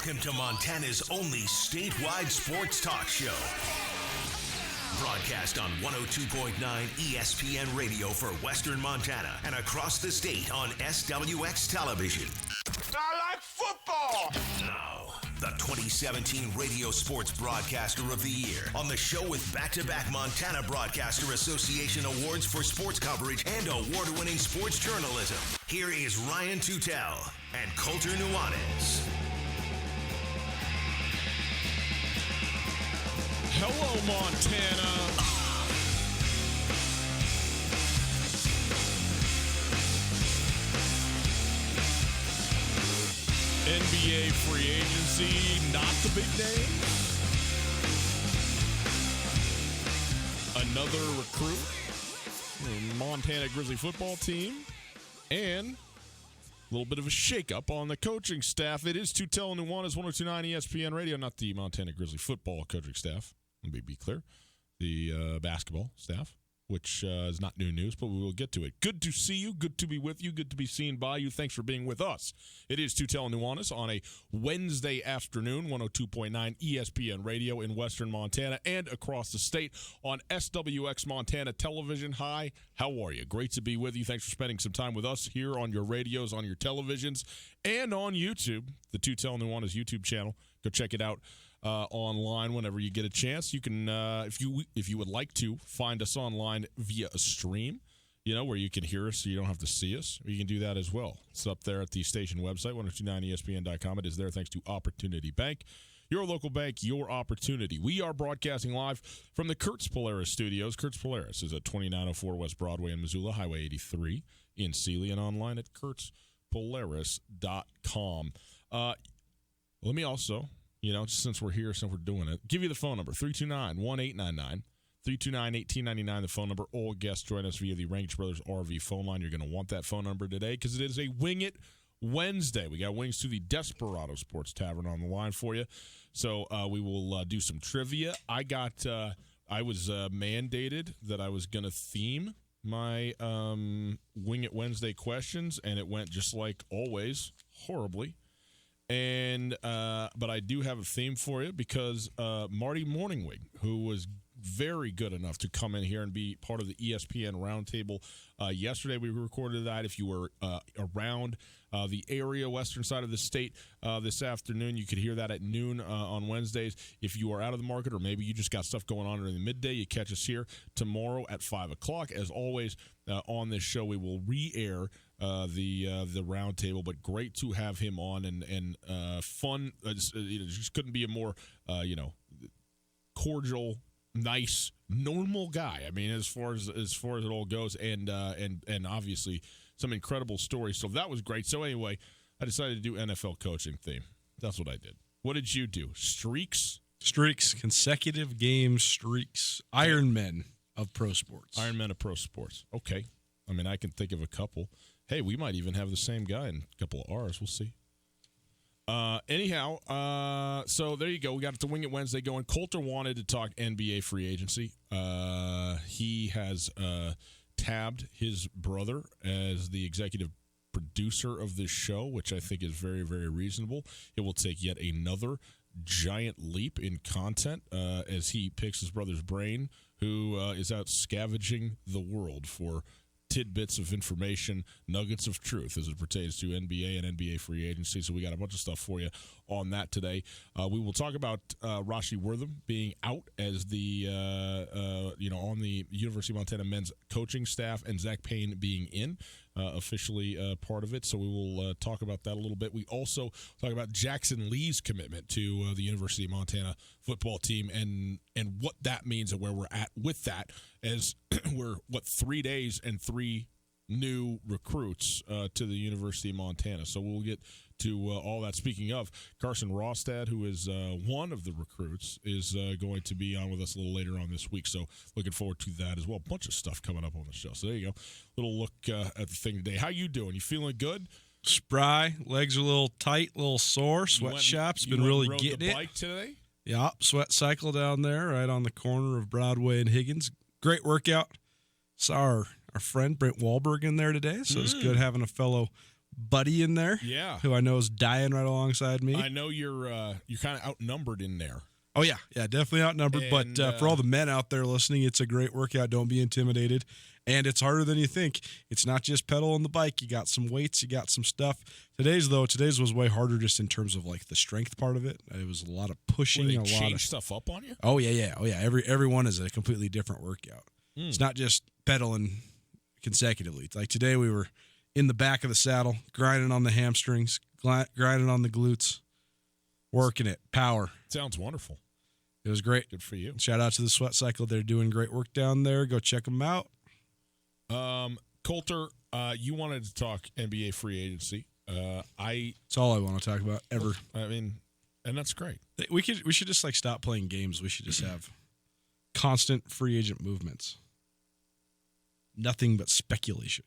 Welcome to Montana's only statewide sports talk show. Broadcast on 102.9 ESPN radio for Western Montana and across the state on SWX television. I like football! Now, the 2017 Radio Sports Broadcaster of the Year on the show with back-to-back Montana Broadcaster Association awards for sports coverage and award-winning sports journalism. Here is Ryan Tootell and Coulter Nuanez. Hello, Montana. NBA free agency, not the big name. Another recruit, Montana Grizzly football team, and a little bit of a shakeup on the coaching staff. It is Tootell and Nuanez, 102.9 ESPN Radio, not the Montana Grizzly football coaching staff. Let me be clear. The basketball staff, which is not new news, but we will get to it. Good to see you. Good to be with you. Good to be seen by you. Thanks for being with us. It is Tootell and Nuanez on a Wednesday afternoon, 102.9 ESPN Radio in Western Montana and across the state on SWX Montana Television. Hi, how are you? Great to be with you. Thanks for spending some time with us here on your radios, on your televisions, and on YouTube, the Tootell and Nuanez YouTube channel. Go check it out online whenever you get a chance. You can, if you would like to, find us online via a stream, where you can hear us so you don't have to see us. Or you can do that as well. It's up there at the station website, 1029ESPN.com. It is there thanks to Opportunity Bank. Your local bank, your opportunity. We are broadcasting live from the Kurtz Polaris studios. Kurtz Polaris is at 2904 West Broadway in Missoula, Highway 83 in Sealy, and online at kurtzpolaris.com. Let me also, since we're here, since we're doing it, give you the phone number, 329-1899, 329-1899, the phone number. All guests join us via the Range Brothers RV phone line. You're going to want that phone number today because it is a Wing It Wednesday. We got wings to the Desperado Sports Tavern on the line for you. So we will do some trivia. I was mandated that I was going to theme my Wing It Wednesday questions, and it went just like always, horribly. And but I do have a theme for you because Marty Morningwig, who was very good enough to come in here and be part of the ESPN Roundtable yesterday, we recorded that. If you were around the area, western side of the state this afternoon, you could hear that at noon on Wednesdays. If you are out of the market or maybe you just got stuff going on during the midday, you catch us here tomorrow at 5 o'clock. As always, on this show, we will re-air the roundtable, but great to have him on and fun. Just couldn't be a more cordial, nice, normal guy. I mean, as far as it all goes, and obviously some incredible stories. So that was great. So anyway, I decided to do NFL coaching theme. That's what I did. What did you do? Streaks, consecutive game streaks. Ironmen of pro sports. Okay. I mean, I can think of a couple. Hey, we might even have the same guy in a couple of ours. We'll see. Anyhow, so there you go. We got the Wing It Wednesday going. Coulter wanted to talk NBA free agency. He has tabbed his brother as the executive producer of this show, which I think is very, very reasonable. It will take yet another giant leap in content as he picks his brother's brain, who is out scavenging the world for tidbits of information, nuggets of truth as it pertains to NBA and NBA free agency. So we got a bunch of stuff for you on that today. We will talk about Rashi Wortham being out as the on the University of Montana men's coaching staff, and Zach Payne being in officially part of it. So we will talk about that a little bit. We also talk about Jackson Lee's commitment to the University of Montana football team and what that means and where we're at with that, as we're 3 days and 3 new recruits to the University of Montana. So we'll get to all that. Speaking of, Carson Rostad, who is one of the recruits, is going to be on with us a little later on this week. So looking forward to that as well. A bunch of stuff coming up on the show. So there you go. Little look at the thing today. How you doing? You feeling good? Spry. Legs are a little tight, a little sore. Sweatshop's been really getting it. Bike today? Yeah, sweat cycle down there right on the corner of Broadway and Higgins. Great workout. Saw our friend Brent Wahlberg in there today, so it's good having a fellow Buddy in there. Yeah. Who I know is dying right alongside me. I know you're kind of outnumbered in there. Oh, yeah. Yeah, definitely outnumbered. And, but for all the men out there listening, it's a great workout. Don't be intimidated. And it's harder than you think. It's not just pedal on the bike. You got some weights. You got some stuff. Today's was way harder just in terms of like the strength part of it. It was a lot of pushing. They change stuff up on you? Oh, yeah. Every one is a completely different workout. It's not just pedaling consecutively. Like today we were in the back of the saddle, grinding on the hamstrings, grinding on the glutes, working it, power. Sounds wonderful. It was great. Good for you. Shout out to the Sweat Cycle. They're doing great work down there. Go check them out. Coulter, you wanted to talk NBA free agency. That's all I want to talk about ever. I mean, and that's great. We should just like stop playing games. We should just have constant free agent movements. Nothing but speculation.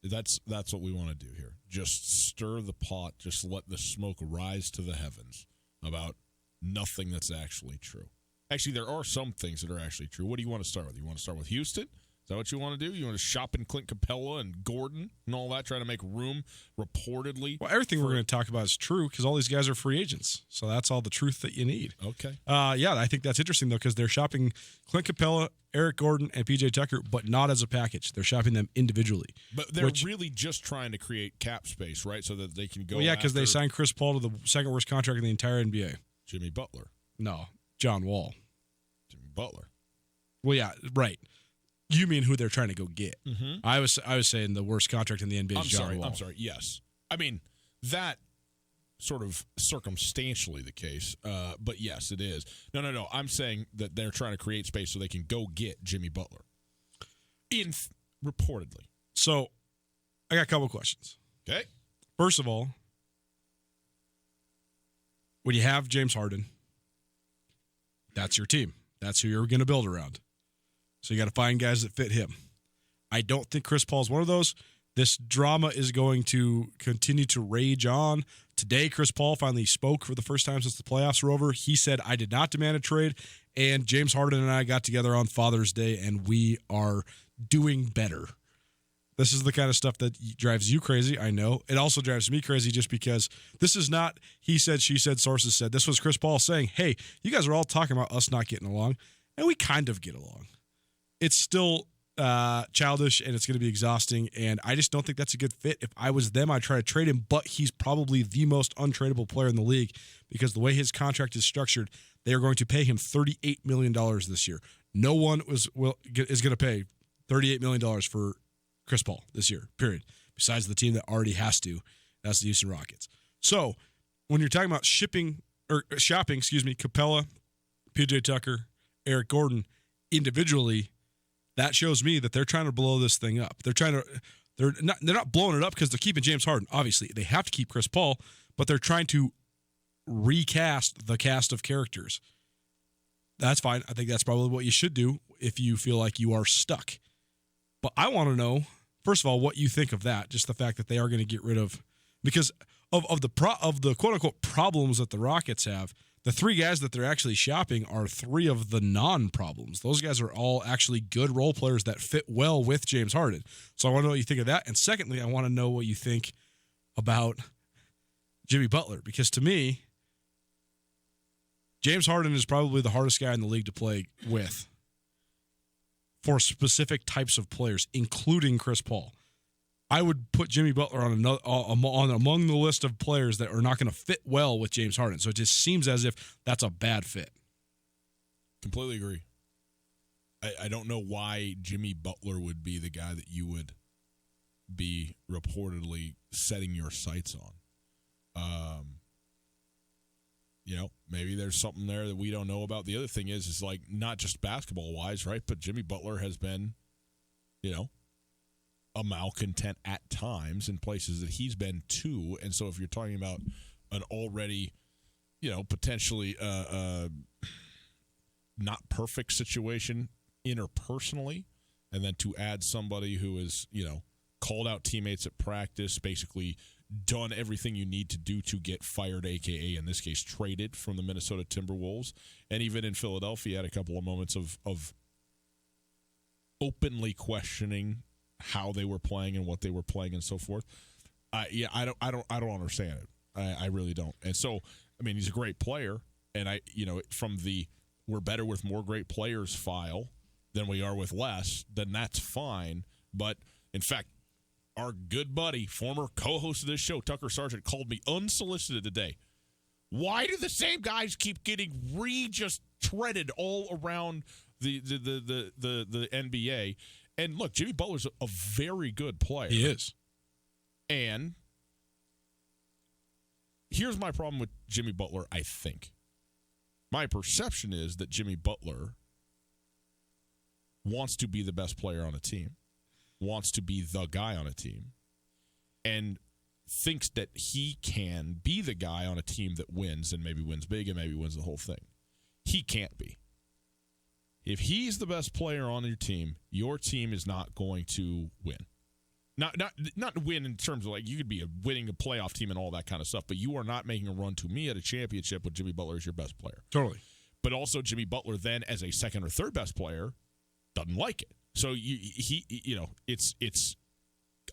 That's what we want to do here. Just stir the pot. Just let the smoke rise to the heavens about nothing that's actually true. Actually, there are some things that are actually true. What do you want to start with? You want to start with Houston? Is that what you want to do? You want to shop in Clint Capella and Gordon and all that, trying to make room, reportedly? Well, everything we're going to talk about is true because all these guys are free agents. So that's all the truth that you need. Okay. Yeah, I think that's interesting, though, because they're shopping Clint Capella, Eric Gordon, and P.J. Tucker, but not as a package. They're shopping them individually. But they're really just trying to create cap space, right, so that they can go because they signed Chris Paul to the second worst contract in the entire NBA. Jimmy Butler. No, John Wall. Jimmy Butler. Well, yeah, right. You mean who they're trying to go get? Mm-hmm. I was saying the worst contract in the NBA is John Wall. I'm sorry. Yes, I mean that sort of circumstantially the case, but yes, it is. No. I'm saying that they're trying to create space so they can go get Jimmy Butler. Reportedly. So, I got a couple questions. Okay. First of all, when you have James Harden, that's your team. That's who you're going to build around. So you got to find guys that fit him. I don't think Chris Paul is one of those. This drama is going to continue to rage on. Today, Chris Paul finally spoke for the first time since the playoffs were over. He said, I did not demand a trade, and James Harden and I got together on Father's Day, and we are doing better. This is the kind of stuff that drives you crazy, I know. It also drives me crazy just because this is not he said, she said, sources said. This was Chris Paul saying, hey, you guys are all talking about us not getting along, and we kind of get along. It's still childish, and it's going to be exhausting, and I just don't think that's a good fit. If I was them, I'd try to trade him, but he's probably the most untradeable player in the league because the way his contract is structured, they are going to pay him $38 million this year. No one is going to pay $38 million for Chris Paul this year, period, besides the team that already has to. That's the Houston Rockets. So when you're talking about shopping, Capella, P.J. Tucker, Eric Gordon, individually, that shows me that they're trying to blow this thing up. They're not blowing it up because they're keeping James Harden. Obviously, they have to keep Chris Paul, but they're trying to recast the cast of characters. That's fine. I think that's probably what you should do if you feel like you are stuck. But I want to know, first of all, what you think of that. Just the fact that they are going to get rid of, because of the quote unquote problems that the Rockets have. The three guys that they're actually shopping are three of the non-problems. Those guys are all actually good role players that fit well with James Harden. So I want to know what you think of that. And secondly, I want to know what you think about Jimmy Butler. Because to me, James Harden is probably the hardest guy in the league to play with for specific types of players, including Chris Paul. I would put Jimmy Butler on among the list of players that are not going to fit well with James Harden. So it just seems as if that's a bad fit. Completely agree. I don't know why Jimmy Butler would be the guy that you would be reportedly setting your sights on. Maybe there's something there that we don't know about. The other thing is like not just basketball-wise, right? But Jimmy Butler has been, a malcontent at times in places that he's been too. And so if you're talking about an already, potentially not perfect situation interpersonally, and then to add somebody who is, called out teammates at practice, basically done everything you need to do to get fired, a.k.a. in this case traded from the Minnesota Timberwolves, and even in Philadelphia had a couple of moments of openly questioning how they were playing and what they were playing and so forth. I don't understand it. I really don't. And so, I mean, he's a great player, and from the we're better with more great players file than we are with less, then that's fine. But in fact, our good buddy, former co-host of this show, Tucker Sargent, called me unsolicited today. Why do the same guys keep getting just treaded all around the NBA? And look, Jimmy Butler's a very good player. He is. And here's my problem with Jimmy Butler, I think. My perception is that Jimmy Butler wants to be the best player on a team, wants to be the guy on a team, and thinks that he can be the guy on a team that wins and maybe wins big and maybe wins the whole thing. He can't be. If he's the best player on your team is not going to win. Not win in terms of like you could be winning a playoff team and all that kind of stuff, but you are not making a run to me at a championship with Jimmy Butler as your best player. Totally. But also Jimmy Butler then as a second or third best player doesn't like it. So it's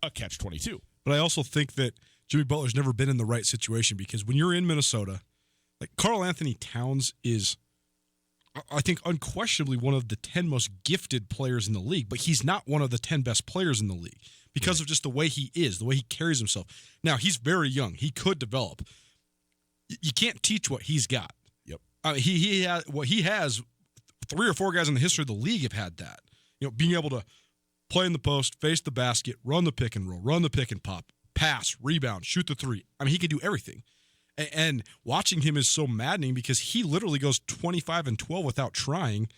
a catch-22. But I also think that Jimmy Butler's never been in the right situation because when you're in Minnesota, like Karl Anthony Towns is, I think, unquestionably one of the 10 most gifted players in the league, but he's not one of the 10 best players in the league because of just the way he is, the way he carries himself. Now, he's very young. He could develop. You can't teach what he's got. Yep. He has 3 or 4 guys in the history of the league have had that. Being able to play in the post, face the basket, run the pick and roll, run the pick and pop, pass, rebound, shoot the three. I mean, he can do everything. And watching him is so maddening because he literally goes 25-12 without trying.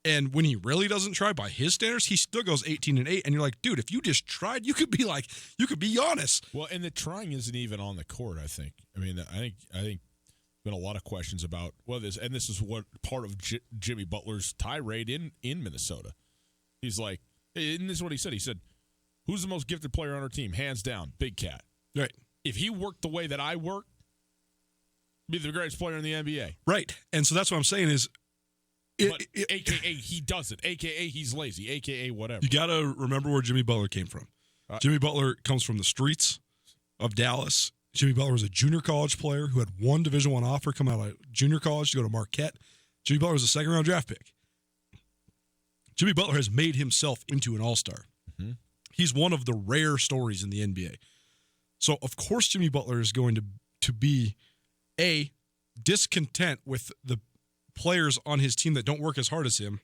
And when he really doesn't try by his standards, he still goes 18-8. And you're like, dude, if you just tried, you could be Giannis. Well, and the trying isn't even on the court, I think. I mean, I think been a lot of questions about this is what part of Jimmy Butler's tirade in Minnesota. He's like, and this is what he said. He said, who's the most gifted player on our team? Hands down, Big Cat. Right. If he worked the way that I work, be the greatest player in the NBA. Right. And so that's what I'm saying is, AKA he doesn't, AKA he's lazy, AKA whatever. You got to remember where Jimmy Butler came from. Jimmy Butler comes from the streets of Dallas. Jimmy Butler was a junior college player who had one Division I offer come out of junior college to go to Marquette. Jimmy Butler was a second-round draft pick. Jimmy Butler has made himself into an all-star. Mm-hmm. He's one of the rare stories in the NBA. So, of course, Jimmy Butler is going to be, discontent with the players on his team that don't work as hard as him,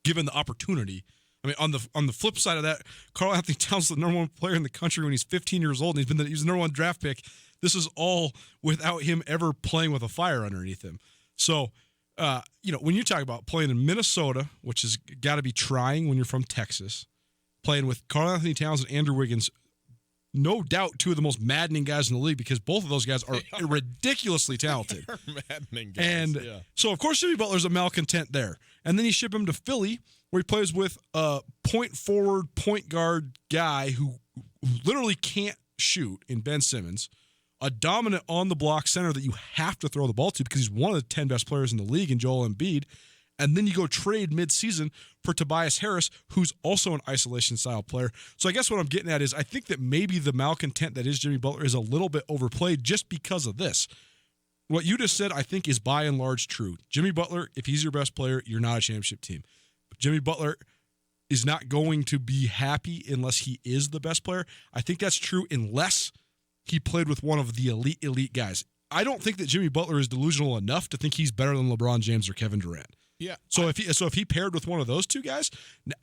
given the opportunity. I mean, on the flip side of that, Karl Anthony Towns is the number 1 player in the country when he's 15 years old, and he's the number 1 draft pick. This is all without him ever playing with a fire underneath him. So, when you talk about playing in Minnesota, which has got to be trying when you're from Texas, playing with Karl Anthony Towns and Andrew Wiggins, no doubt 2 of the most maddening guys in the league because both of those guys are ridiculously talented. They're maddening guys. And so, of course, Jimmy Butler's a malcontent there. And then you ship him to Philly, where he plays with a point forward, point guard guy who literally can't shoot in Ben Simmons, a dominant on-the-block center that you have to throw the ball to because he's one of the 10 best players in the league in Joel Embiid. And then you go trade mid-season for Tobias Harris, who's also an isolation-style player. So I guess what I'm getting at is I think that maybe the malcontent that is Jimmy Butler is a little bit overplayed just because of this. What you just said, I think, is by and large true. Jimmy Butler, if he's your best player, you're not a championship team. But Jimmy Butler is not going to be happy unless he is the best player. I think that's true unless he played with one of the elite guys. I don't think that Jimmy Butler is delusional enough to think he's better than LeBron James or Kevin Durant. Yeah. So if he paired with one of those 2 guys,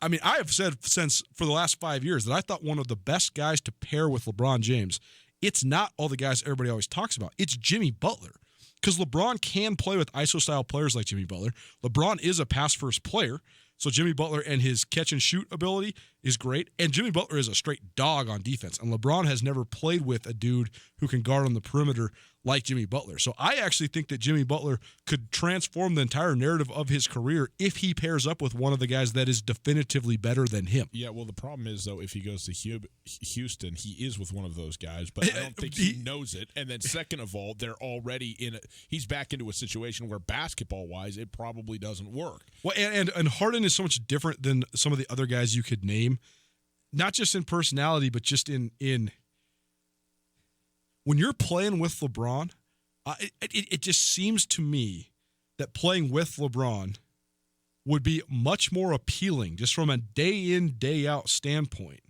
I mean, I have said for the last 5 years that I thought one of the best guys to pair with LeBron James, it's not all the guys everybody always talks about. It's Jimmy Butler. Because LeBron can play with ISO-style players like Jimmy Butler. LeBron is a pass-first player. So Jimmy Butler and his catch-and-shoot ability is great. And Jimmy Butler is a straight dog on defense. And LeBron has never played with a dude who can guard on the perimeter like Jimmy Butler. So I actually think that Jimmy Butler could transform the entire narrative of his career if he pairs up with one of the guys that is definitively better than him. Yeah, well, the problem is, though, if he goes to Houston, he is with one of those guys, but I don't think he knows it. And then second of all, they're already he's back into a situation where basketball-wise, it probably doesn't work. Well, and Harden is so much different than some of the other guys you could name, not just in personality, but just in when you're playing with LeBron, it just seems to me that playing with LeBron would be much more appealing just from a day-in, day-out standpoint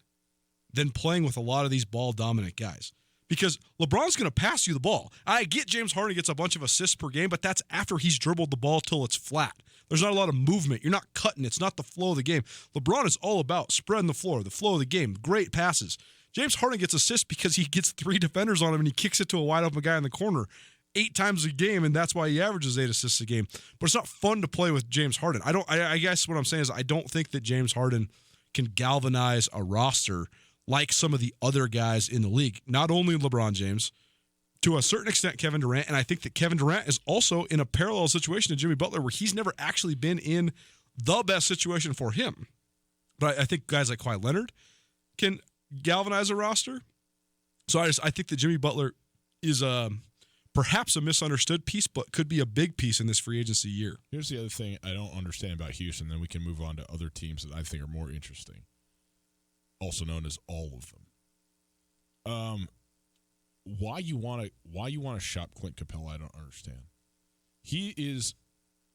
than playing with a lot of these ball-dominant guys. Because LeBron's going to pass you the ball. I get James Harden gets a bunch of assists per game, but that's after he's dribbled the ball till it's flat. There's not a lot of movement. You're not cutting. It's not the flow of the game. LeBron is all about spreading the floor, the flow of the game, great passes. James Harden gets assists because he gets 3 defenders on him and he kicks it to a wide-open guy in the corner 8 times a game, and that's why he averages 8 assists a game. But it's not fun to play with James Harden. I guess what I'm saying is I don't think that James Harden can galvanize a roster like some of the other guys in the league. Not only LeBron James, to a certain extent Kevin Durant, and I think that Kevin Durant is also in a parallel situation to Jimmy Butler where he's never actually been in the best situation for him. But I think guys like Kawhi Leonard can galvanize a roster. So I think that Jimmy Butler is perhaps a misunderstood piece, but could be a big piece in this free agency year. Here's the other thing I don't understand about Houston, then we can move on to other teams that I think are more interesting, also known as all of them. Why you want to shop Clint Capella, I don't understand. He is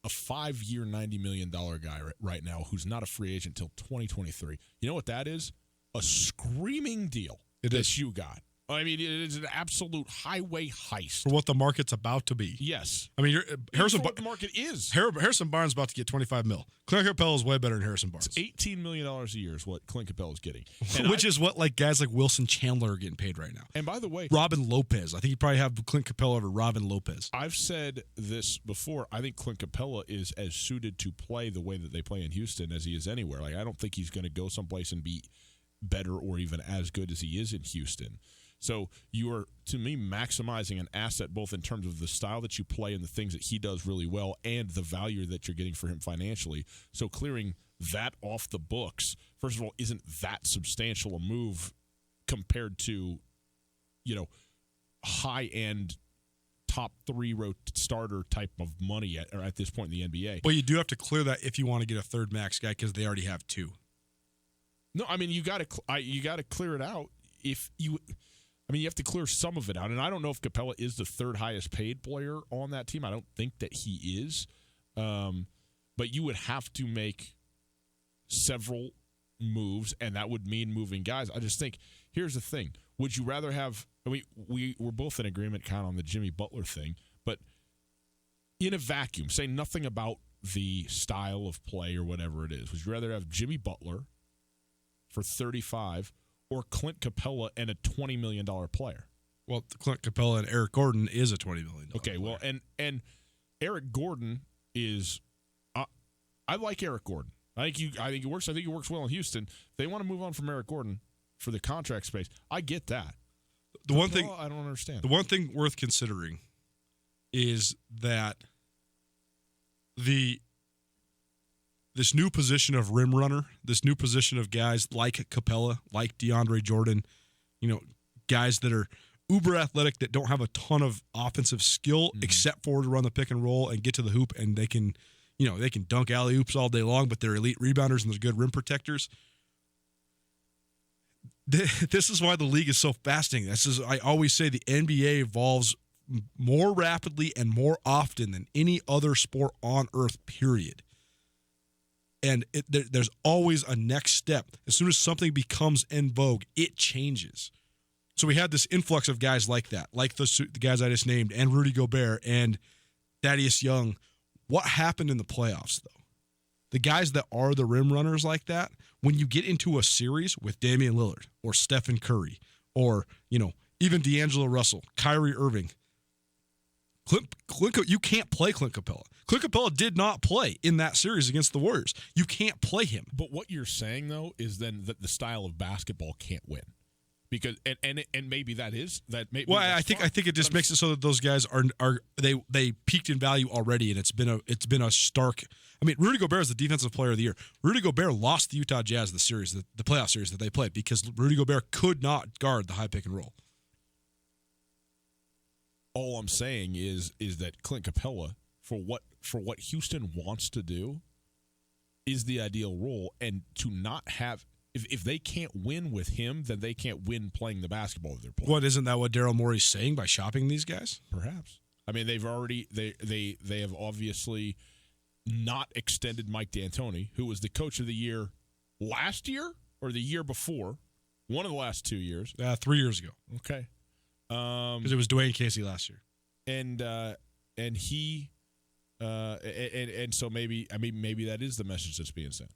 a 5-year, $90 million guy right now who's not a free agent until 2023. You know what that is? A screaming deal that you got. I mean, it is an absolute highway heist for what the market's about to be. Yes, I mean, what the market is. Harrison Barnes is about to get $25 million. Clint Capella is way better than Harrison Barnes. It's $18 million a year is what Clint Capella is getting, which is what like guys like Wilson Chandler are getting paid right now. And by the way, Robin Lopez. I think you probably have Clint Capella over Robin Lopez. I've said this before. I think Clint Capella is as suited to play the way that they play in Houston as he is anywhere. Like I don't think he's going to go someplace and be better or even as good as he is in Houston. So you are, to me, maximizing an asset both in terms of the style that you play and the things that he does really well and the value that you're getting for him financially. So clearing that off the books, first of all, isn't that substantial a move compared to, high-end top 3 starter type of money at this point in the NBA. Well, you do have to clear that if you want to get a third max guy because they already have 2. No, I mean, you got to clear it out. You have to clear some of it out. And I don't know if Capella is the 3rd highest paid player on that team. I don't think that he is. But you would have to make several moves, and that would mean moving guys. I just think, here's the thing. Would you rather have – we're both in agreement kind of on the Jimmy Butler thing, but in a vacuum, say nothing about the style of play or whatever it is. Would you rather have Jimmy Butler for 35 or Clint Capella and a $20 million player? Well, Clint Capella and Eric Gordon is a $20 million okay, player. well, and Eric Gordon is I like Eric Gordon. I think he works. I think he works well in Houston. If they want to move on from Eric Gordon for the contract space, I get that. The one thing I don't understand. The one thing worth considering is that this new position of rim runner, this new position of guys like Capella, like DeAndre Jordan, guys that are uber athletic that don't have a ton of offensive skill except for to run the pick and roll and get to the hoop, and they can dunk alley oops all day long, but they're elite rebounders and they're good rim protectors. This is why the league is so fascinating. I always say the NBA evolves more rapidly and more often than any other sport on earth, period. And there's always a next step. As soon as something becomes in vogue, it changes. So we had this influx of guys like that, like the guys I just named, and Rudy Gobert and Thaddeus Young. What happened in the playoffs, though? The guys that are the rim runners like that, when you get into a series with Damian Lillard or Stephen Curry or, even D'Angelo Russell, Kyrie Irving, you can't play Clint Capella. Clint Capella did not play in that series against the Warriors. You can't play him. But what you're saying, though, is then that the style of basketball can't win. Because and maybe that is that. Maybe well, I think it just makes it so that those guys they peaked in value already, and it's been a stark. I mean, Rudy Gobert is the defensive player of the year. Rudy Gobert lost the Utah Jazz the playoff series that they played because Rudy Gobert could not guard the high pick and roll. All I'm saying is that Clint Capella for what Houston wants to do is the ideal role, and to not have. if they can't win with him, then they can't win playing the basketball that they're playing. What, isn't that what Daryl Morey's saying by shopping these guys? Perhaps. I mean, they've already they have obviously not extended Mike D'Antoni, who was the coach of the year last year or the year before, one of the last 2 years. 3 years ago. Okay. Because it was Dwayne Casey last year. And he and so maybe that is the message that's being sent.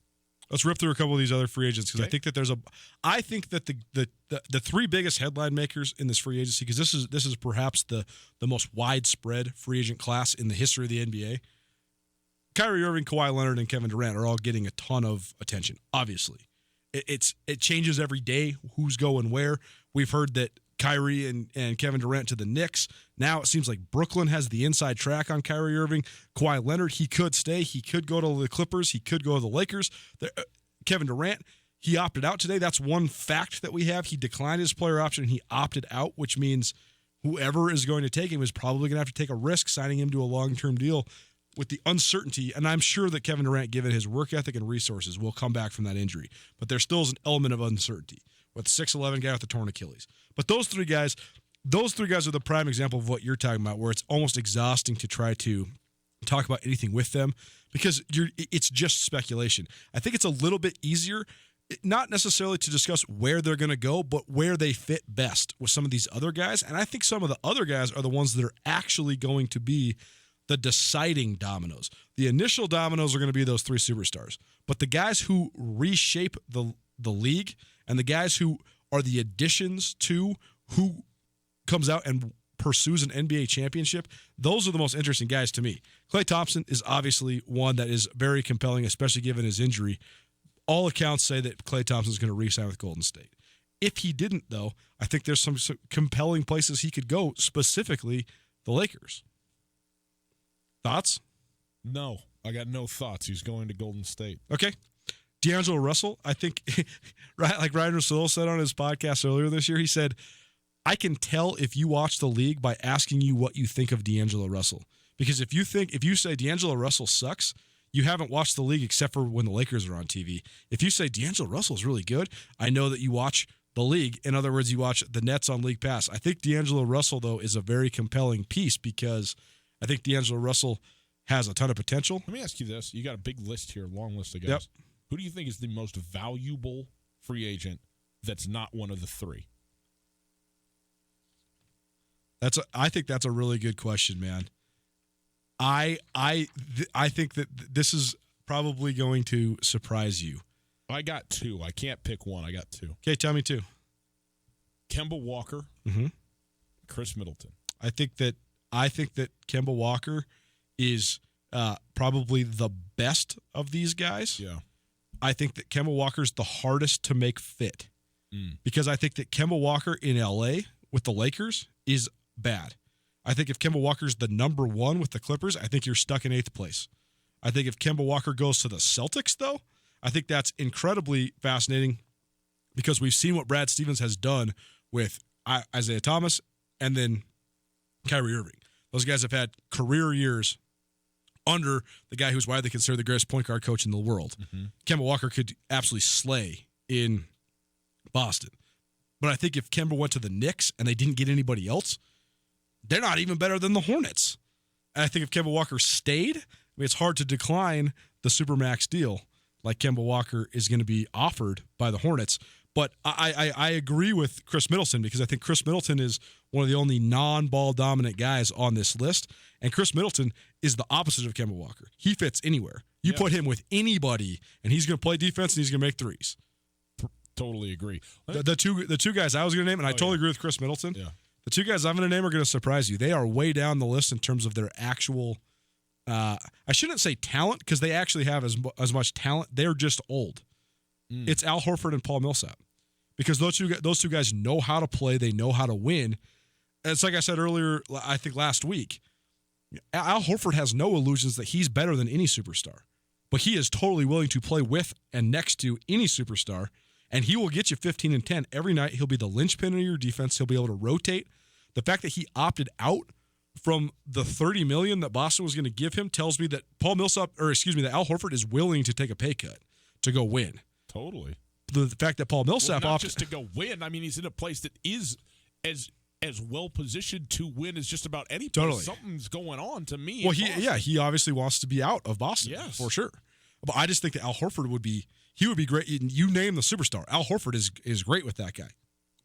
Let's rip through a couple of these other free agents because I think that I think that the three biggest headline makers in this free agency, because this is perhaps the most widespread free agent class in the history of the NBA. Kyrie Irving, Kawhi Leonard, and Kevin Durant are all getting a ton of attention. Obviously, it changes every day who's going where. We've heard that Kyrie and Kevin Durant to the Knicks. Now it seems like Brooklyn has the inside track on Kyrie Irving. Kawhi Leonard, he could stay. He could go to the Clippers. He could go to the Lakers. Kevin Durant, he opted out today. That's one fact that we have. He declined his player option. He opted out, which means whoever is going to take him is probably going to have to take a risk signing him to a long-term deal with the uncertainty. And I'm sure that Kevin Durant, given his work ethic and resources, will come back from that injury. But there still is an element of uncertainty with 6'11" guy with a torn Achilles. But those three guys are the prime example of what you're talking about, where it's almost exhausting to try to talk about anything with them because it's just speculation. I think it's a little bit easier, not necessarily to discuss where they're going to go, but where they fit best with some of these other guys. And I think some of the other guys are the ones that are actually going to be the deciding dominoes. The initial dominoes are going to be those three superstars. But the guys who reshape the league and the guys who are the additions to who comes out and pursues an NBA championship, those are the most interesting guys to me. Klay Thompson is obviously one that is very compelling, especially given his injury. All accounts say that Klay Thompson is going to re-sign with Golden State. If he didn't, though, I think there's some compelling places he could go, specifically the Lakers. Thoughts? No, I got no thoughts. He's going to Golden State. Okay. D'Angelo Russell, I think, right, like Ryan Russillo said on his podcast earlier this year, he said, I can tell if you watch the league by asking you what you think of D'Angelo Russell. Because if you say D'Angelo Russell sucks, you haven't watched the league except for when the Lakers are on TV. If you say D'Angelo Russell is really good, I know that you watch the league. In other words, you watch the Nets on League Pass. I think D'Angelo Russell, though, is a very compelling piece because I think D'Angelo Russell has a ton of potential. Let me ask you this. You got a big list here, long list of guys. Yep. Who do you think is the most valuable free agent that's not one of the three? I think that's a really good question, man. I think that this is probably going to surprise you. I got two. I can't pick one. I got two. Okay, tell me two. Kemba Walker, Chris Middleton. I think that Kemba Walker is probably the best of these guys. Yeah. I think that Kemba Walker's the hardest to make fit because I think that Kemba Walker in LA with the Lakers is bad. I think if Kemba Walker's the number one with the Clippers, I think you're stuck in 8th place. I think if Kemba Walker goes to the Celtics, though, I think that's incredibly fascinating because we've seen what Brad Stevens has done with Isaiah Thomas and then Kyrie Irving. Those guys have had career years under the guy who's widely considered the greatest point guard coach in the world. Kemba Walker could absolutely slay in Boston. But I think if Kemba went to the Knicks and they didn't get anybody else, they're not even better than the Hornets. And I think if Kemba Walker stayed, I mean, it's hard to decline the Supermax deal like Kemba Walker is going to be offered by the Hornets. But I agree with Chris Middleton because I think Chris Middleton is one of the only non-ball dominant guys on this list. And Chris Middleton is the opposite of Kemba Walker. He fits anywhere. You put him with anybody, and he's going to play defense and he's going to make threes. Totally agree. The two guys I was going to name, and I totally agree with Chris Middleton. Yeah. The two guys I'm going to name are going to surprise you. They are way down the list in terms of their actual I shouldn't say talent because they actually have as much talent. They're just old. It's Al Horford and Paul Millsap because those two guys know how to play. They know how to win. And it's like I said earlier, I think last week, Al Horford has no illusions that he's better than any superstar, but he is totally willing to play with and next to any superstar, and he will get you 15 and 10 every night. He'll be the linchpin of your defense. He'll be able to rotate. The fact that he opted out from the $30 million that Boston was going to give him tells me that that Al Horford is willing to take a pay cut to go win. Totally. the fact that Paul Millsap not just to go win. I mean, he's in a place that is as well positioned to win as just about any place. Totally. Something's going on to me. Well, he obviously wants to be out of Boston, yes, for sure. But I just think that Al Horford would be great. You name the superstar. Al Horford is great with that guy.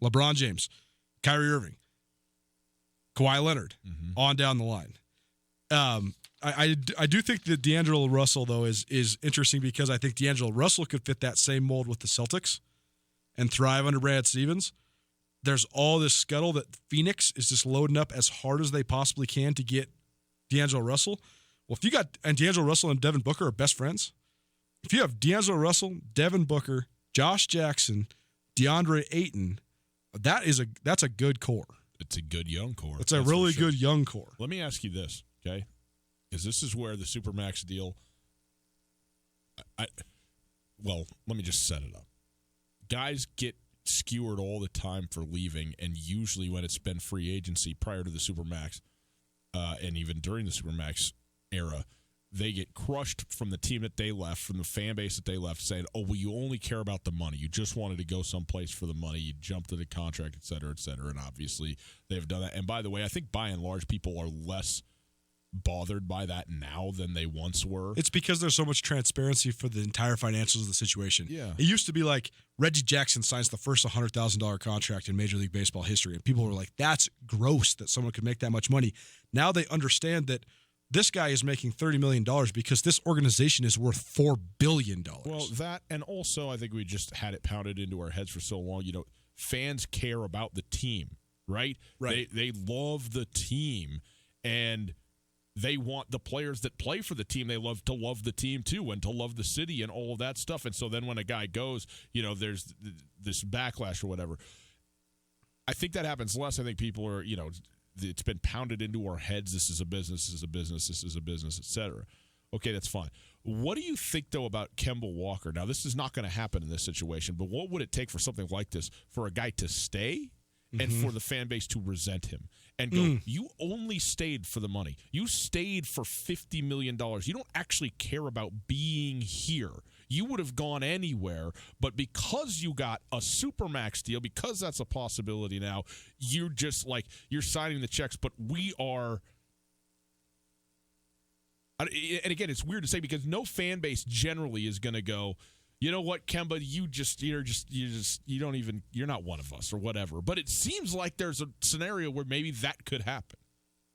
LeBron James, Kyrie Irving, Kawhi Leonard, on down the line. I do think that D'Angelo Russell, though, is interesting because I think D'Angelo Russell could fit that same mold with the Celtics and thrive under Brad Stevens. There's all this scuttle that Phoenix is just loading up as hard as they possibly can to get D'Angelo Russell. Well, if you got and D'Angelo Russell and Devin Booker are best friends, if you have D'Angelo Russell, Devin Booker, Josh Jackson, DeAndre Ayton, that's a good core. It's a good young core. It's a really good young core. Let me ask you this, okay? Because this is where the Supermax deal. Let me just set it up. Guys get skewered all the time for leaving, and usually when it's been free agency prior to the Supermax, and even during the Supermax era, they get crushed from the team that they left, from the fan base that they left, saying, oh, well, you only care about the money. You just wanted to go someplace for the money. You jumped to the contract, et cetera, and obviously they've done that. And by the way, I think by and large people are less bothered by that now than they once were. It's because there's so much transparency for the entire financials of the situation. Yeah. It used to be like Reggie Jackson signs the first $100,000 contract in Major League Baseball history, and people were like, that's gross that someone could make that much money. Now they understand that this guy is making $30 million because this organization is worth $4 billion. Well, that, and also I think we just had it pounded into our heads for so long. You know, fans care about the team, right? Right. They love the team, and they want the players that play for the team. They love the team too, and to love the city and all of that stuff. And so then when a guy goes, you know, there's this backlash or whatever. I think that happens less. I think people are, you know, it's been pounded into our heads. This is a business, et cetera. Okay, that's fine. What do you think, though, about Kemba Walker? Now, this is not going to happen in this situation, but what would it take for something like this for a guy to stay and for the fan base to resent him and go, you only stayed for the money. You stayed for $50 million. You don't actually care about being here. You would have gone anywhere, but because you got a Supermax deal, because that's a possibility now, you're just like, you're signing the checks, but we are. And again, it's weird to say because no fan base generally is going to go, you know what, Kemba, you're not one of us or whatever. But it seems like there's a scenario where maybe that could happen.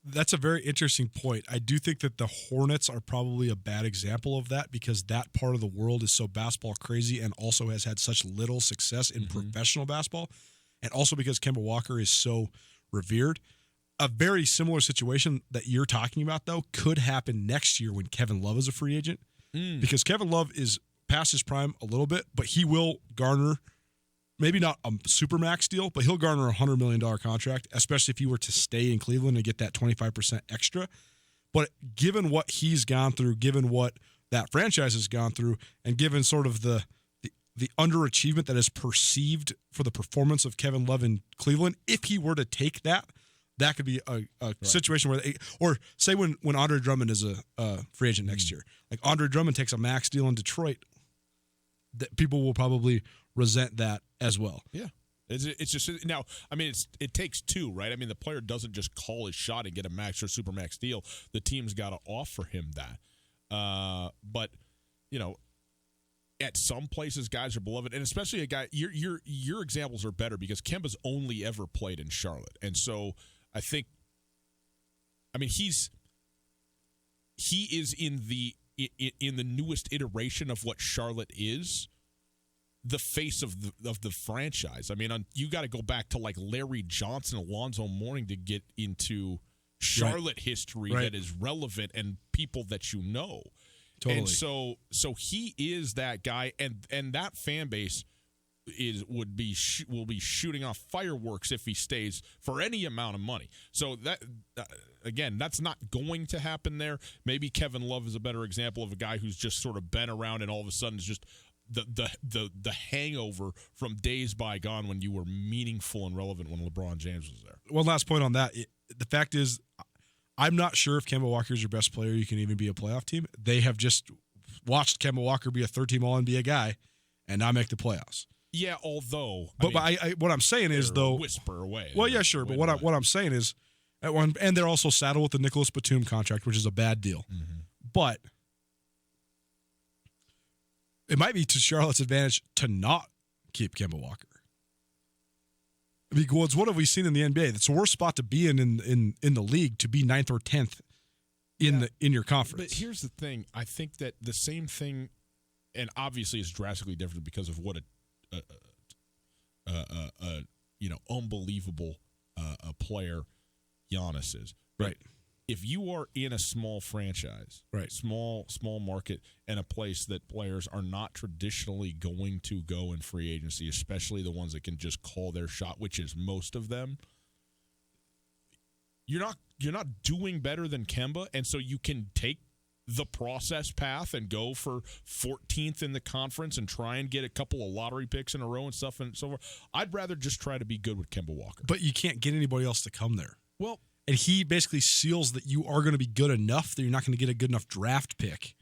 That's a very interesting point. I do think that the Hornets are probably a bad example of that because that part of the world is so basketball crazy and also has had such little success in professional basketball, and also because Kemba Walker is so revered. A very similar situation that you're talking about, though, could happen next year when Kevin Love is a free agent because Kevin Love is past his prime a little bit, but he will garner maybe not a Supermax deal, but he'll garner a $100 million contract, especially if he were to stay in Cleveland and get that 25% extra. But given what he's gone through, given what that franchise has gone through, and given sort of the underachievement that is perceived for the performance of Kevin Love in Cleveland, if he were to take that could be a situation where or say when Andre Drummond is a free agent next year, like Andre Drummond takes a max deal in Detroit, that people will probably resent that as well. Yeah. It's just now, I mean, it takes two, right? I mean, the player doesn't just call his shot and get a max or supermax deal. The team's got to offer him that. But, you know, at some places, guys are beloved, and especially a guy. Your examples are better because Kemba's only ever played in Charlotte, and so I think, I mean, he is in the newest iteration of what Charlotte is, the face of the franchise. I mean, you got to go back to like Larry Johnson, Alonzo Mourning to get into Charlotte history that is relevant and people that you know. Totally. And so he is that guy, and that fan base will be shooting off fireworks if he stays for any amount of money. So that again, that's not going to happen there. Maybe Kevin Love is a better example of a guy who's just sort of been around and all of a sudden is just the hangover from days bygone when you were meaningful and relevant when LeBron James was there. One last point on that. The fact is, I'm not sure if Kemba Walker is your best player, you can even be a playoff team. They have just watched Kemba Walker be a third-team All-NBA guy and not make the playoffs. Yeah, although. But what I'm saying is, though. Whisper away. Well, yeah, sure. But what I'm saying is, and they're also saddled with the Nicholas Batum contract, which is a bad deal. Mm-hmm. But it might be to Charlotte's advantage to not keep Kemba Walker. Because what have we seen in the NBA? It's the worst spot to be in the league, to be 9th or 10th in your conference. But here's the thing. I think that the same thing, and obviously it's drastically different because of what unbelievable a player Giannis is. Right. If you are in a small franchise, right, small market, and a place that players are not traditionally going to go in free agency, especially the ones that can just call their shot, which is most of them, you're not doing better than Kemba, and so you can take the process path and go for 14th in the conference and try and get a couple of lottery picks in a row and stuff and so forth. I'd rather just try to be good with Kemba Walker. But you can't get anybody else to come there. Well, and he basically seals that you are going to be good enough that you're not going to get a good enough draft pick.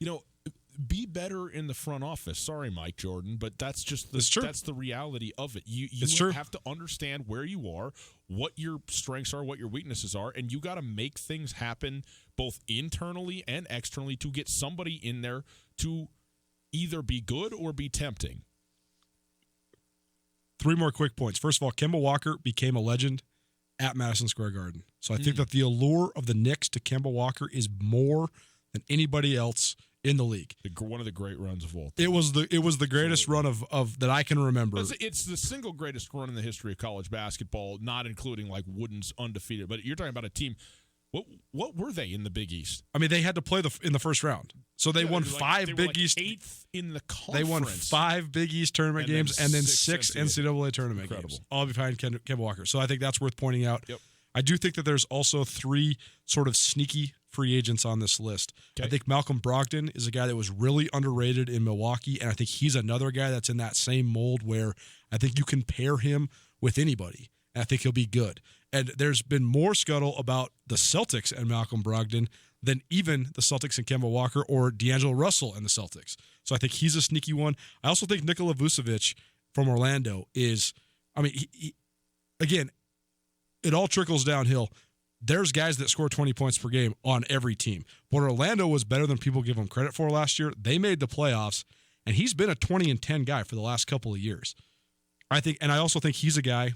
Be better in the front office. Sorry, Mike Jordan, but that's just that's the reality of it. You have to understand where you are, what your strengths are, what your weaknesses are, and you got to make things happen both internally and externally to get somebody in there to either be good or be tempting. 3 more quick points. First of all, Kemba Walker became a legend at Madison Square Garden. So I think that the allure of the Knicks to Kemba Walker is more than anybody else in the league. One of the great runs of all time. It was the greatest run of that I can remember. It's the single greatest run in the history of college basketball, not including like Wooden's undefeated. But you're talking about a team. What were they in the Big East? I mean, they had to play in the first round. So they won 5 Big East. 8th in the conference. They won 5 Big East tournament games and then 6 NCAA tournament Incredible. games, all behind Kemba Walker. So I think that's worth pointing out. Yep. I do think that there's also 3 sort of sneaky free agents on this list. Okay. I think Malcolm Brogdon is a guy that was really underrated in Milwaukee, and I think he's another guy that's in that same mold where I think you can pair him with anybody, and I think he'll be good. And there's been more scuttle about the Celtics and Malcolm Brogdon than even the Celtics and Kemba Walker or D'Angelo Russell and the Celtics. So I think he's a sneaky one. I also think Nikola Vucevic from Orlando is, I mean, he again, it all trickles downhill. There's guys that score 20 points per game on every team. But Orlando was better than people give him credit for last year. They made the playoffs, and he's been a 20-10 guy for the last couple of years. I also think he's a guy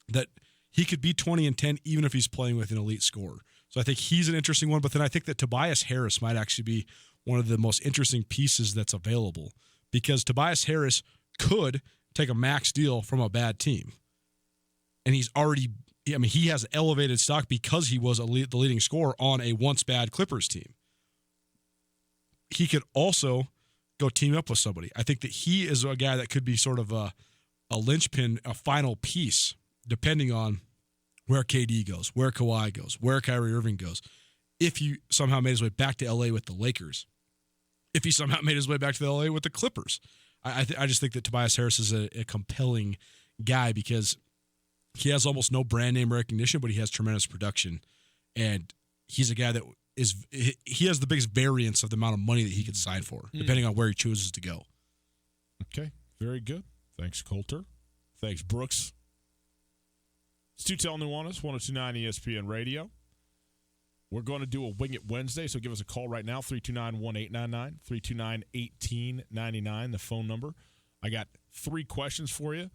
that he could be 20-10 even if he's playing with an elite scorer. So I think he's an interesting one. But then I think that Tobias Harris might actually be one of the most interesting pieces that's available because Tobias Harris could take a max deal from a bad team. And he has elevated stock because he was the leading scorer on a once bad Clippers team. He could also go team up with somebody. I think that he is a guy that could be sort of a linchpin, a final piece, depending on where KD goes, where Kawhi goes, where Kyrie Irving goes. If he somehow made his way back to LA with the Lakers, if he somehow made his way back to LA with the Clippers, I just think that Tobias Harris is a compelling guy because he has almost no brand name recognition, but he has tremendous production, and he's a guy that he has the biggest variance of the amount of money that he could sign for, depending on where he chooses to go. Okay, very good. Thanks, Coulter. Thanks, Brooks. It's Tootell Nuanez, 102.9 ESPN Radio. We're going to do a Wing It Wednesday, so give us a call right now, 329-1899, 329-1899, the phone number. I got 3 questions for you.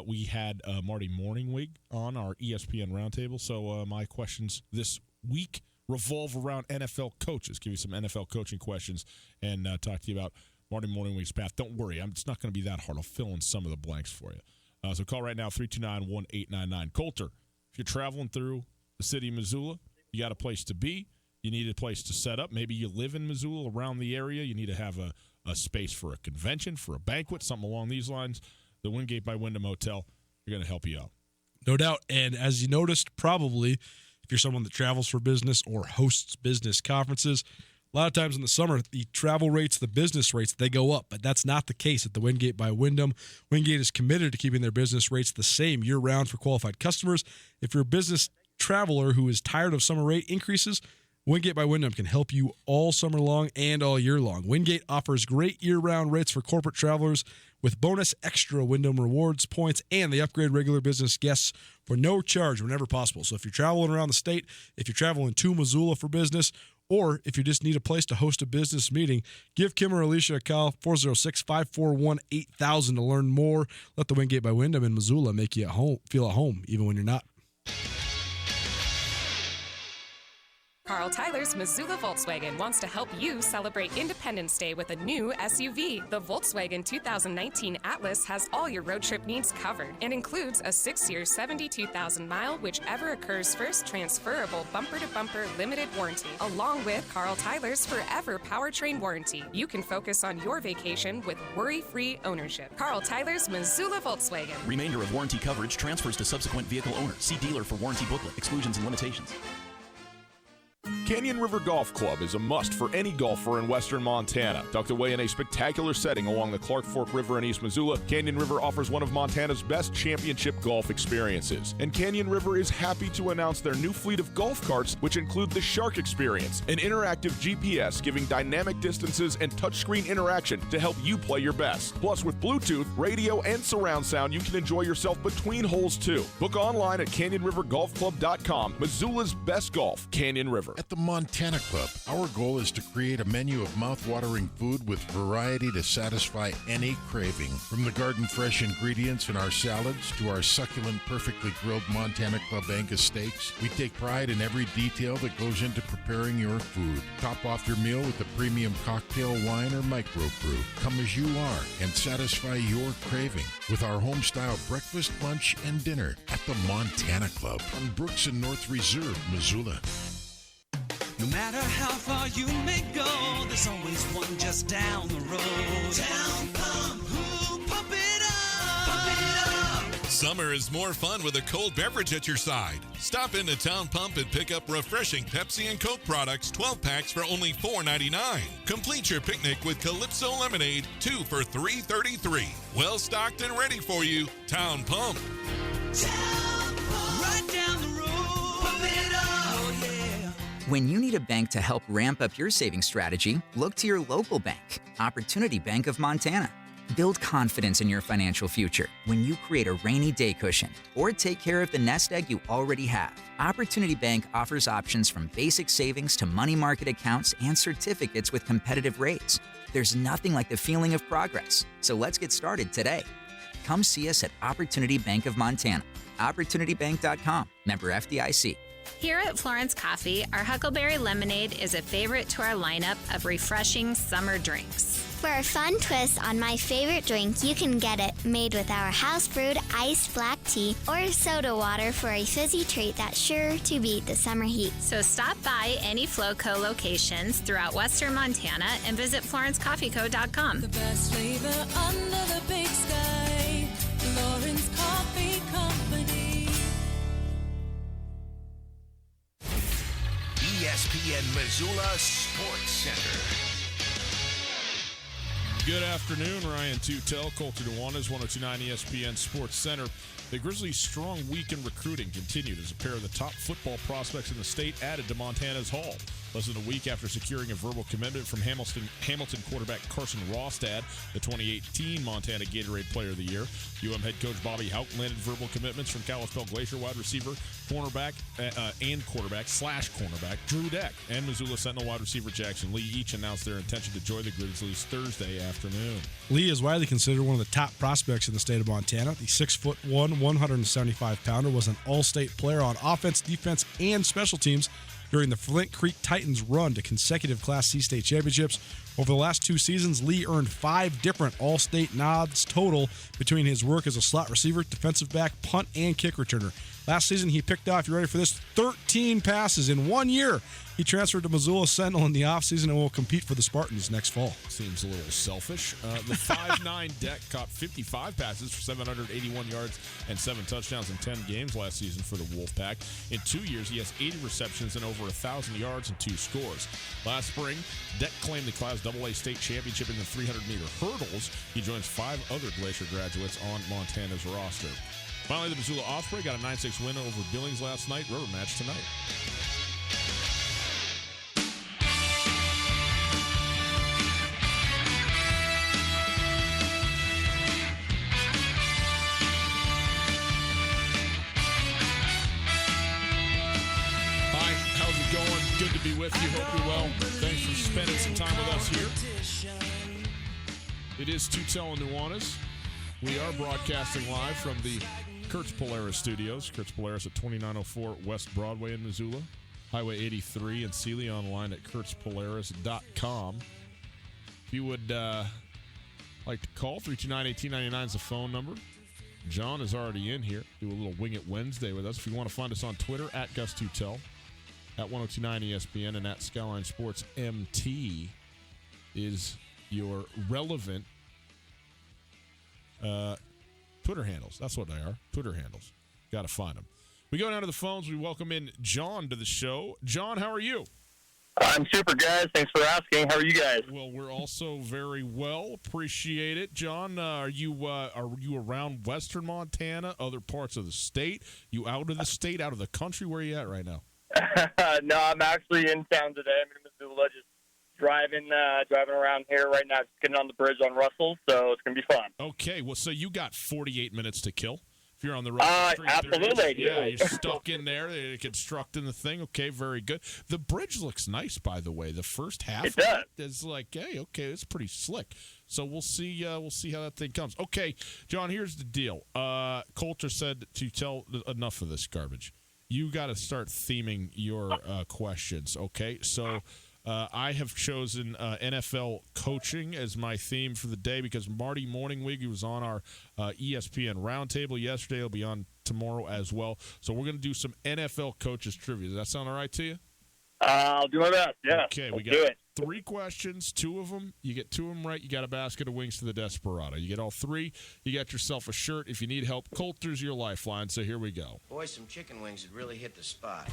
We had Marty Morningwig on our ESPN Roundtable, so my questions this week revolve around NFL coaches. Give you some NFL coaching questions and talk to you about Marty Morningwig's path. Don't worry, it's not going to be that hard. I'll fill in some of the blanks for you. So call right now, 329-1899. Coulter, if you're traveling through the city of Missoula, you got a place to be. You need a place to set up. Maybe you live in Missoula, around the area. You need to have a space for a convention, for a banquet, something along these lines. The Wingate by Wyndham Hotel, they're going to help you out. No doubt. And as you noticed, probably, if you're someone that travels for business or hosts business conferences, a lot of times in the summer, the travel rates, the business rates, they go up. But that's not the case at the Wingate by Wyndham. Wingate is committed to keeping their business rates the same year-round for qualified customers. If you're a business traveler who is tired of summer rate increases, Wingate by Wyndham can help you all summer long and all year long. Wingate offers great year-round rates for corporate travelers with bonus extra Wyndham Rewards points, and they upgrade regular business guests for no charge whenever possible. So if you're traveling around the state, if you're traveling to Missoula for business, or if you just need a place to host a business meeting, give Kim or Alicia a call, 406-541-8000 to learn more. Let the Wingate by Wyndham in Missoula make you feel at home, even when you're not. Carl Tyler's Missoula Volkswagen wants to help you celebrate Independence Day with a new SUV. The Volkswagen 2019 Atlas has all your road trip needs covered and includes a 6-year, 72,000-mile, whichever occurs first, transferable bumper-to-bumper limited warranty, along with Carl Tyler's forever powertrain warranty. You can focus on your vacation with worry-free ownership. Carl Tyler's Missoula Volkswagen. Remainder of warranty coverage transfers to subsequent vehicle owner. See dealer for warranty booklet, exclusions and limitations. Canyon River Golf Club is a must for any golfer in western Montana. Tucked away in a spectacular setting along the Clark Fork River in East Missoula, Canyon River offers one of Montana's best championship golf experiences. And Canyon River is happy to announce their new fleet of golf carts, which include the Shark Experience, an interactive GPS giving dynamic distances and touchscreen interaction to help you play your best. Plus, with Bluetooth, radio, and surround sound, you can enjoy yourself between holes too. Book online at CanyonRiverGolfClub.com. Missoula's best golf, Canyon River. At the Montana Club, our goal is to create a menu of mouth-watering food with variety to satisfy any craving. From the garden-fresh ingredients in our salads to our succulent, perfectly grilled Montana Club Angus steaks, we take pride in every detail that goes into preparing your food. Top off your meal with a premium cocktail, wine, or microbrew. Come as you are and satisfy your craving with our home-style breakfast, lunch, and dinner at the Montana Club on Brooks and North Reserve, Missoula. No matter how far you may go, there's always one just down the road. Town Pump, ooh, pump it up, pump it up. Summer is more fun with a cold beverage at your side. Stop into Town Pump and pick up refreshing Pepsi and Coke products, 12 packs for only $4.99. Complete your picnic with Calypso Lemonade, 2 for $3.33. Well stocked and ready for you. Town Pump. Town Pump, right down the road. Pump it up, oh yeah. When you need a bank to help ramp up your savings strategy, look to your local bank, Opportunity Bank of Montana. Build confidence in your financial future when you create a rainy day cushion or take care of the nest egg you already have. Opportunity Bank offers options from basic savings to money market accounts and certificates with competitive rates. There's nothing like the feeling of progress, so let's get started today. Come see us at Opportunity Bank of Montana. OpportunityBank.com. Member FDIC. Here at Florence Coffee, our Huckleberry Lemonade is a favorite to our lineup of refreshing summer drinks. For a fun twist on my favorite drink, you can get it made with our house-brewed iced black tea or soda water for a fizzy treat that's sure to beat the summer heat. So stop by any Flowco locations throughout western Montana and visit FlorenceCoffeeCo.com. The best flavor under the big sky, Florence Coffee Company. ESPN Missoula Sports Center. Good afternoon, Ryan Tootell, Colter Nuanez, 102.9 ESPN Sports Center. The Grizzlies' strong week in recruiting continued as a pair of the top football prospects in the state added to Montana's haul. Less than a week after securing a verbal commitment from Hamilton quarterback Carson Rostad, the 2018 Montana Gatorade Player of the Year, head coach Bobby Houck landed verbal commitments from Kalispell Glacier wide receiver, cornerback, and quarterback/cornerback Drew Deck, and Missoula Sentinel wide receiver Jackson Lee. Each announced their intention to join the Grizzlies Thursday afternoon. Lee is widely considered one of the top prospects in the state of Montana. The 6'1", 175-pounder was an all-state player on offense, defense, and special teams during the Flint Creek Titans' run to consecutive Class C state championships. Over the last 2 seasons, Lee earned 5 different all-state nods total between his work as a slot receiver, defensive back, punt, and kick returner. Last season, he picked off, you ready for this, 13 passes in 1 year. He transferred to Missoula Sentinel in the offseason and will compete for the Spartans next fall. Seems a little selfish. The 5'9" Deck caught 55 passes for 781 yards and 7 touchdowns in 10 games last season for the Wolfpack. In 2 years, he has 80 receptions and over 1,000 yards and 2 scores. Last spring, Deck claimed the Class AA state championship in the 300-meter hurdles. He joins 5 other Glacier graduates on Montana's roster. Finally, the Missoula Osprey got a 9-6 win over Billings last night. Rubber match tonight. us here. It is Tootell and Nuanez. We are broadcasting live from the Kurtz Polaris Studios. Kurtz Polaris at 2904 West Broadway in Missoula. Highway 83 in Sealy, online at kurtzpolaris.com. If you would like to call, 329-1899 is the phone number. John is already in here. Do a little Wing It Wednesday with us. If you want to find us on Twitter, at Gus Tootell, at 1029 ESPN, and at Skyline Sports MT is your relevant Twitter handles. That's what they are, Twitter handles. Got to find them. We go down to the phones. We welcome in John to the show. John, how are you? I'm super, guys. Thanks for asking. How are you guys? Well, we're also very well. Appreciate it. John, are you around western Montana, other parts of the state? You out of the state, out of the country? Where are you at right now? No, I'm actually in town today. I'm in Missoula, just driving around here right now, just getting on the bridge on Russell, so it's going to be fun. Okay, well, so you got 48 minutes to kill. If you're on the road, absolutely. Yeah, you're stuck in there. They're constructing the thing. Okay, very good. The bridge looks nice, by the way. The first half it does. Is like, hey, okay, it's pretty slick. So we'll see how that thing comes. Okay, John, here's the deal. Coulter said to tell enough of this garbage. You got to start theming your questions. Okay, so. I have chosen NFL coaching as my theme for the day because Marty Morningwig was on our ESPN roundtable yesterday. He'll be on tomorrow as well. So we're going to do some NFL coaches trivia. Does that sound all right to you? I'll do my best, yeah. Okay, we got 3 questions, 2 of them. You get 2 of them right, you got a basket of wings to the Desperado. You get all 3, you got yourself a shirt. If you need help, Coulter's your lifeline, so here we go. Boy, some chicken wings would really hit the spot.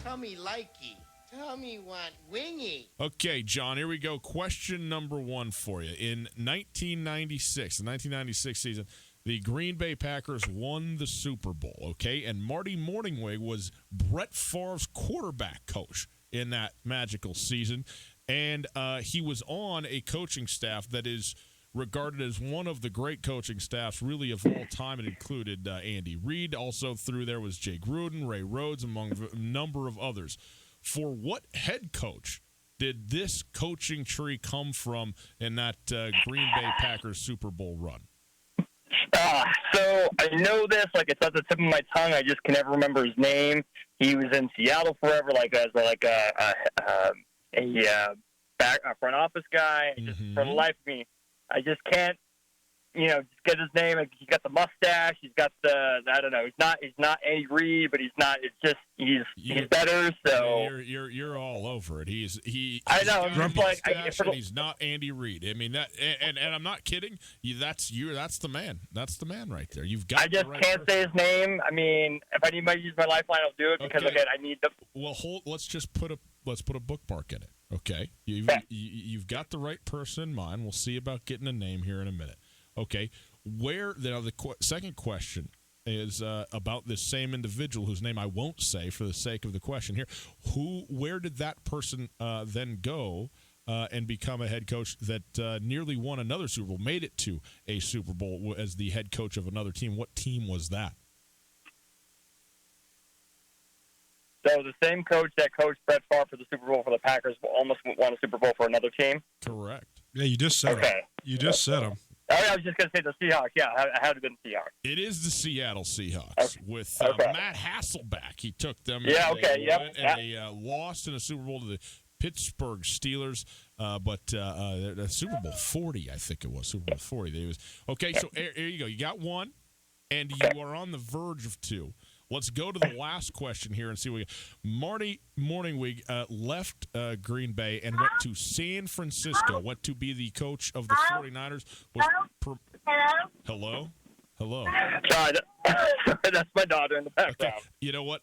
Tell me likey. Tell me what wingy. Okay, John, here we go. Question number 1 for you. In 1996, the 1996 season, the Green Bay Packers won the Super Bowl, okay? And Marty Morningwig was Brett Favre's quarterback coach in that magical season. And he was on a coaching staff that is regarded as one of the great coaching staffs really of all time. It included Andy Reid. Also through there was Jay Gruden, Ray Rhodes, among a number of others. For what head coach did this coaching tree come from in that Green Bay Packers Super Bowl run? So I know this, like it's at the tip of my tongue. I just can never remember his name. He was in Seattle forever, like as a front office guy. Just for the life of me, I just can't, just get his name. He's got the mustache. He's got I don't know. He's not Andy Reid, but he's not. It's just he's better. So you're all over it. I know. And he's not Andy Reid. I mean that, and I'm not kidding. That's the man. That's the man right there. You've got. I just can't say his name. I mean, if I need to use my lifeline, I'll do it because again, I need the. Well, let's put a bookmark in it. Okay, you've got the right person in mind. We'll see about getting a name here in a minute. Okay, the second question is about this same individual whose name I won't say for the sake of the question here. Where did that person then go and become a head coach that nearly won another Super Bowl, made it to a Super Bowl as the head coach of another team? What team was that? So the same coach that coached Brett Favre for the Super Bowl for the Packers almost won a Super Bowl for another team? Correct. Yeah, you just said him. You just said him. Oh, I was just going to say the Seahawks. Yeah, I had to be the Seahawks. It is the Seattle Seahawks with Matt Hasselbeck. He took them. They lost in a Super Bowl to the Pittsburgh Steelers, but the Super Bowl 40, I think it was, Super Bowl 40. Okay, so here you go. You got 1, and you are on the verge of 2. Let's go to the last question here and see what we get. Marty Morningwig left Green Bay and went to San Francisco, went to be the coach of the 49ers. Hello? Sorry, that's my daughter in the background. Okay. You know what?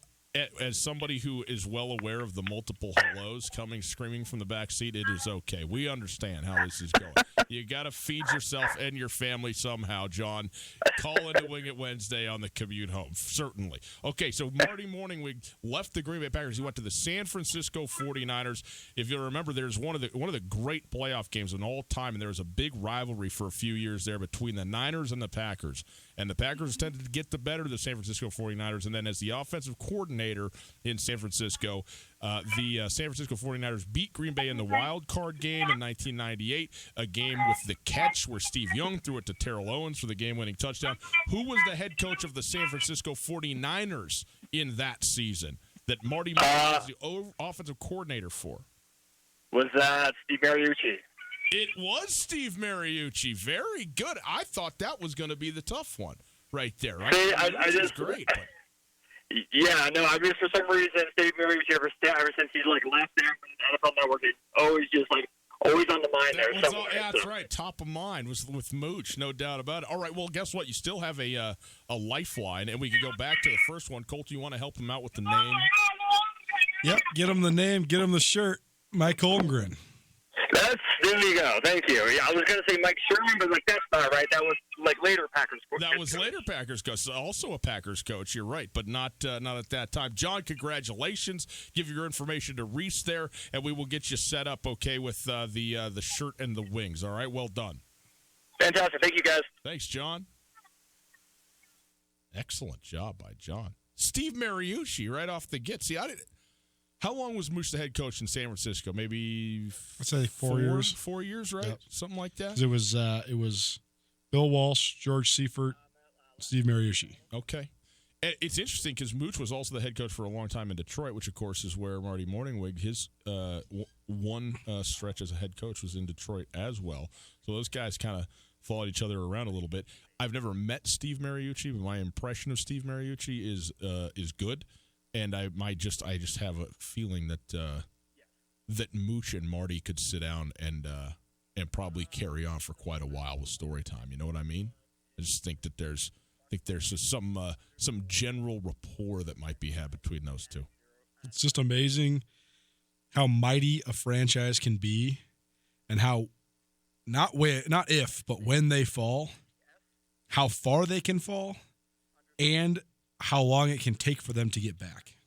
As somebody who is well aware of the multiple hellos coming screaming from the back seat, it is okay. We understand how this is going. You got to feed yourself and your family somehow, John. Call into Wing It Wednesday on the commute home, certainly. Okay, so Marty Morningwig left the Green Bay Packers. He went to the San Francisco 49ers. If you'll remember, there's one of the great playoff games of all time, and there was a big rivalry for a few years there between the Niners and the Packers. And the Packers tended to get the better of the San Francisco 49ers, and then as the offensive coordinator coordinator in San Francisco. The San Francisco 49ers beat Green Bay in the wild card game in 1998, a game with the catch where Steve Young threw it to Terrell Owens for the game-winning touchdown. Who was the head coach of the San Francisco 49ers in that season that Marty was the offensive coordinator for? Was that Steve Mariucci? It was Steve Mariucci. Very good. I thought that was going to be the tough one right there. Right? See, I just great. But... Yeah, no, I mean, for some reason, Steve Mariucci, ever since he's, like, left there from the NFL Network, he's always just, like, always on the mind there somewhere. Yeah, that's right. Top of mind was with Mooch, no doubt about it. All right, well, guess what? You still have a lifeline, and we can go back to the first one. Colt, you want to help him out with the name? Yep, get him the name, get him the shirt. Mike Holmgren. There you go. Thank you. Yeah, I was going to say Mike Sherman, but like that's not right. That was like later Packers coach. That was later Packers coach. Also a Packers coach. You're right, but not at that time. John, congratulations. Give your information to Reese there, and we will get you set up okay with the shirt and the wings. All right, well done. Fantastic. Thank you, guys. Thanks, John. Excellent job by John. Steve Mariucci right off the get. See, how long was Mooch the head coach in San Francisco? Maybe I'd say 4 years. 4 years, right? Yep. Something like that. It was Bill Walsh, George Seifert, Steve Mariucci. Okay. And it's interesting because Mooch was also the head coach for a long time in Detroit, which, of course, is where Marty Morningwig, his one stretch as a head coach was in Detroit as well. So those guys kind of followed each other around a little bit. I've never met Steve Mariucci, but my impression of Steve Mariucci is good. And I just have a feeling that Mooch and Marty could sit down and probably carry on for quite a while with story time. You know what I mean? I just think that there's some general rapport that might be had between those two. It's just amazing how mighty a franchise can be, and how not if but when they fall, how far they can fall, and how long it can take for them to get back.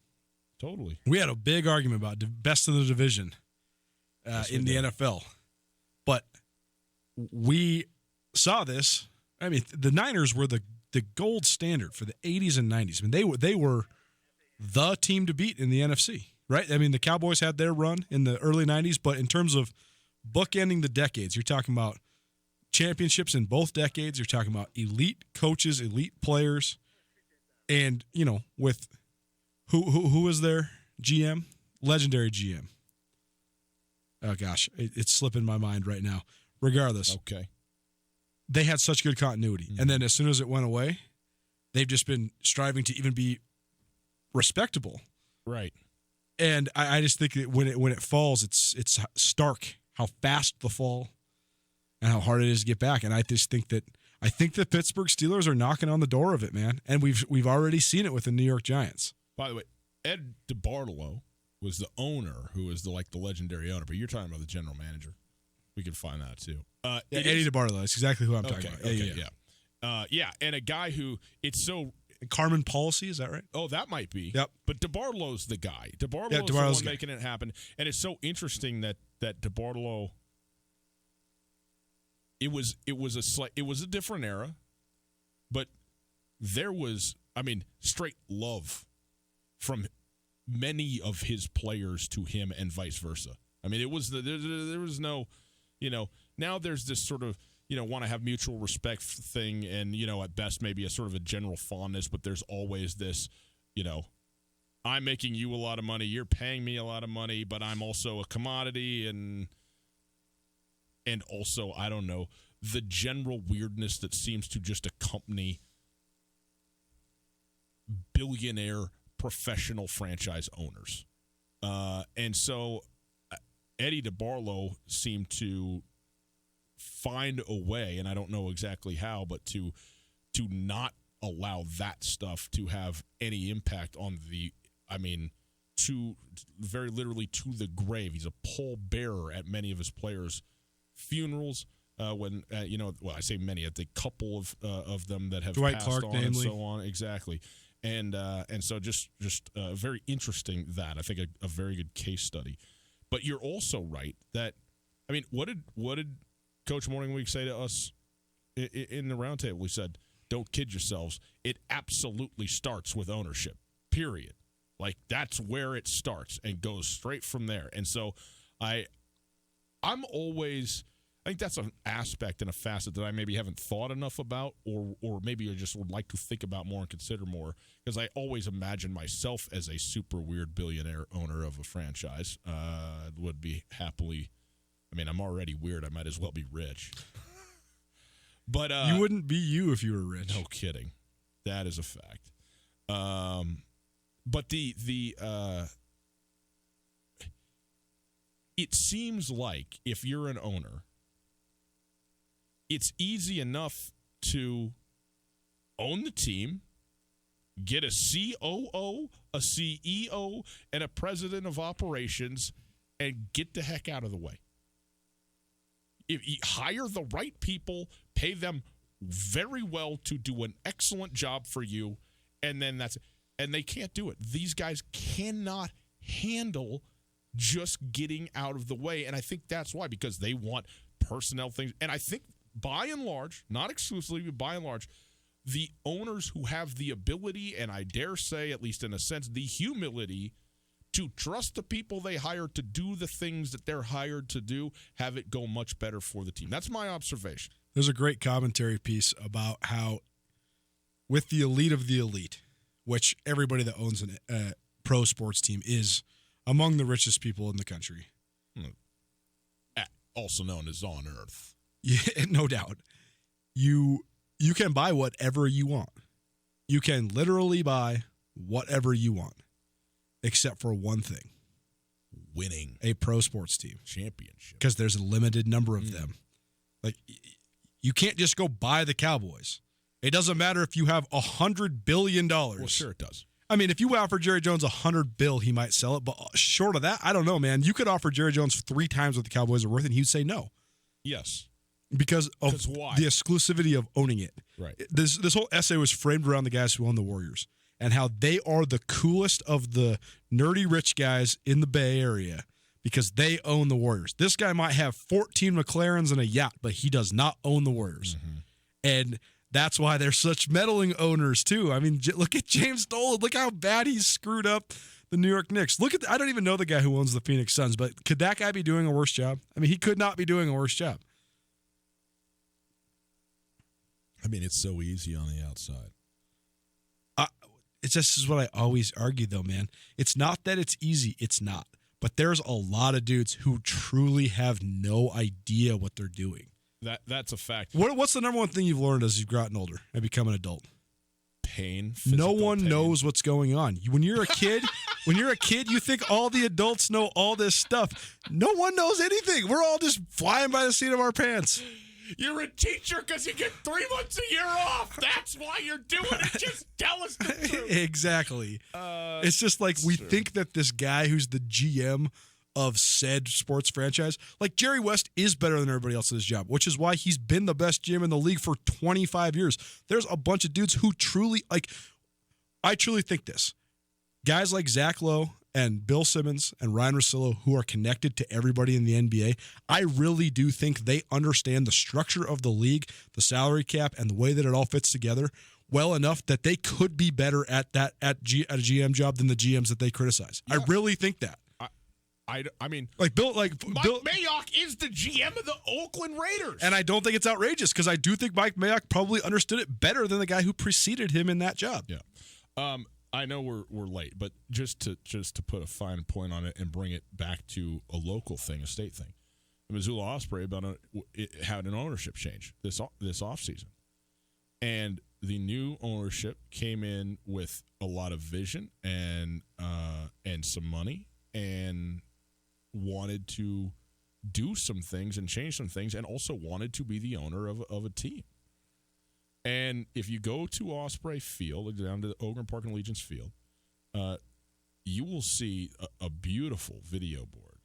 Totally. We had a big argument about the best in the division in the NFL. But we saw this. I mean, the Niners were the gold standard for the 80s and 90s. I mean, they were the team to beat in the NFC, right? I mean, the Cowboys had their run in the early 90s, but in terms of bookending the decades, you're talking about championships in both decades. You're talking about elite coaches, elite players. And, you know, with who was their GM? Legendary GM. Oh, gosh. It's slipping my mind right now. Regardless. Okay. They had such good continuity. Mm-hmm. And then as soon as it went away, they've just been striving to even be respectable. Right. And I just think that when it falls, it's stark how fast the fall and how hard it is to get back. And I just think that the Pittsburgh Steelers are knocking on the door of it, man. And we've already seen it with the New York Giants. By the way, Ed DeBartolo was the owner, who is the legendary owner, but you're talking about the general manager. We can find that too. Eddie DeBartolo. That's exactly who I'm talking about. Yeah. And a guy who it's so. Carmen Policy, is that right? Oh, that might be. Yep. But DeBartolo's the guy. DeBartolo's the one making it happen. And it's so interesting that DeBartolo. It was a different era, but there was, straight love from many of his players to him and vice versa. I mean, it was there was no, now there's this sort of, want to have mutual respect thing, and, at best maybe a sort of a general fondness, but there's always this, I'm making you a lot of money, you're paying me a lot of money, but I'm also a commodity, and also, I don't know, the general weirdness that seems to just accompany billionaire professional franchise owners. And so Eddie DeBartolo seemed to find a way, and I don't know exactly how, but to not allow that stuff to have any impact on to very literally to the grave. He's a pallbearer at many of his players' funerals. When I say many, at the couple of them that have Dwight passed Clark, on namely. and so on, exactly, and so just very interesting that I think a very good case study. But you're also right that what did Coach Morningweek say to us in the roundtable? We said, "Don't kid yourselves. It absolutely starts with ownership. Period. Like, that's where it starts and goes straight from there. And so I'm always, I think that's an aspect and a facet that I maybe haven't thought enough about, or maybe I just would like to think about more and consider more, because I always imagine myself as a super weird billionaire owner of a franchise. Would be happily, I mean, I'm already weird. I might as well be rich. But you wouldn't be you if you were rich. No kidding. That is a fact. But it seems like if you're an owner, it's easy enough to own the team, get a COO, a CEO, and a president of operations, and get the heck out of the way. If you hire the right people, pay them very well to do an excellent job for you, and then that's it. And they can't do it. These guys cannot handle just getting out of the way. And I think that's why, because they want personnel things. And I think by and large, not exclusively, but by and large, the owners who have the ability, and I dare say, at least in a sense, the humility to trust the people they hire to do the things that they're hired to do, have it go much better for the team. That's my observation. There's a great commentary piece about how with the elite of the elite, which everybody that owns a pro sports team is among the richest people in the country. Also known as on earth. Yeah, no doubt. You can buy whatever you want. You can literally buy whatever you want, except for one thing. Winning. A pro sports team. Championship. Because there's a limited number of them. Like, you can't just go buy the Cowboys. It doesn't matter if you have $100 billion. Well, sure it does. I mean, if you offer Jerry Jones $100 billion, he might sell it. But short of that, I don't know, man. You could offer Jerry Jones 3 times what the Cowboys are worth, and he'd say no. Yes. Because of why? The exclusivity of owning it. Right. This whole essay was framed around the guys who own the Warriors and how they are the coolest of the nerdy rich guys in the Bay Area because they own the Warriors. This guy might have 14 McLarens and a yacht, but he does not own the Warriors. Mm-hmm. And that's why they're such meddling owners, too. I mean, look at James Dolan. Look how bad he's screwed up the New York Knicks. I don't even know the guy who owns the Phoenix Suns, but could that guy be doing a worse job? I mean, he could not be doing a worse job. I mean, it's so easy on the outside. It's just what I always argue, though, man. It's not that it's easy. It's not. But there's a lot of dudes who truly have no idea what they're doing. That's a fact. What's the number one thing you've learned as you've gotten older and become an adult? Pain. No one pain. knows what's going on. When you're a kid, you think all the adults know all this stuff. No one knows anything. We're all just flying by the seat of our pants. You're a teacher because you get 3 months a year off. That's why you're doing it. Just tell us the truth. Exactly. It's just like we think that this guy who's the GM of said sports franchise, like Jerry West is better than everybody else at his job, which is why he's been the best GM in the league for 25 years. There's a bunch of dudes who I truly think this. Guys like Zach Lowe and Bill Simmons and Ryan Russillo, who are connected to everybody in the NBA, I really do think they understand the structure of the league, the salary cap, and the way that it all fits together well enough that they could be better at a GM job than the GMs that they criticize. Yeah. I really think that. I mean, Mike Mayock is the GM of the Oakland Raiders, and I don't think it's outrageous because I do think Mike Mayock probably understood it better than the guy who preceded him in that job. Yeah, I know we're late, but just to put a fine point on it and bring it back to a local thing, a state thing, the Missoula Osprey it had an ownership change this offseason, and the new ownership came in with a lot of vision and some money and wanted to do some things and change some things, and also wanted to be the owner of a team. And if you go to Osprey Field, down to the Ogren Park and Allegiance Field, you will see a beautiful video board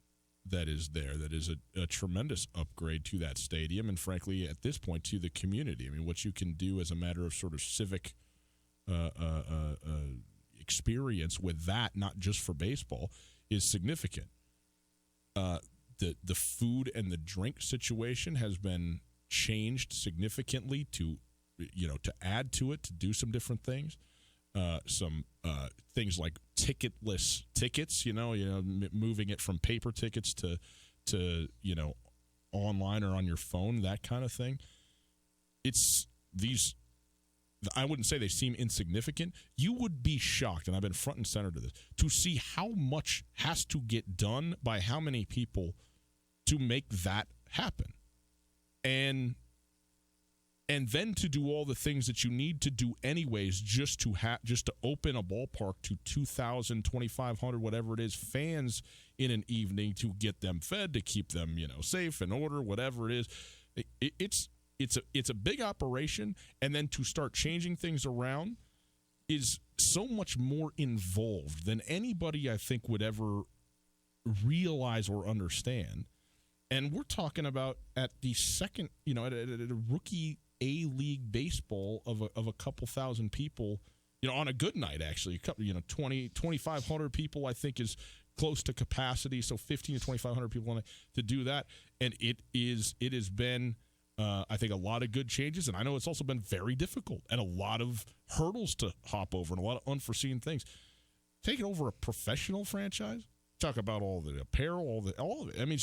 that is there. That is a tremendous upgrade to that stadium, and frankly, at this point, to the community. I mean, what you can do as a matter of sort of civic experience with that, not just for baseball, is significant. The food and the drink situation has been changed significantly to add to it, to do some different things. Some things like ticketless tickets, moving it from paper tickets to online or on your phone, that kind of thing. It's these, I wouldn't say they seem insignificant. You would be shocked, and I've been front and center to this, to see how much has to get done by how many people to make that happen. And then to do all the things that you need to do anyways, just to open a ballpark to 2,000, 2,500, whatever it is, fans in an evening, to get them fed, to keep them, safe and order, whatever it is. It's a big operation, and then to start changing things around is so much more involved than anybody, I think, would ever realize or understand. And we're talking about at the second, at a rookie A-League baseball of a couple thousand people, on a good night, actually, 2,500 people, I think, is close to capacity. So 15 to 2,500 people to do that. And it has been, I think, a lot of good changes. And I know it's also been very difficult and a lot of hurdles to hop over and a lot of unforeseen things. Taking over a professional franchise, talk about all the apparel, all of it. I mean,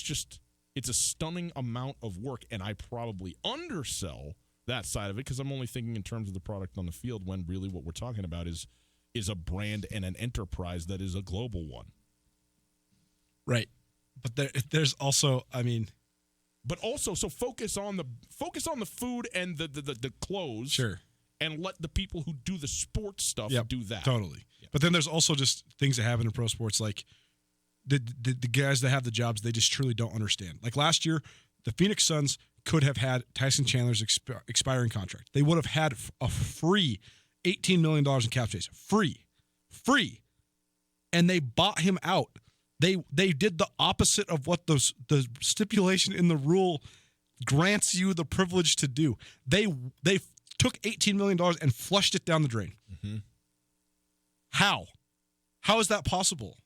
it's a stunning amount of work, and I probably undersell that side of it because I'm only thinking in terms of the product on the field, when really what we're talking about is a brand and an enterprise that is a global one. Right. But there's also, but also, so focus on the food and the clothes. Sure. And let the people who do the sports stuff do that. Totally. Yep. But then there's also just things that happen in pro sports, like the guys that have the jobs, they just truly don't understand. Like last year, the Phoenix Suns could have had Tyson Chandler's expiring contract. They would have had a free $18 million in cap space. Free. And they bought him out. They did the opposite of what the stipulation in the rule grants you the privilege to do. They took $18 million and flushed it down the drain. Mm-hmm. How is that possible?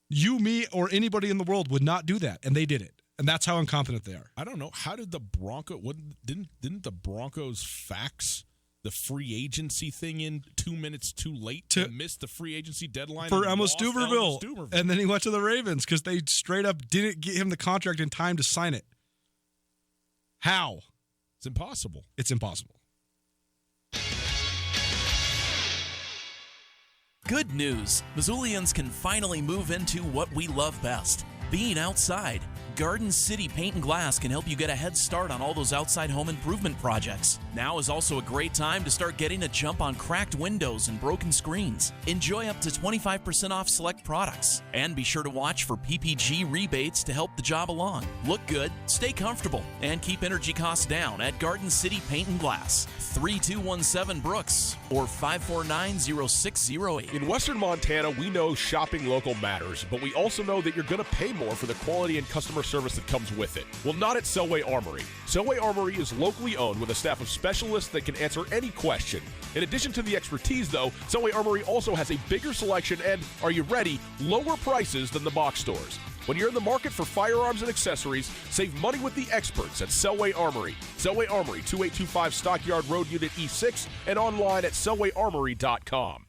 You, me, or anybody in the world would not do that, and they did it. And that's how incompetent they are. I don't know. How did the didn't the Broncos fax the free agency thing in 2 minutes too late to miss the free agency deadline for Elmo Stuberville? And then he went to the Ravens because they straight up didn't get him the contract in time to sign it. How? It's impossible. It's impossible. Good news. Missoulians can finally move into what we love best, being outside. Garden City Paint and Glass can help you get a head start on all those outside home improvement projects. Now is also a great time to start getting a jump on cracked windows and broken screens. Enjoy up to 25% off select products. And be sure to watch for PPG rebates to help the job along. Look good, stay comfortable, and keep energy costs down at Garden City Paint and Glass. 3217 Brooks or 549-0608. In Western Montana, we know shopping local matters, but we also know that you're going to pay more for the quality and customer service that comes with it. Well, not at Selway Armory. Selway Armory is locally owned with a staff of specialists that can answer any question. In addition to the expertise, though, Selway Armory also has a bigger selection and, are you ready, lower prices than the box stores. When you're in the market for firearms and accessories, save money with the experts at Selway Armory. Selway Armory, 2825 Stockyard Road, Unit E6, and online at selwayarmory.com.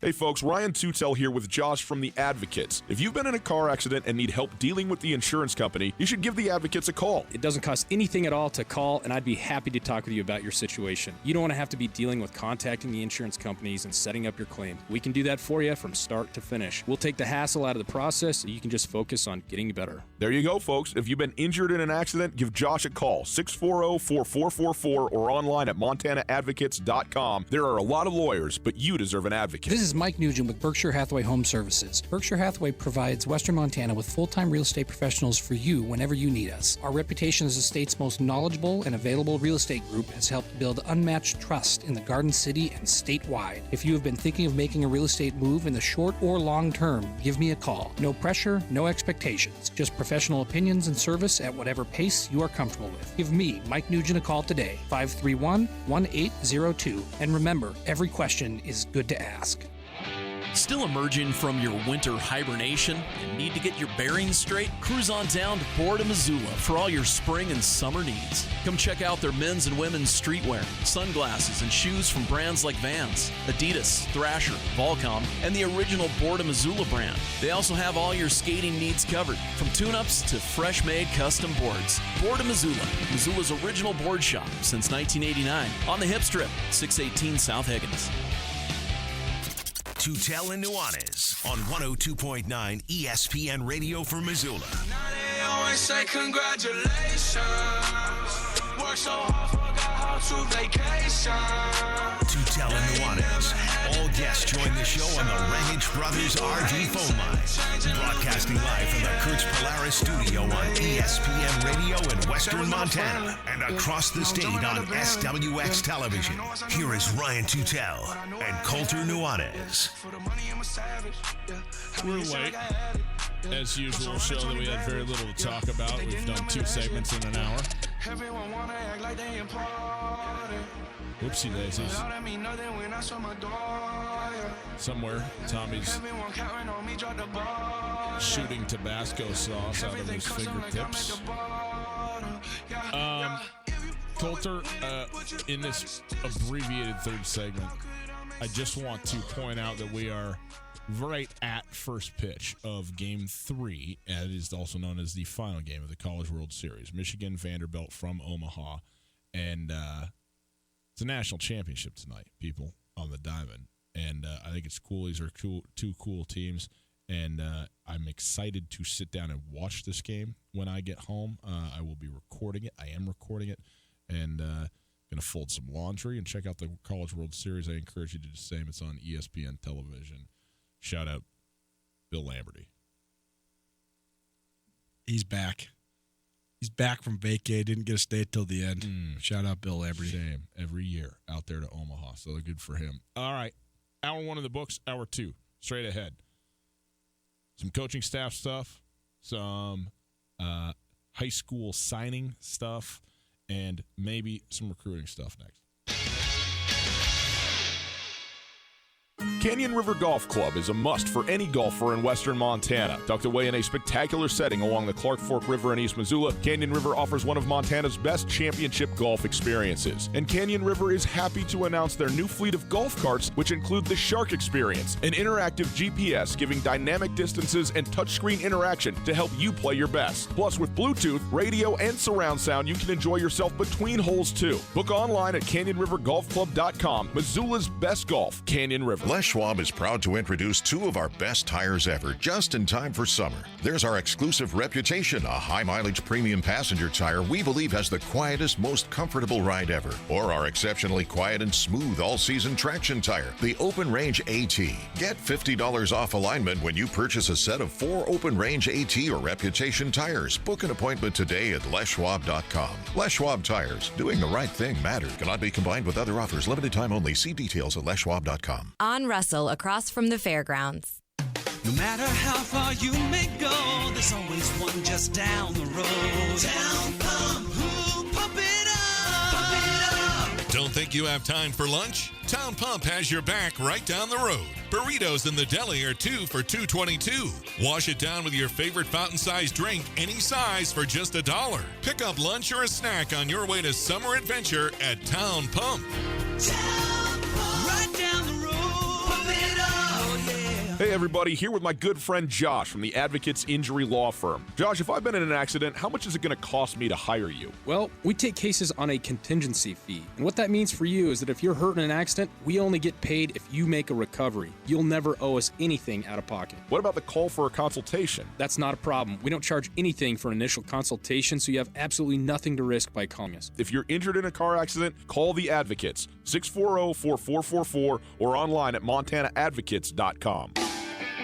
Hey folks, Ryan Tootell here with Josh from The Advocates. If you've been in a car accident and need help dealing with the insurance company, you should give The Advocates a call. It doesn't cost anything at all to call, and I'd be happy to talk with you about your situation. You don't want to have to be dealing with contacting the insurance companies and setting up your claim. We can do that for you from start to finish. We'll take the hassle out of the process so you can just focus on getting better. There you go, folks. If you've been injured in an accident, give Josh a call, 640-4444, or online at montanaadvocates.com. There are a lot of lawyers, but you deserve an advocate. This is Mike Nugent with Berkshire Hathaway Home Services. Berkshire Hathaway provides Western Montana with full-time real estate professionals for you whenever you need us. Our reputation as the state's most knowledgeable and available real estate group has helped build unmatched trust in the Garden City and statewide. If you have been thinking of making a real estate move in the short or long term, give me a call. No pressure, no expectations. Just professional opinions and service at whatever pace you are comfortable with. Give me, Mike Nugent, a call today, 531-1802. And remember, every question is good to ask. Still emerging from your winter hibernation and need to get your bearings straight? Cruise on down to Port of Missoula for all your spring and summer needs. Come check out their men's and women's streetwear, sunglasses, and shoes from brands like Vans, Adidas, Thrasher, Volcom, and the original Port of Missoula brand. They also have all your skating needs covered, from tune-ups to fresh-made custom boards. Port of Missoula, Missoula's original board shop since 1989, on the Hip Strip, 618 South Higgins. Tootell and Nuanez on 102.9 ESPN Radio for Missoula. They always say congratulations. Work so hard, forgot how to vacation. Tootell and Nuanez. All guests join the show on the Rangage Brothers RV phone line. Broadcasting live from the Kurtz Polaris studio on ESPN Radio in Western Montana and across the state on SWX television. Here is Ryan Tootell and Coulter Nuanez. We're late. As usual, show that we had very little to talk about. We've done 2 segments in an hour. Whoopsie daisies. Somewhere, Tommy's shooting Tabasco sauce out of his fingertips. Coulter, in this abbreviated third segment, I just want to point out that we are right at first pitch of Game 3, and it is also known as the final game of the College World Series. Michigan Vanderbilt from Omaha, and it's a national championship tonight, people, on the diamond. And I think it's cool. These are two cool teams, and I'm excited to sit down and watch this game when I get home. I will be recording it. I am recording it, and going to fold some laundry and check out the College World Series. I encourage you to do the same. It's on ESPN television. Shout out Bill Lamberty. He's back. He's back from vacay. Didn't get to stay till the end. Shout out Bill Lamberty. Shame. Every year out there to Omaha. So good for him. All right. Hour 1 of the books. Hour 2. Straight ahead. Some coaching staff stuff. Some high school signing stuff. And maybe some recruiting stuff next. Canyon River Golf Club is a must for any golfer in western Montana. Tucked away in a spectacular setting along the Clark Fork River in East Missoula, Canyon River offers one of Montana's best championship golf experiences. And Canyon River is happy to announce their new fleet of golf carts, which include the Shark Experience, an interactive GPS giving dynamic distances and touchscreen interaction to help you play your best. Plus, with Bluetooth, radio, and surround sound, you can enjoy yourself between holes too. Book online at canyonrivergolfclub.com. Missoula's best golf, Canyon River. Les Schwab is proud to introduce 2 of our best tires ever, just in time for summer. There's our exclusive Reputation, a high-mileage premium passenger tire we believe has the quietest, most comfortable ride ever. Or our exceptionally quiet and smooth all-season traction tire, the Open Range AT. Get $50 off alignment when you purchase a set of 4 Open Range AT or Reputation tires. Book an appointment today at leschwab.com. Les Schwab Tires. Doing the right thing matters. Cannot be combined with other offers. Limited time only. See details at leschwab.com. On Russell, across from the fairgrounds. No matter how far you may go, there's always one just down the road. Town Pump, who pump it up, pump it up. Don't think you have time for lunch? Town Pump has your back right down the road. Burritos in the deli are 2 for $2.22. Wash it down with your favorite fountain-sized drink, any size, for just $1. Pick up lunch or a snack on your way to summer adventure at Town Pump. Town Pump, right down the road, pump it up, oh yeah. Hey everybody, here with my good friend Josh from the Advocates Injury Law Firm. Josh, if I've been in an accident, how much is it going to cost me to hire you? Well, we take cases on a contingency fee. And what that means for you is that if you're hurt in an accident, we only get paid if you make a recovery. You'll never owe us anything out of pocket. What about the call for a consultation? That's not a problem. We don't charge anything for an initial consultation, so you have absolutely nothing to risk by calling us. If you're injured in a car accident, call the Advocates, 640-4444, or online at montanaadvocates.com.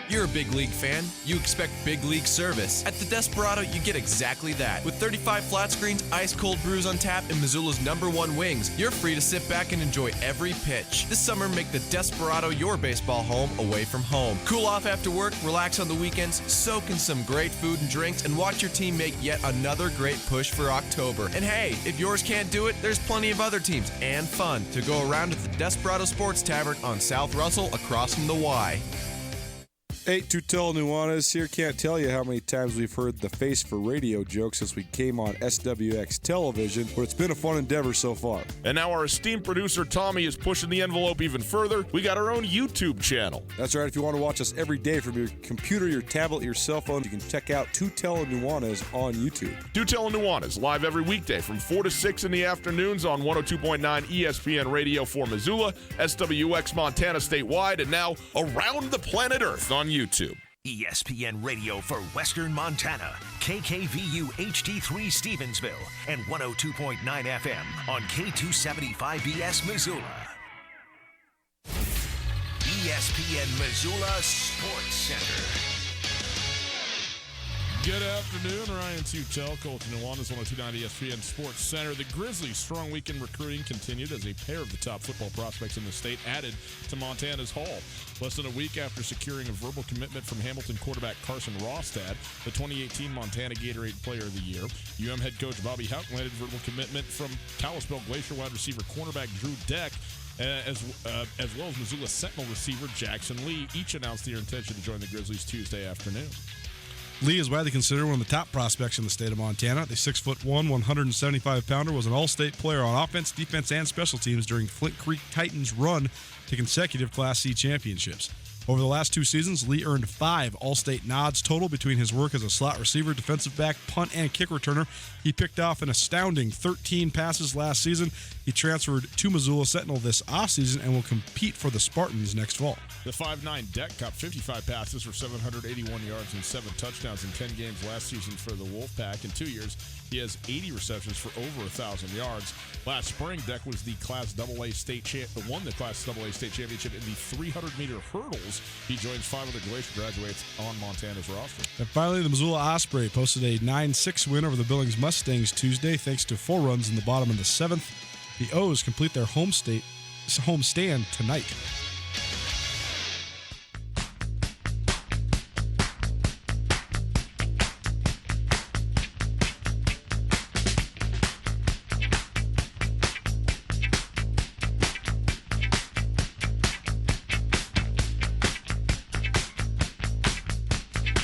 You're a big league fan. You expect big league service. At the Desperado, you get exactly that. With 35 flat screens, ice-cold brews on tap, and Missoula's #1 wings, you're free to sit back and enjoy every pitch. This summer, make the Desperado your baseball home away from home. Cool off after work, relax on the weekends, soak in some great food and drinks, and watch your team make yet another great push for October. And hey, if yours can't do it, there's plenty of other teams and fun to go around at the Desperado Sports Tavern on South Russell across from the Y. Hey, Tootell, Nuanez here. Can't tell you how many times we've heard the face for radio joke since we came on SWX television, but it's been a fun endeavor so far. And now our esteemed producer Tommy is pushing the envelope even further. We got our own YouTube channel. That's right. If you want to watch us every day from your computer, your tablet, your cell phone, you can check out Tootell and Nuanez on YouTube. Tootell and Nuanez, live every weekday from 4 to 6 in the afternoons on 102.9 ESPN Radio for Missoula, SWX Montana statewide, and now around the planet Earth on YouTube. ESPN Radio for Western Montana, KKVU HD3 Stevensville, and 102.9 FM on K275BS Missoula. ESPN Missoula Sports Center. Good afternoon, Ryan Tootell, Colton Nuanez, 102.9 ESPN Sports Center. The Grizzlies' strong weekend recruiting continued as a pair of the top football prospects in the state added to Montana's haul. Less than a week after securing a verbal commitment from Hamilton quarterback Carson Rostad, the 2018 Montana Gatorade Player of the Year, UM head coach Bobby Houck landed verbal commitment from Kalispell Glacier wide receiver cornerback Drew Deck, as well as Missoula Sentinel receiver Jackson Lee. Each announced their intention to join the Grizzlies Tuesday afternoon. Lee is widely considered one of the top prospects in the state of Montana. The 6'1", 175-pounder was an all-state player on offense, defense, and special teams during Flint Creek Titans' run to consecutive Class C championships. Over the last 2 seasons, Lee earned 5 all-state nods total between his work as a slot receiver, defensive back, punt, and kick returner. He picked off an astounding 13 passes last season. He transferred to Missoula Sentinel this offseason and will compete for the Spartans next fall. The 5'9" Deck caught 55 passes for 781 yards and 7 touchdowns in 10 games last season for the Wolfpack. In 2 years, he has 80 receptions for over 1,000 yards. Last spring, Deck was the Class AA state won the Class AA state championship in the 300-meter hurdles. He joins 5 other Glacier graduates on Montana's roster. And finally, the Missoula Osprey posted a 9-6 win over the Billings Mustangs Tuesday, thanks to 4 runs in the bottom of the 7th. The O's complete their homestand tonight.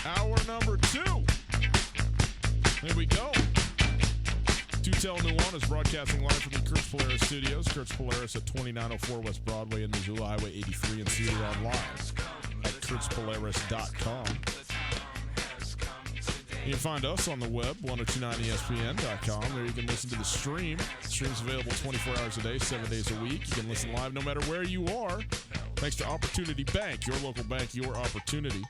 Hour number 2. Here we go. Tootell Nuanez broadcasting live from the Kurtz Polaris Studios. Kurtz Polaris at 2904 West Broadway in Missoula, Highway 83, and see it online at kurtzpolaris.com. You can find us on the web, 1029ESPN.com. There you can listen to the stream. The stream's available 24 hours a day, 7 days a week. You can listen live no matter where you are. Thanks to Opportunity Bank, your local bank, your opportunity.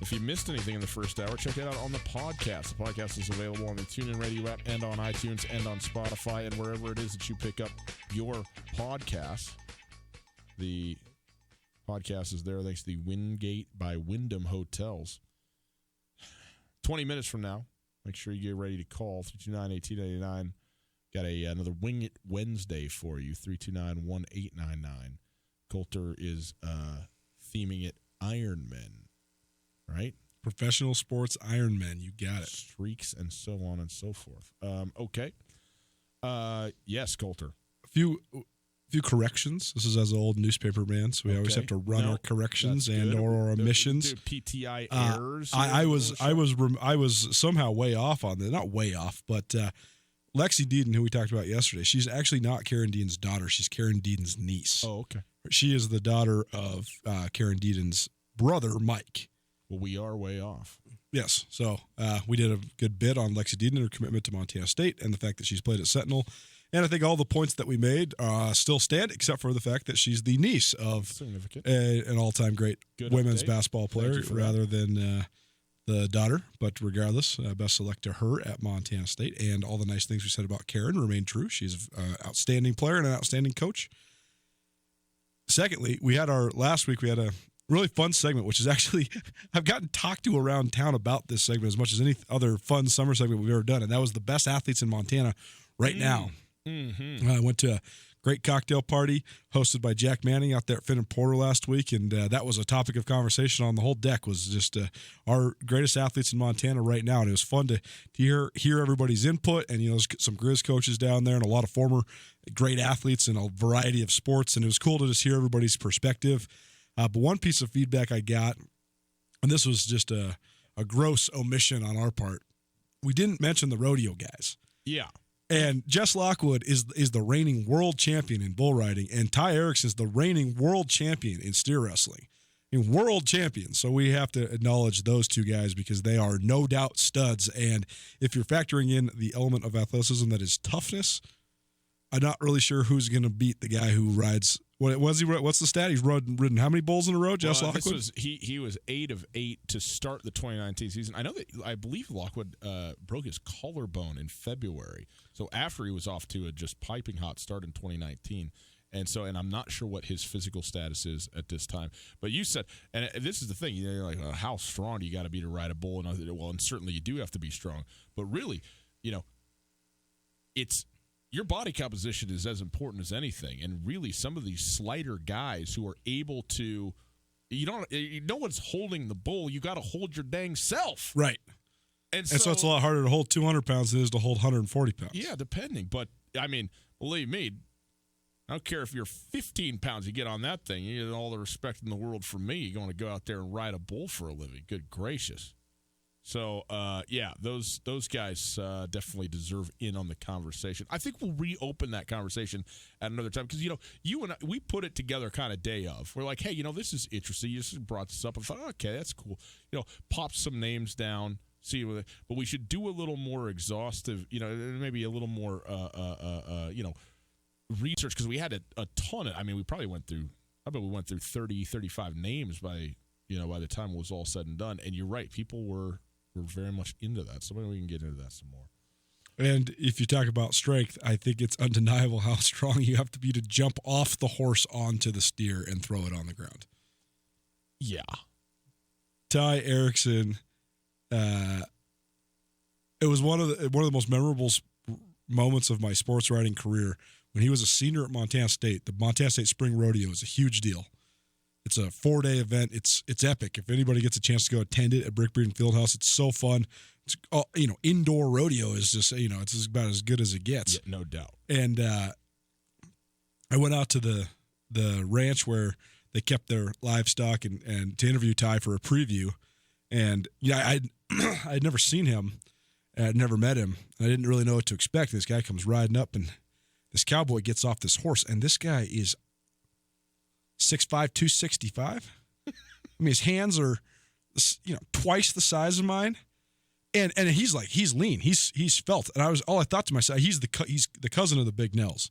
If you missed anything in the first hour, check it out on the podcast. The podcast is available on the TuneIn Radio app and on iTunes and on Spotify and wherever it is that you pick up your podcasts. The podcast is there thanks to the Wingate by Wyndham Hotels. 20 minutes from now, make sure you get ready to call 329-1899. Got another Wing It Wednesday for you, 329-1899. Coulter is theming it Ironmen. Right? Professional sports Ironmen. You got it. Streaks and so on and so forth. Okay. Yes, Coulter. A few corrections. This is as an old newspaper man, so we always have to run our corrections and or our omissions. PTI errors. I was somehow way off on that. Not way off, but Lexi Deedon, who we talked about yesterday, she's actually not Karen Deedon's daughter. She's Karen Deedon's niece. Oh, okay. She is the daughter of Karen Deedon's brother, Mike. Well, we are way off. Yes. So we did a good bit on Lexi Deedon, her commitment to Montana State, and the fact that she's played at Sentinel. And I think all the points that we made still stand, except for the fact that she's the niece of an all-time great women's basketball player rather than the daughter. But regardless, best select to her at Montana State. And all the nice things we said about Karen remain true. She's an outstanding player and an outstanding coach. Secondly, last week we had a really fun segment, which is actually, I've gotten talked to around town about this segment as much as any other fun summer segment we've ever done, and that was the best athletes in Montana right now. Mm-hmm. I went to a great cocktail party hosted by Jack Manning out there at Finn and Porter last week, and that was a topic of conversation on the whole deck, was just our greatest athletes in Montana right now, and it was fun to hear everybody's input, and there's some Grizz coaches down there and a lot of former great athletes in a variety of sports, and it was cool to just hear everybody's perspective. But one piece of feedback I got, and this was just a gross omission on our part, we didn't mention the rodeo guys. Yeah. And Jess Lockwood is the reigning world champion in bull riding, and Ty Erickson is the reigning world champion in steer wrestling. World champions. So we have to acknowledge those two guys because they are no doubt studs. And if you're factoring in the element of athleticism that is toughness, I'm not really sure who's going to beat the guy who rides. What's the stat? He's ridden how many bulls in a row, Jess Lockwood? He was 8 of 8 to start the 2019 season. I believe Lockwood broke his collarbone in February. So after he was off to a just piping hot start in 2019. And I'm not sure what his physical status is at this time. But you said, and this is the thing, you're like, how strong do you got to be to ride a bull? And certainly you do have to be strong. But really, it's your body composition is as important as anything. And really, some of these slighter guys who are able to, no one's holding the bull. You got to hold your dang self. Right. And so it's a lot harder to hold 200 pounds than it is to hold 140 pounds. Yeah, depending. But, believe me, I don't care if you're 15 pounds, you get on that thing. You get all the respect in the world from me. You're going to go out there and ride a bull for a living. Good gracious. So, those guys definitely deserve in on the conversation. I think we'll reopen that conversation at another time because, you and I, we put it together kind of day of. We're like, hey, this is interesting. You just brought this up. I thought, okay, that's cool. Pop some names down. See, but we should do a little more exhaustive, maybe a little more, research because we had a ton of. We probably went through. I bet we went through 30, 35 names by the time it was all said and done. And you're right, people were very much into that. So maybe we can get into that some more. And if you talk about strength, I think it's undeniable how strong you have to be to jump off the horse onto the steer and throw it on the ground. Yeah, Ty Erickson. It was one of the most memorable moments of my sports riding career when he was a senior at Montana State. The Montana State Spring Rodeo is a huge deal. It's a 4-day event. It's epic. If anybody gets a chance to go attend it at Brick Breeden Fieldhouse, it's so fun. It's indoor rodeo is just it's about as good as it gets. Yeah, no doubt. And I went out to the ranch where they kept their livestock and to interview Ty for a preview. And I'd never seen him. I'd never met him. I didn't really know what to expect. This guy comes riding up, and this cowboy gets off this horse, and this guy is 6'5", 265. His hands are, twice the size of mine, and he's lean. He's felt, and I thought to myself, he's the cousin of the Big Nells.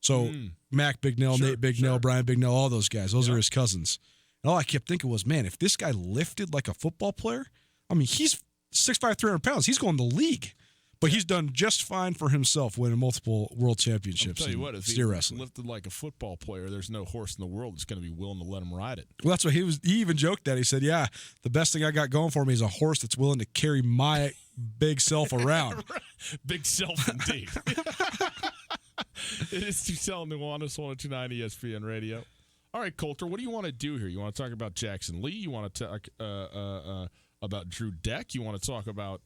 So Mac Bignell, Sure, Nate Bignell, sure. Brian Bignell, all those guys. Those are his cousins. And all I kept thinking was, man, if this guy lifted like a football player, he's 6'5", 300 pounds. He's going to the league. But he's done just fine for himself, winning multiple world championships I'll tell you what, if steer he wrestling. lifted like a football player, there's no horse in the world that's going to be willing to let him ride it. Well, that's what he even joked that. He said, yeah, the best thing I got going for me is a horse that's willing to carry my big self around. Big self, indeed. It is Tootell and Nuanez, 102.9 ESPN Radio. All right, Coulter, what do you want to do here? You want to talk about Jackson Lee? You want to talk about Drew Deck? You want to talk about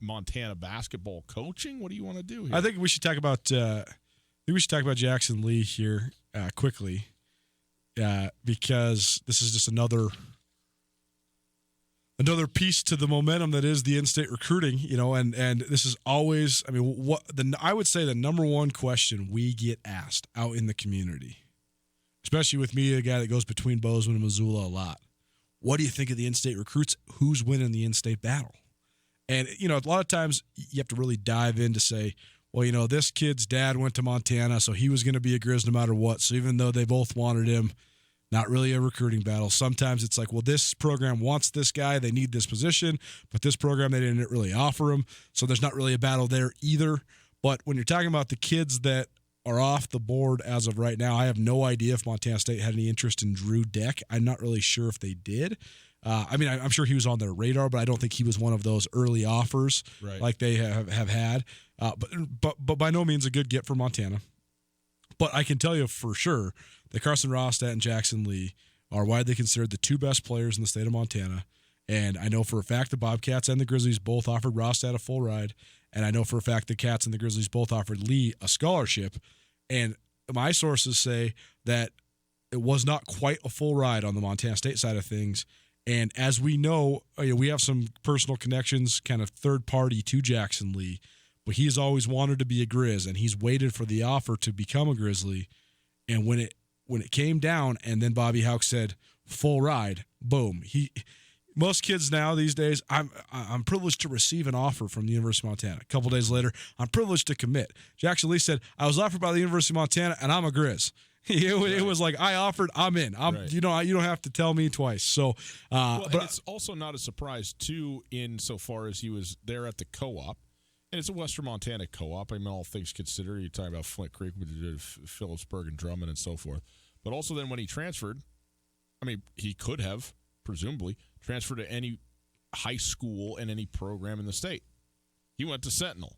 Montana basketball coaching? What do you want to do here? I think we should talk about Jackson Lee here quickly because this is just another piece to the momentum that is the in-state recruiting, and this is always, I would say the number one question we get asked out in the community, especially with me, a guy that goes between Bozeman and Missoula a lot. What do you think of the in-state recruits? Who's winning the in-state battle? And, a lot of times you have to really dive in to say, well, this kid's dad went to Montana, so he was going to be a Grizz no matter what. So even though they both wanted him, not really a recruiting battle. Sometimes it's like, well, this program wants this guy. They need this position, but this program, they didn't really offer him. So there's not really a battle there either. But when you're talking about the kids that are off the board as of right now, I have no idea if Montana State had any interest in Drew Deck. I'm not really sure if they did. I'm sure he was on their radar, but I don't think he was one of those early offers like they have had. But by no means a good get for Montana. But I can tell you for sure that Carson Rostat and Jackson Lee are widely considered the two best players in the state of Montana. And I know for a fact the Bobcats and the Grizzlies both offered Rostat a full ride. And I know for a fact the Cats and the Grizzlies both offered Lee a scholarship. And my sources say that it was not quite a full ride on the Montana State side of things. And as we know, we have some personal connections, kind of third party to Jackson Lee, but he's always wanted to be a Grizz, and he's waited for the offer to become a Grizzly. And when it came down, and then Bobby Houck said full ride, boom. Most kids now these days, I'm privileged to receive an offer from the University of Montana. A couple days later, I'm privileged to commit. Jackson Lee said, I was offered by the University of Montana, and I'm a Grizz. It was like, I offered, I'm in. You don't have to tell me twice. So, but it's also not a surprise too, insofar as he was there at the co-op, and it's a Western Montana co-op. I mean, all things considered, you're talking about Flint Creek, Phillipsburg, and Drummond, and so forth. But also, then when he transferred, I mean, he could have presumably transferred to any high school and any program in the state. He went to Sentinel.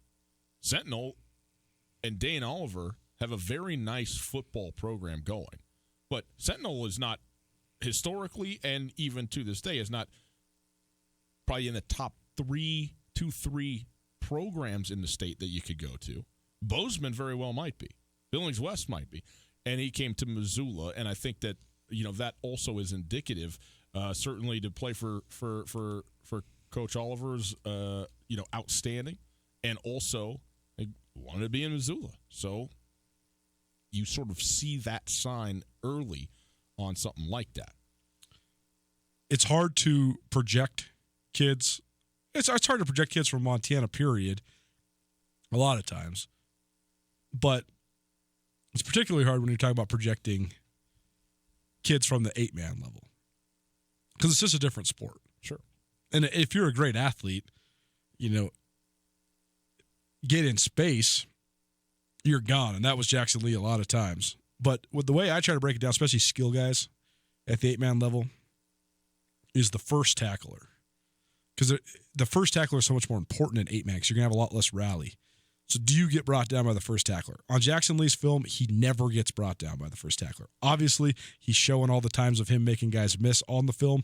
Sentinel and Dane Oliver have a very nice football program going. But Sentinel is not, historically and even to this day, is not probably in the top 3 programs in the state that you could go to. Bozeman very well might be. Billings West might be. And he came to Missoula, and I think that, that also is indicative, certainly to play for Coach Oliver's, outstanding, and also they wanted to be in Missoula. So you sort of see that sign early on something like that. It's hard to project kids. It's hard to project kids from Montana, period, a lot of times. But it's particularly hard when you're talking about projecting kids from the 8-man level, because it's just a different sport. Sure. And if you're a great athlete, get in space, you're gone. And that was Jackson Lee a lot of times. But with the way I try to break it down, especially skill guys at the 8-man level, is the first tackler. Because the first tackler is so much more important in 8-man, because you're going to have a lot less rally. So do you get brought down by the first tackler? On Jackson Lee's film, he never gets brought down by the first tackler. Obviously, he's showing all the times of him making guys miss on the film,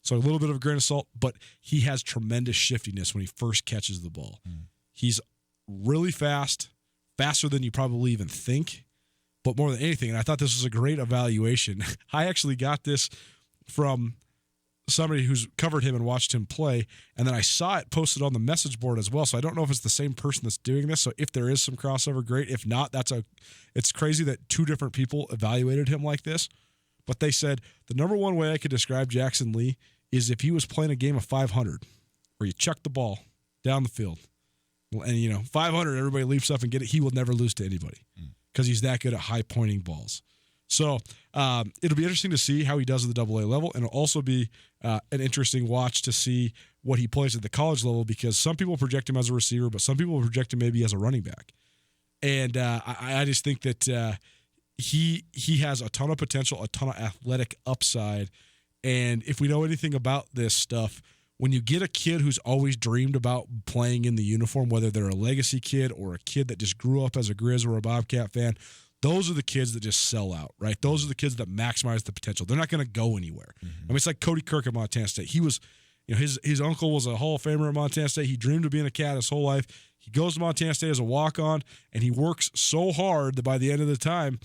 so a little bit of a grain of salt, but he has tremendous shiftiness when he first catches the ball. He's really fast, faster than you probably even think, but more than anything, and I thought this was a great evaluation. I actually got this from somebody who's covered him and watched him play, and then I saw it posted on the message board as well, so I don't know if it's the same person that's doing this. So if there is some crossover, great. If not, it's crazy that 2 different people evaluated him like this. But they said the number one way I could describe Jackson Lee is if he was playing a game of 500, where you chuck the ball down the field, and 500, everybody leaps up and get it. He will never lose to anybody because he's that good at high pointing balls. So it'll be interesting to see how he does at the AA level, and it'll also be an interesting watch to see what he plays at the college level, because some people project him as a receiver, but some people project him maybe as a running back. And I just think that he has a ton of potential, a ton of athletic upside. And if we know anything about this stuff, when you get a kid who's always dreamed about playing in the uniform, whether they're a legacy kid or a kid that just grew up as a Grizz or a Bobcat fan, those are the kids that just sell out, right? Those are the kids that maximize the potential. They're not going to go anywhere. I mean, it's like Cody Kirk at Montana State. He was, his uncle was a Hall of Famer at Montana State. He dreamed of being a Cat his whole life. He goes to Montana State as a walk-on, and he works so hard that by the end of the time,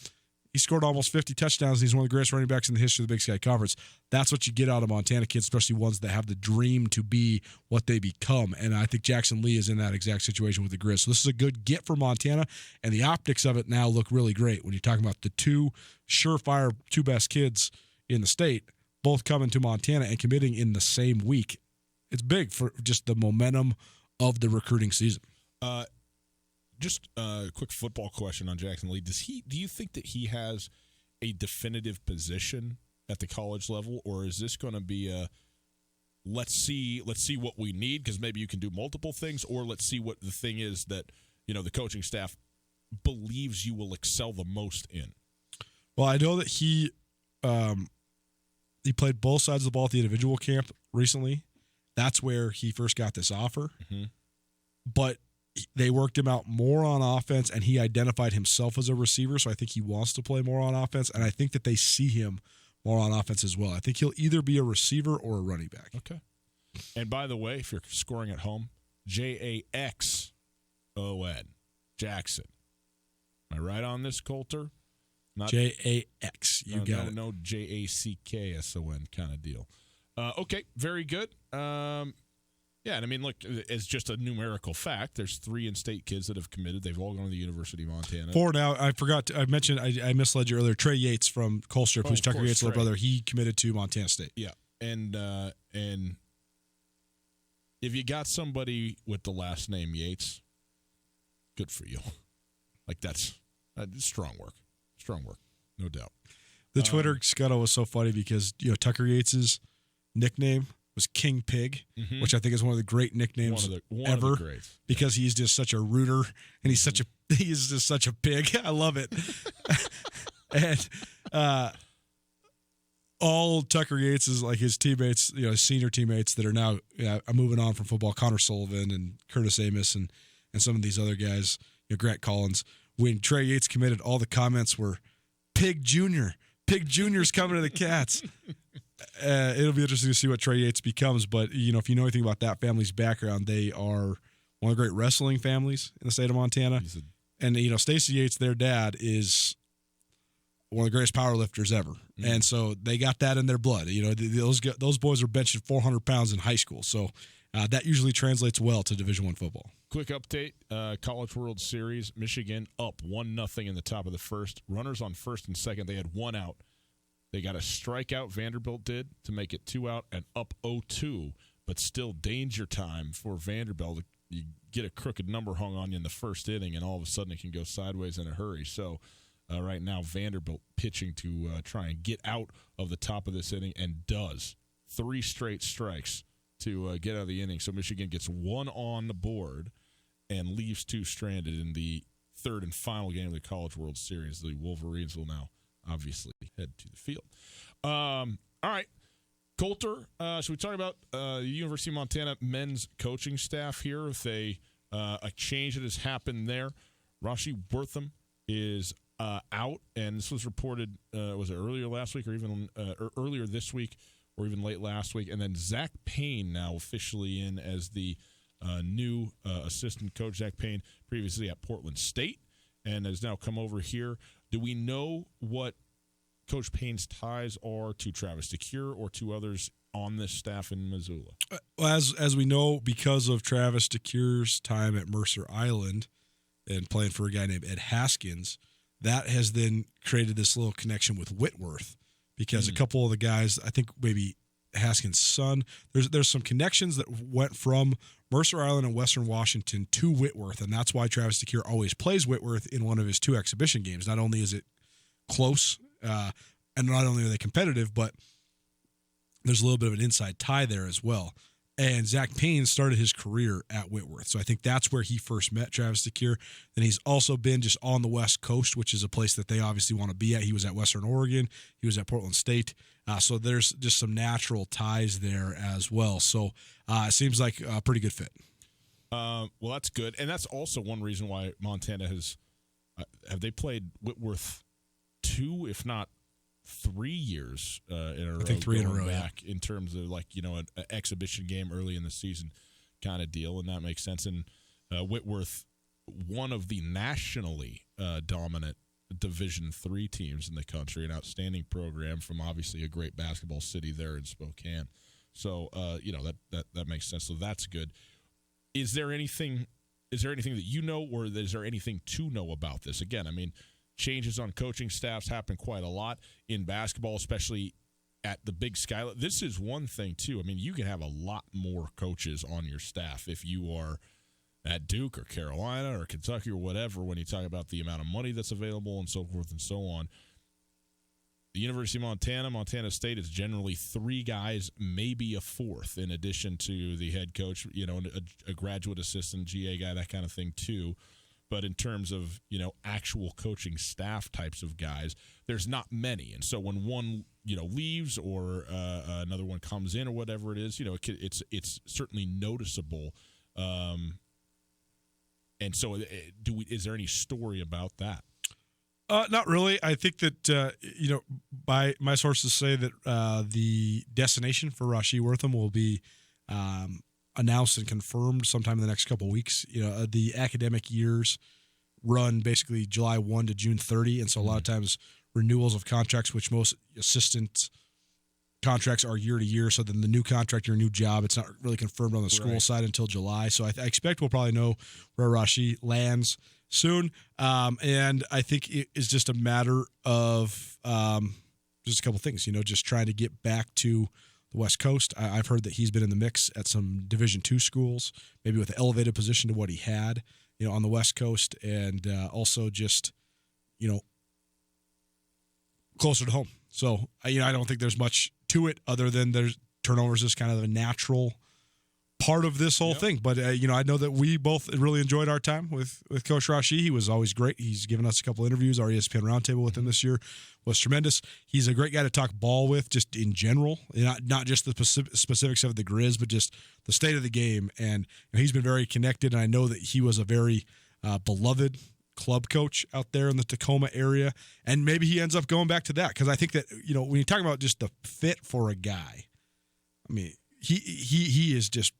he scored almost 50 touchdowns, and he's one of the greatest running backs in the history of the Big Sky Conference. That's what you get out of Montana kids, especially ones that have the dream to be what they become. And I think Jackson Lee is in that exact situation with the Grizz. So this is a good get for Montana, and the optics of it now look really great when you're talking about the 2 surefire, 2 best kids in the state, both coming to Montana and committing in the same week. It's big for just the momentum of the recruiting season. Just a quick football question on Jackson Lee. Do you think that he has a definitive position at the college level, or is this going to be a let's see what we need, because maybe you can do multiple things, or let's see what the thing is that the coaching staff believes you will excel the most in? Well, I know that he played both sides of the ball at the individual camp recently. That's where he first got this offer. But they worked him out more on offense, and he identified himself as a receiver, so I think he wants to play more on offense, and I think that they see him more on offense as well. I think he'll either be a receiver or a running back. Okay. And by the way, if you're scoring at home, Jackson. Jackson. Am I right on this, Coulter? Not Jax. You got it. No Jackson kind of deal. Okay, very good. Yeah, and I mean, look, it's just a numerical fact. There's 3 in-state kids that have committed. They've all gone to the University of Montana. 4 now. I forgot. I mentioned. I misled you earlier. Trey Yates from Colstrip, who's Tucker Yates' little brother. He committed to Montana State. Yeah, and if you got somebody with the last name Yates, good for you. Like that's strong work. Strong work, no doubt. The Twitter scuttle was so funny because Tucker Yates' nickname was King Pig, which I think is one of the great nicknames ever, because he's just such a rooter and he's just such a pig. I love it. And all Tucker Yates is like his teammates, his senior teammates that are now moving on from football, Connor Sullivan and Curtis Amos and some of these other guys, Grant Collins. When Trey Yates committed, all the comments were Pig Jr. Pig Jr.'s coming to the Cats. It'll be interesting to see what Trey Yates becomes, but if you know anything about that family's background, they are one of the great wrestling families in the state of Montana. And Stacey Yates, their dad, is one of the greatest power lifters ever, and so they got that in their blood. Those boys are benching 400 pounds in high school, so that usually translates well to Division I football. Quick update: College World Series, Michigan up 1-0 in the top of the first. Runners on first and second. They had 1 out. They got a strikeout, Vanderbilt did, to make it 2 out and up 0-2, but still danger time for Vanderbilt. You get a crooked number hung on you in the first inning, and all of a sudden it can go sideways in a hurry. So right now Vanderbilt pitching to try and get out of the top of this inning, and does. 3 straight strikes to get out of the inning. So Michigan gets 1 on the board and leaves 2 stranded in the third and final game of the College World Series. The Wolverines will now obviously head to the field. All right. Coulter, should we talk about the University of Montana men's coaching staff here with a change that has happened there? Rashi Wortham is out, and this was reported, was it earlier last week or even earlier this week or even late last week? And then Zach Payne now officially in as the new assistant coach. Zach Payne previously at Portland State and has now come over here. Do we know what Coach Payne's ties are to Travis DeCure or to others on this staff in Missoula? As we know, because of Travis DeCure's time at Mercer Island and playing for a guy named Ed Haskins, that has then created this little connection with Whitworth, because a couple of the guys, I think maybe Haskins' son, there's some connections that went from Mercer Island and Western Washington to Whitworth, and that's why Travis DeCure always plays Whitworth in one of his 2 exhibition games. Not only is it close, and not only are they competitive, but there's a little bit of an inside tie there as well. And Zach Payne started his career at Whitworth, so I think that's where he first met Travis DeCure. Then he's also been just on the West Coast, which is a place that they obviously want to be at. He was at Western Oregon. He was at Portland State. So there's just some natural ties there as well. So it seems like a pretty good fit. Well, that's good. And that's also one reason why Montana has have they played Whitworth 2, if not 3 years in a row? I think 3 in a row, back in terms of an exhibition game early in the season kind of deal, and that makes sense. And Whitworth, one of the nationally dominant Division III teams in the country, an outstanding program from obviously a great basketball city there in Spokane. So that makes sense. So that's good. Is there anything that you know, or is there anything to know about this? Again, I mean, changes on coaching staffs happen quite a lot in basketball, especially at the Big Sky. This is one thing too. I mean, you can have a lot more coaches on your staff if you are at Duke or Carolina or Kentucky or whatever, when you talk about the amount of money that's available and so forth and so on. The University of Montana, Montana State is generally 3 guys, maybe a 4th, in addition to the head coach, a graduate assistant, GA guy, that kind of thing too. But in terms of, actual coaching staff types of guys, there's not many. And so when one, leaves or another one comes in or whatever it is, it's certainly noticeable. And so is there any story about that? Not really. I think that, by my sources say that the destination for Rashi Wortham will be announced and confirmed sometime in the next couple of weeks. The academic years run basically July 1 to June 30, and so a lot of times renewals of contracts, which most assistant contracts are year to year. So then the new contract, your new job, it's not really confirmed on the school side until July. So I expect we'll probably know where Rashid lands soon. And I think it is just a matter of just a couple things, just trying to get back to the West Coast. I've heard that he's been in the mix at some Division II schools, maybe with an elevated position to what he had, on the West Coast, and also just, closer to home. So, I don't think there's much to it other than there's turnovers is kind of a natural part of this whole thing. But, I know that we both really enjoyed our time with Coach Rashid. He was always great. He's given us a couple interviews. Our ESPN Roundtable with him this year was tremendous. He's a great guy to talk ball with just in general, not just the specifics of the Grizz, but just the state of the game. And he's been very connected, and I know that he was a very beloved club coach out there in the Tacoma area, and maybe he ends up going back to that, because I think that when you talk about just the fit for a guy, I mean he is just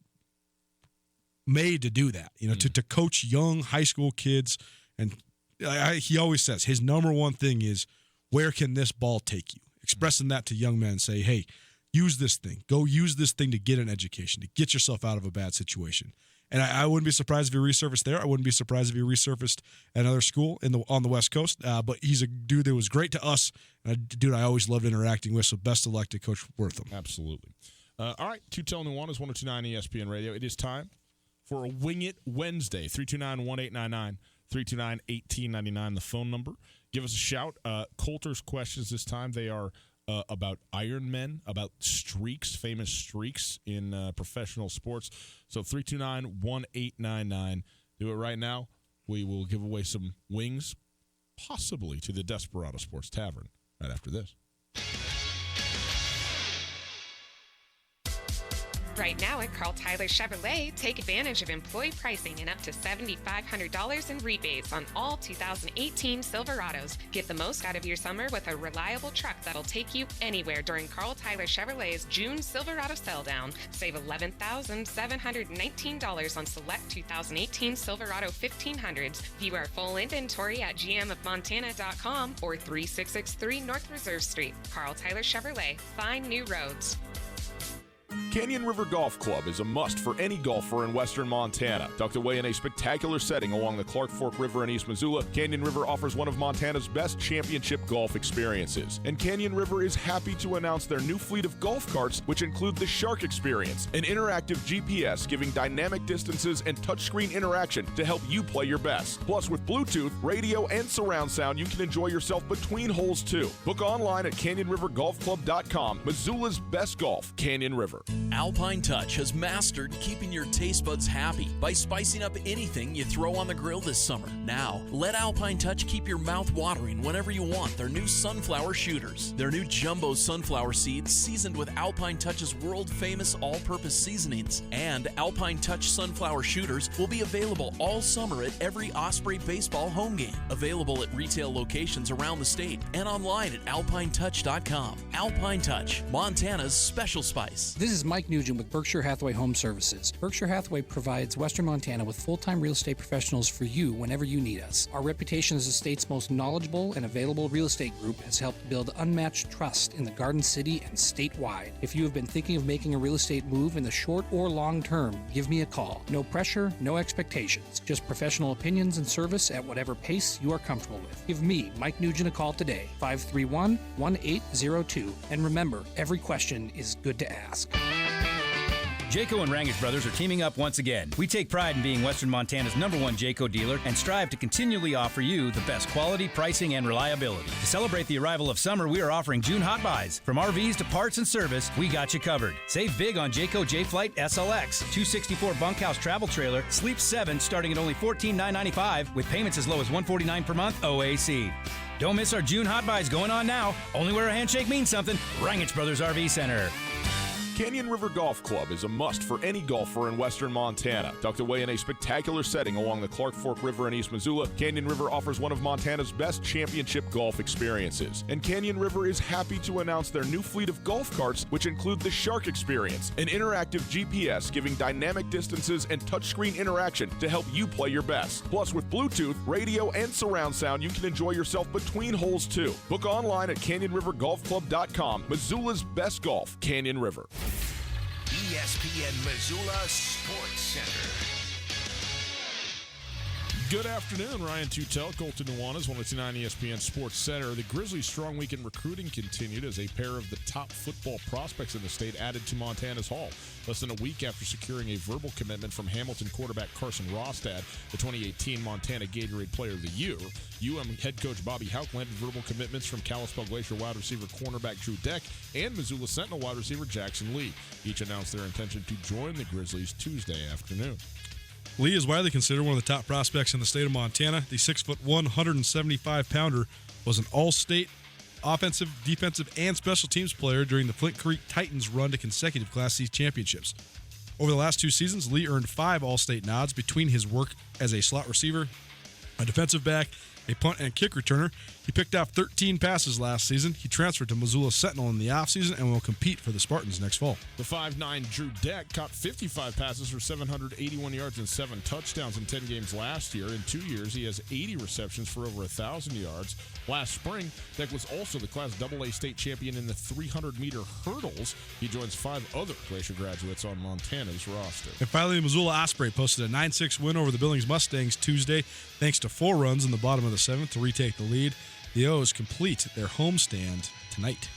made to do that, to coach young high school kids, and he always says his number one thing is, where can this ball take you? Expressing that to young men, say, hey, use this thing, go use this thing to get an education, to get yourself out of a bad situation. And I wouldn't be surprised if he resurfaced there. I wouldn't be surprised if he resurfaced at another school on the West Coast. But he's a dude that was great to us, and a dude I always loved interacting with. So best of luck to Coach Wortham. Absolutely. All right, Tootell Nuanez, 102.9 ESPN Radio. It is time for a Wing It Wednesday. 329-1899, 329-1899, the phone number. Give us a shout. Coulter's questions this time, they are about Ironmen, about streaks, famous streaks in professional sports. So 329-1899. Do it right now. We will give away some wings, possibly to the Desperado Sports Tavern, right after this. Right now at Carl Tyler Chevrolet, take advantage of employee pricing and up to $7,500 in rebates on all 2018 Silverados. Get the most out of your summer with a reliable truck that'll take you anywhere during Carl Tyler Chevrolet's June Silverado sell down. Save $11,719 on select 2018 Silverado 1500s. View our full inventory at gmofmontana.com or 3663 North Reserve Street. Carl Tyler Chevrolet. Find new roads. Canyon River Golf Club is a must for any golfer in western Montana. Tucked away in a spectacular setting along the Clark Fork River in East Missoula, Canyon River offers one of Montana's best championship golf experiences. And Canyon River is happy to announce their new fleet of golf carts, which include the Shark Experience, an interactive GPS giving dynamic distances and touchscreen interaction to help you play your best. Plus, with Bluetooth, radio, and surround sound, you can enjoy yourself between holes too. Book online at CanyonRiverGolfClub.com. Missoula's best golf, Canyon River. Alpine Touch has mastered keeping your taste buds happy by spicing up anything you throw on the grill this summer. Now, let Alpine Touch keep your mouth watering whenever you want their new sunflower shooters. Their new jumbo sunflower seeds seasoned with Alpine Touch's world-famous all-purpose seasonings. And Alpine Touch sunflower shooters will be available all summer at every Osprey baseball home game. Available at retail locations around the state and online at alpinetouch.com. Alpine Touch, Montana's special spice. This is Mike Nugent with Berkshire Hathaway Home Services. Berkshire Hathaway provides Western Montana with full-time real estate professionals for you whenever you need us. Our reputation as the state's most knowledgeable and available real estate group has helped build unmatched trust in the Garden City and statewide. If you have been thinking of making a real estate move in the short or long term, give me a call. No pressure, no expectations, just professional opinions and service at whatever pace you are comfortable with. Give me, Mike Nugent, a call today, 531-1802. And remember, every question is good to ask. Jayco and Rangish Brothers are teaming up once again. We take pride in being Western Montana's #1 Jayco dealer and strive to continually offer you the best quality, pricing, and reliability. To celebrate the arrival of summer, we are offering June hot buys. From RVs to parts and service, we got you covered. Save big on Jayco J-Flight SLX, 264 bunkhouse travel trailer, Sleep 7 starting at only $14,995 with payments as low as $149 per month OAC. Don't miss our June hot buys going on now. Only where a handshake means something. Rangish Brothers RV Center. Canyon River Golf Club is a must for any golfer in western Montana. Tucked away in a spectacular setting along the Clark Fork River in East Missoula, Canyon River offers one of Montana's best championship golf experiences. And Canyon River is happy to announce their new fleet of golf carts, which include the Shark Experience, an interactive GPS giving dynamic distances and touchscreen interaction to help you play your best. Plus, with Bluetooth, radio, and surround sound, you can enjoy yourself between holes too. Book online at CanyonRiverGolfClub.com. Missoula's best golf, Canyon River. ESPN Missoula Sports Center. Good afternoon, Ryan Tootell, Colton Nuanez, 102.9 ESPN Sports Center. The Grizzlies' strong week in recruiting continued as a pair of the top football prospects in the state added to Montana's haul. Less than a week after securing a verbal commitment from Hamilton quarterback Carson Rostad, the 2018 Montana Gatorade Player of the Year, head coach Bobby Houck landed verbal commitments from Kalispell Glacier wide receiver cornerback Drew Deck and Missoula Sentinel wide receiver Jackson Lee. Each announced their intention to join the Grizzlies Tuesday afternoon. Lee is widely considered one of the top prospects in the state of Montana. The 6'1", 175-pounder was an all-state offensive, defensive, and special teams player during the Flint Creek Titans' run to consecutive Class C championships. Over the last 2 seasons, Lee earned 5 all-state nods between his work as a slot receiver, a defensive back, a punt and kick returner. He picked off 13 passes last season. He transferred to Missoula Sentinel in the offseason and will compete for the Spartans next fall. The 5'9" Drew Deck caught 55 passes for 781 yards and 7 touchdowns in 10 games last year. In 2 years, he has 80 receptions for over 1,000 yards. Last spring, Deck was also the Class AA state champion in the 300-meter hurdles. He joins 5 other Glacier graduates on Montana's roster. And finally, the Missoula Osprey posted a 9-6 win over the Billings Mustangs Tuesday, thanks to 4 runs in the bottom of the 7th to retake the lead. The O's complete their homestand tonight.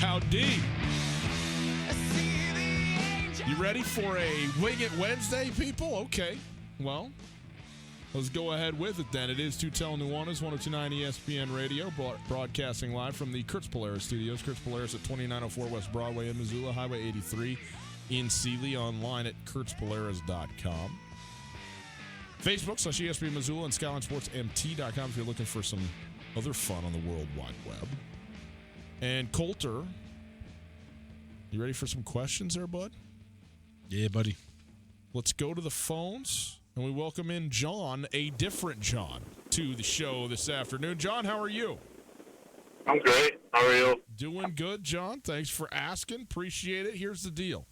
How deep? You ready for a Wing It Wednesday, people? Okay. Well, let's go ahead with it then. It is Tootell Nuanez, 102.9 ESPN Radio, broadcasting live from the Kurtz Polaris studios. Kurtz Polaris at 2904 West Broadway in Missoula, Highway 83 in Sealy, online at kurtzpolaris.com. Facebook/ESPN Missoula and SkylineSportsMT.com if you're looking for some other fun on the World Wide Web. And Coulter, you ready for some questions there, bud? Yeah, buddy. Let's go to the phones, and we welcome in John, a different John, to the show this afternoon. John, how are you? I'm great. How are you? Doing good, John. Thanks for asking. Appreciate it. Here's the deal.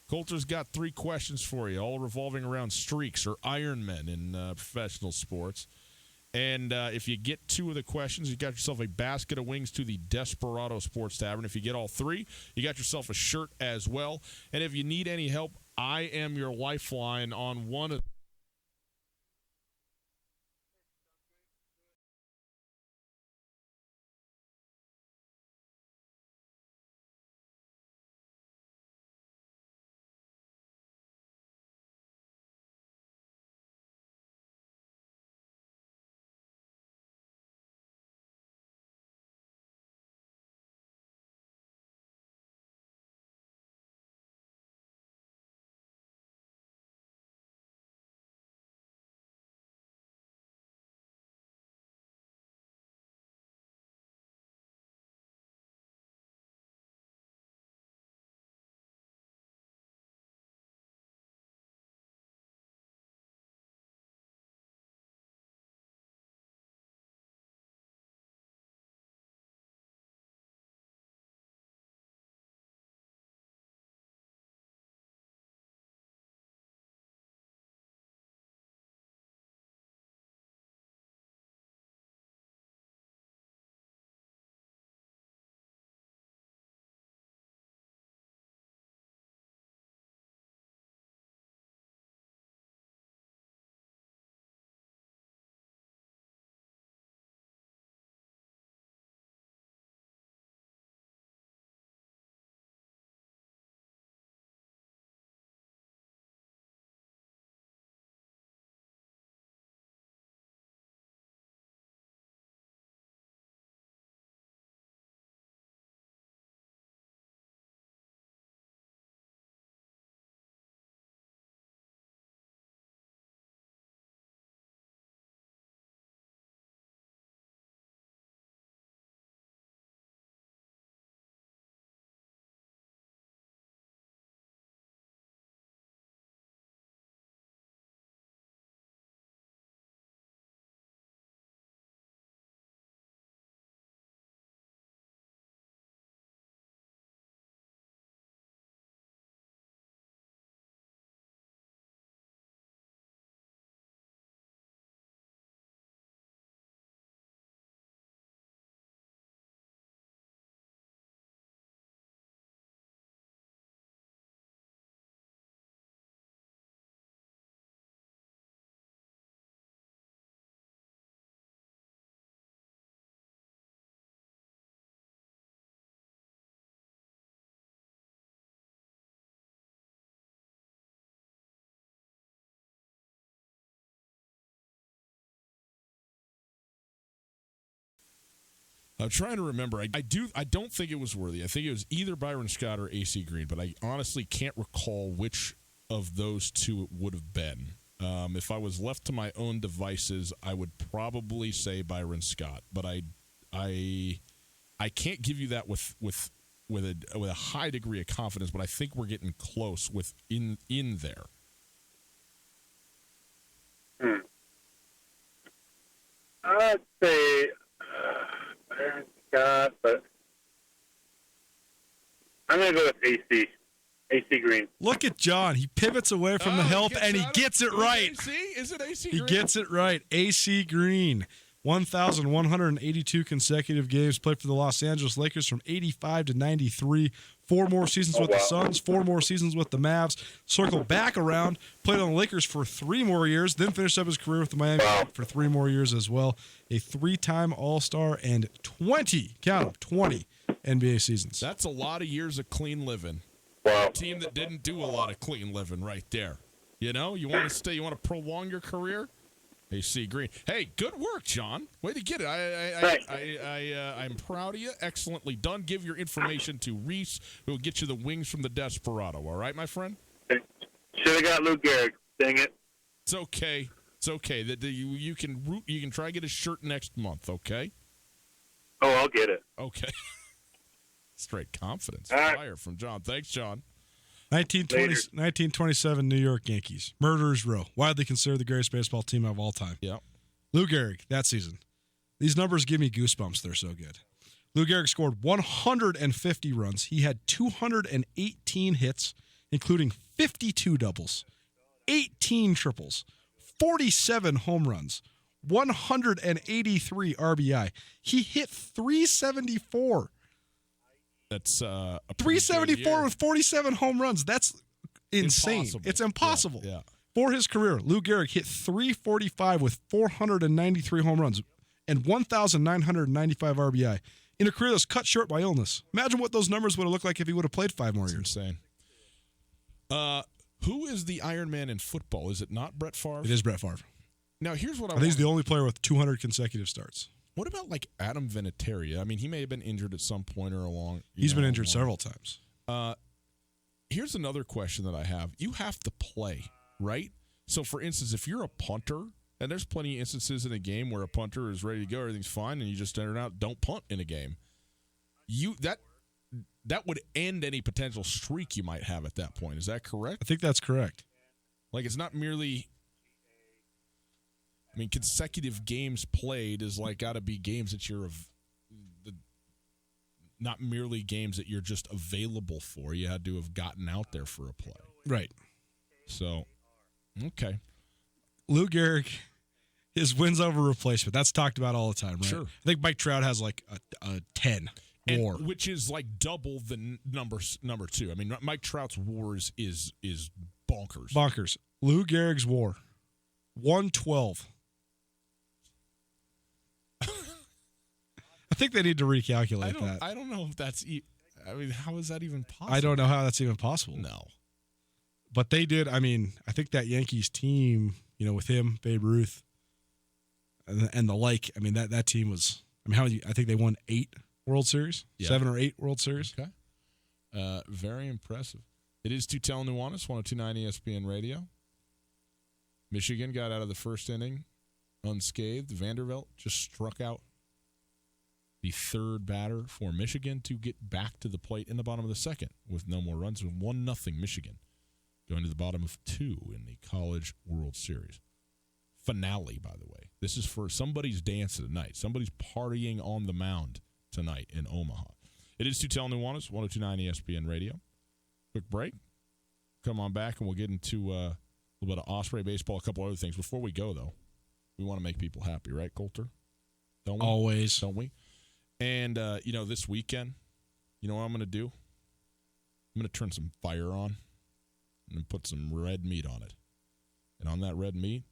Coulter's got 3 questions for you, all revolving around streaks or Ironmen in professional sports. And if you get 2 of the questions, you got yourself a basket of wings to the Desperado Sports Tavern. If you get all 3, you got yourself a shirt as well. And if you need any help, I am your lifeline on one of I'm trying to remember. I don't think it was Worthy. I think it was either Byron Scott or AC Green, but I honestly can't recall which of those two it would have been. If I was left to my own devices, I would probably say Byron Scott, but I can't give you that with a high degree of confidence. But I think we're getting close with in there. I'd say Byron Scott, but I'm going to go with AC Green. Look at John. He pivots away from the help, and he gets it right. Is it AC He Green? gets it right. AC Green. 1,182 consecutive games played for the Los Angeles Lakers from 85 to 93. 4 more seasons with the Suns, 4 more seasons with the Mavs. Circled back around, played on the Lakers for 3 more years, then finished up his career with the Miami Heat for 3 more years as well. A 3-time All-Star and 20 NBA seasons. That's a lot of years of clean living. Wow. A team that didn't do a lot of clean living right there. You know, you want to prolong your career? AC Green. Hey, good work, John. Way to get it. I'm proud of you. Excellently done. Give your information to Reese, who will get you the wings from the Desperado. All right, my friend? Should have got Lou Gehrig. Dang it. It's okay. It's okay. You can try to get a shirt next month, okay? Oh, I'll get it. Okay. Straight confidence. All right. Fire from John. Thanks, John. 1927 New York Yankees. Murderers Row. Widely considered the greatest baseball team of all time. Yep. Lou Gehrig, that season. These numbers give me goosebumps. They're so good. Lou Gehrig scored 150 runs. He had 218 hits, including 52 doubles, 18 triples, 47 home runs, 183 RBI. He hit 374. That's a 374 with 47 home runs. That's insane. Impossible. It's impossible. Yeah. For his career, Lou Gehrig hit 345 with 493 home runs and 1,995 RBI in a career that's cut short by illness. Imagine what those numbers would have looked like if he would have played 5 more years. Insane. Who is the Iron Man in football? Is it not Brett Favre? It is Brett Favre. Now, here's what I think he's the only player with 200 consecutive starts. What about like Adam Vinatieri? I mean, he may have been injured at some point or along. He's been injured several times. Here's another question that I have. You have to play, right? So, for instance, if you're a punter, and there's plenty of instances in a game where a punter is ready to go, everything's fine, and you just turn out, don't punt in a game. That would end any potential streak you might have at that point. Is that correct? I think that's correct. Like, it's not merely... I mean, consecutive games played is like got to be games that you're not merely games that you're just available for. You had to have gotten out there for a play. Right. So, okay. Lou Gehrig, his wins over replacement. That's talked about all the time, right? Sure. I think Mike Trout has like a 10 WAR. Which is like double the number 2. I mean, Mike Trout's WAR is bonkers. Bonkers. Lou Gehrig's WAR, 112. I think they need to recalculate that. I don't know if that's... I mean, how is that even possible? I don't know how that's even possible. No. But they did. I mean, I think that Yankees team, with him, Babe Ruth, and the like, I mean, that team was... I mean, I think they won 8 World Series? Yeah. 7 or 8 World Series? Okay. Very impressive. It is Tootell and Nuanez, 102.9 ESPN Radio. Michigan got out of the first inning unscathed. Vanderbilt just struck out the third batter for Michigan to get back to the plate in the bottom of the second with no more runs. 1-0 Michigan going to the bottom of 2 in the College World Series. Finale, by the way. This is for somebody's dance tonight. Somebody's partying on the mound tonight in Omaha. It is Tootell and Nuanez, 102.9 ESPN Radio. Quick break. Come on back and we'll get into a little bit of Osprey baseball, a couple other things. Before we go, though, we want to make people happy, right, Coulter? Don't we? Always. Don't we? And, this weekend, you know what I'm going to do? I'm going to turn some fire on and put some red meat on it. And on that red meat,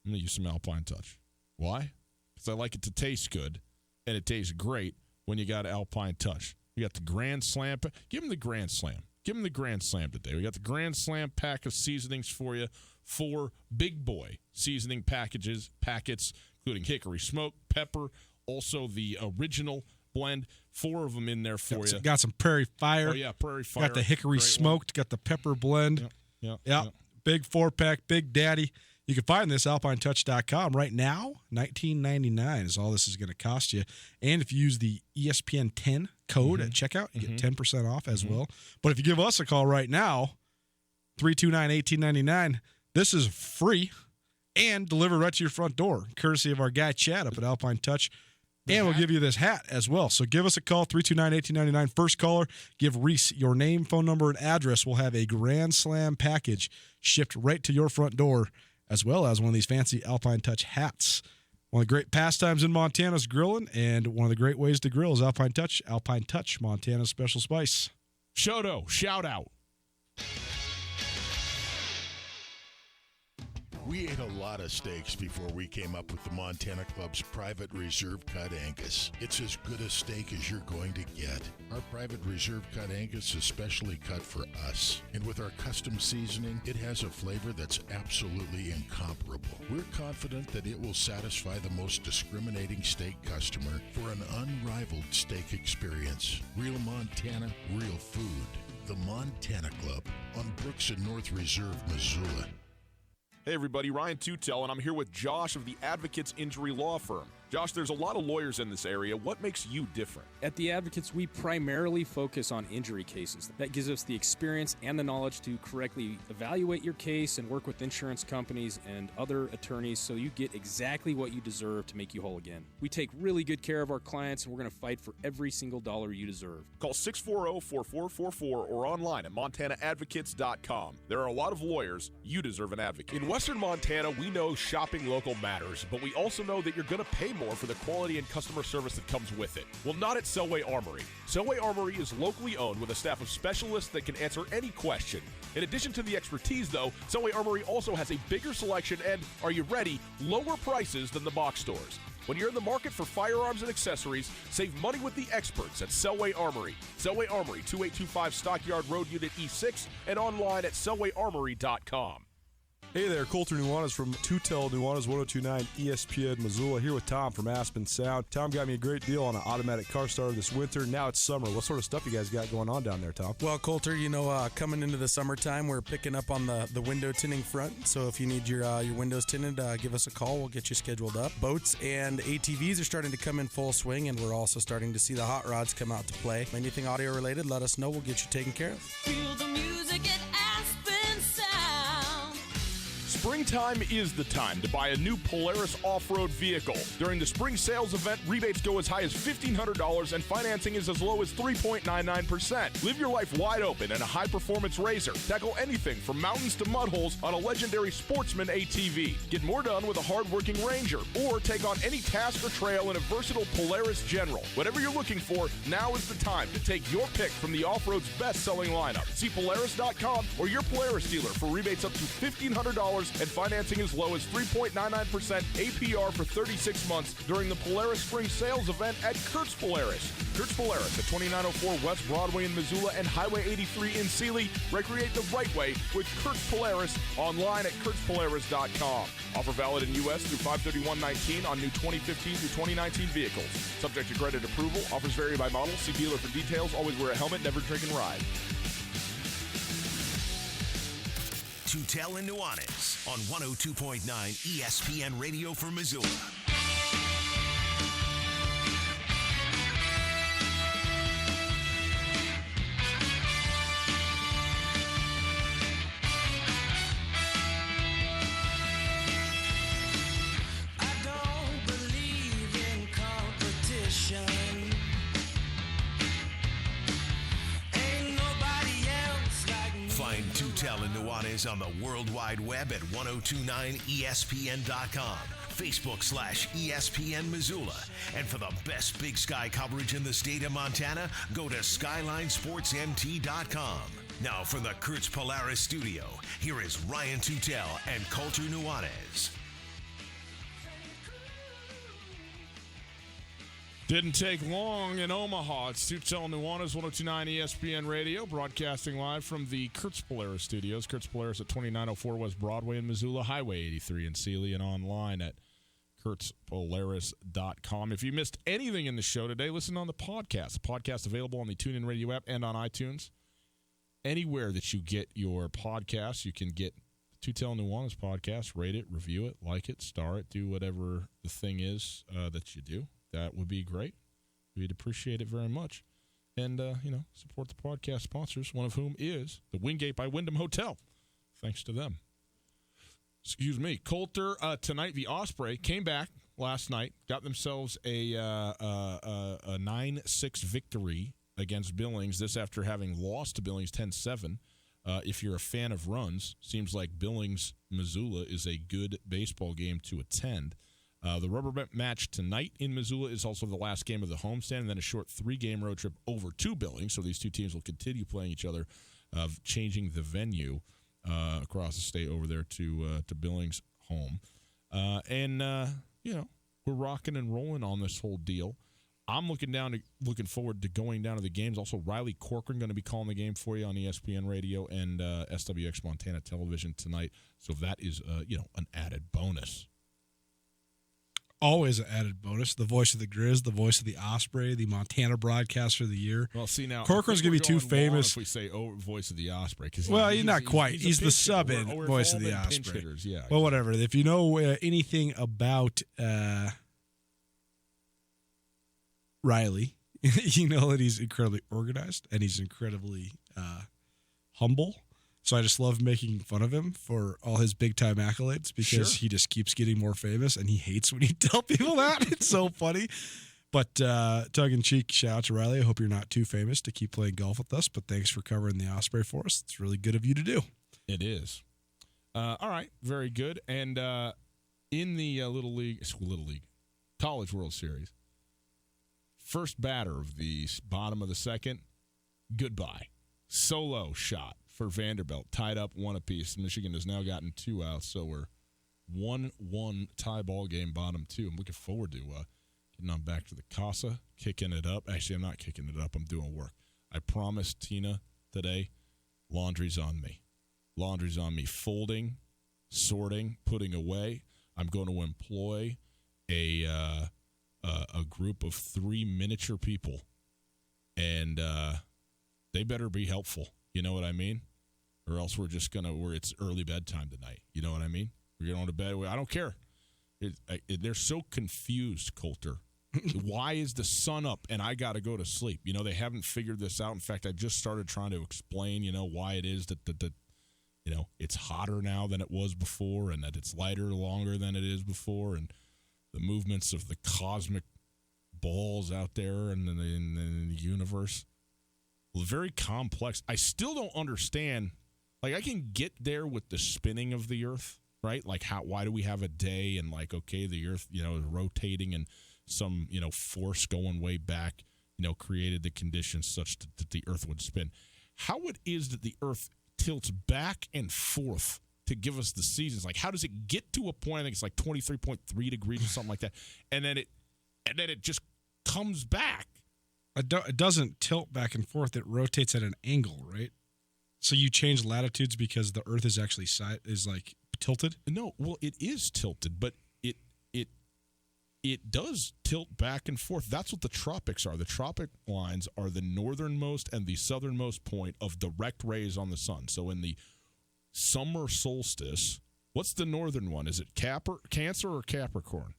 I'm going to use some Alpine Touch. Why? Because I like it to taste good, and it tastes great when you got Alpine Touch. You got the Grand Slam. Give them the Grand Slam. Give them the Grand Slam today. We got the Grand Slam pack of seasonings for you. 4 big boy seasoning packets, including hickory smoke, pepper, also the original blend. 4 of them in there for you. Got some Prairie Fire. Oh, yeah, Prairie Fire. Got the Hickory Smoked. Got the Pepper Blend. Yeah. Big 4-pack, Big Daddy. You can find this alpinetouch.com right now. $19.99 is all this is going to cost you. And if you use the ESPN 10 code at checkout, you get 10% off as well. But if you give us a call right now, 329-1899, this is free and delivered right to your front door, courtesy of our guy Chad up at Alpine Touch. And we'll give you this hat as well. So give us a call, 329-1899. First caller, give Reese your name, phone number, and address. We'll have a Grand Slam package shipped right to your front door, as well as one of these fancy Alpine Touch hats. One of the great pastimes in Montana is grilling, and one of the great ways to grill is Alpine Touch. Alpine Touch, Montana's special spice. Shoto, shout out. We ate a lot of steaks before we came up with the Montana Club's Private Reserve Cut Angus. It's as good a steak as you're going to get. Our Private Reserve Cut Angus is specially cut for us. And with our custom seasoning, it has a flavor that's absolutely incomparable. We're confident that it will satisfy the most discriminating steak customer for an unrivaled steak experience. Real Montana, real food. The Montana Club on Brooks and North Reserve, Missoula. Hey everybody, Ryan Tootell, and I'm here with Josh of the Advocates Injury Law Firm. Josh, there's a lot of lawyers in this area. What makes you different? At the Advocates, we primarily focus on injury cases. That gives us the experience and the knowledge to correctly evaluate your case and work with insurance companies and other attorneys so you get exactly what you deserve to make you whole again. We take really good care of our clients, and we're going to fight for every single dollar you deserve. Call 640-4444 or online at montanaadvocates.com. There are a lot of lawyers. You deserve an advocate. In Western Montana, we know shopping local matters, but we also know that you're going to pay more for the quality and customer service that comes with it. Well, not at Selway Armory. Selway Armory is locally owned with a staff of specialists that can answer any question. In addition to the expertise, though, Selway Armory also has a bigger selection and, are you ready, lower prices than the box stores. When you're in the market for firearms and accessories, save money with the experts at Selway Armory. Selway Armory, 2825 Stockyard Road, Unit E6, and online at selwayarmory.com. Hey there, Colter Nuanez from Tootell, Nuanez 1029 ESPN Missoula, here with Tom from Aspen Sound. Tom got me a great deal on an automatic car starter this winter. Now it's summer. What sort of stuff you guys got going on down there, Tom? Well, Colter, coming into the summertime, we're picking up on the window tinting front. So if you need your windows tinted, give us a call. We'll get you scheduled up. Boats and ATVs are starting to come in full swing, and we're also starting to see the hot rods come out to play. Anything audio related, let us know. We'll get you taken care of. Feel the music at Aspen Sound. Springtime is the time to buy a new Polaris off-road vehicle. During the spring sales event, rebates go as high as $1,500 and financing is as low as 3.99%. Live your life wide open in a high-performance RZR. Tackle anything from mountains to mud holes on a legendary Sportsman ATV. Get more done with a hard-working Ranger, or take on any task or trail in a versatile Polaris General. Whatever you're looking for, now is the time to take your pick from the off-road's best-selling lineup. See Polaris.com or your Polaris dealer for rebates up to $1,500 and financing as low as 3.99% APR for 36 months during the Polaris Spring Sales event at Kurtz Polaris. Kurtz Polaris at 2904 West Broadway in Missoula and Highway 83 in Sealy. Recreate the right way with Kurtz Polaris, online at kurtzpolaris.com. Offer valid in U.S. through 5/31/19 on new 2015 through 2019 vehicles. Subject to credit approval. Offers vary by model. See dealer for details. Always wear a helmet. Never drink and ride. Tootell and Nuanez on 102.9 ESPN Radio for Missoula. Tootell and Nuanez on the World Wide Web at 1029ESPN.com, Facebook/ESPN Missoula. And for the best Big Sky coverage in the state of Montana, go to SkylineSportsMT.com. Now from the Kurtz Polaris studio, here is Ryan Tootell and Colter Nuanez. Didn't take long in Omaha. It's Tootell and Nuanez, 1029 ESPN Radio, broadcasting live from the Kurtz Polaris studios. Kurtz Polaris at 2904 West Broadway in Missoula, Highway 83 in Sealy, and online at KurtzPolaris.com. If you missed anything in the show today, listen on the podcast. Podcast available on the TuneIn Radio app and on iTunes. Anywhere that you get your podcasts, you can get Tootell Nuanez podcast. Rate it, review it, like it, star it, do whatever the thing is that you do. That would be great. We'd appreciate it very much. And, support the podcast sponsors, one of whom is the Wingate by Wyndham Hotel. Thanks to them. Excuse me. Coulter, tonight, the Osprey, came back last night, got themselves a 9-6 victory against Billings. This after having lost to Billings 10-7. If you're a fan of runs, seems like Billings-Missoula is a good baseball game to attend. The rubber match tonight in Missoula is also the last game of the homestand, and then a short 3-game road trip over to Billings. So these two teams will continue playing each other, changing the venue across the state over there to Billings home. We're rocking and rolling on this whole deal. I'm looking forward to going down to the games. Also, Riley Corcoran going to be calling the game for you on ESPN Radio and SWX Montana Television tonight. So that is, an added bonus. Always an added bonus. The voice of the Grizz, the voice of the Osprey, the Montana broadcaster of the year. Well, see now, Corcoran's going to be too famous. If we say voice of the Osprey, because he's not quite. He's the sub-in voice of the Osprey. Hitters, yeah. Well, whatever. If you know anything about Riley, you know that he's incredibly organized and he's incredibly humble. So I just love making fun of him for all his big-time accolades because he just keeps getting more famous, and he hates when you tell people that. It's so funny. But tongue-in-cheek, shout out to Riley. I hope you're not too famous to keep playing golf with us, but thanks for covering the Osprey for us. It's really good of you to do. It is. All right, very good. And in the Little League, College World Series, first batter of the bottom of the second, goodbye. Solo shot for Vanderbilt, tied up 1 apiece. Michigan has now gotten 2 outs, so we're 1-1 tie ball game, bottom 2. I'm looking forward to getting on back to the Casa, kicking it up. Actually, I'm not kicking it up. I'm doing work. I promised Tina today, laundry's on me. Laundry's on me. Folding, sorting, putting away. I'm going to employ a group of 3 miniature people, and they better be helpful. You know what I mean? Or else we're just it's early bedtime tonight. You know what I mean? We're going to bed. I don't care. They're so confused, Coulter. Why is the sun up and I got to go to sleep? They haven't figured this out. In fact, I just started trying to explain, why it is that it's hotter now than it was before, and that it's lighter longer than it is before, and the movements of the cosmic balls out there and in the universe. Very complex. I still don't understand. Like, I can get there with the spinning of the Earth, right? Like, why do we have a day and, the Earth, is rotating and some, force going way back, created the conditions such that the Earth would spin. How it is that the Earth tilts back and forth to give us the seasons? Like, how does it get to a point, I think it's like 23.3 degrees or something like that, and then it just comes back? It doesn't tilt back and forth. It rotates at an angle, right? So you change latitudes because the Earth is actually tilted? No, well, it is tilted, but it does tilt back and forth. That's what the tropics are. The tropic lines are the northernmost and the southernmost point of direct rays on the sun. So in the summer solstice, what's the northern one? Is it Cancer or Capricorn?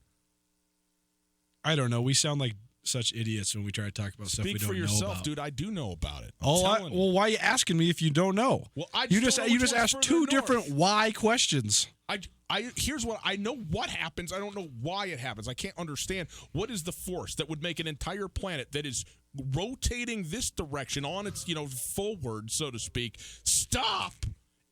I don't know. We sound like such idiots when we try to talk about stuff we don't know about. Speak for yourself, dude. I do know about it. Well, why are you asking me if you don't know? Well, you just asked 2 different why questions. Here's what I know: what happens. I don't know why it happens. I can't understand what is the force that would make an entire planet that is rotating this direction on its forward, so to speak, stop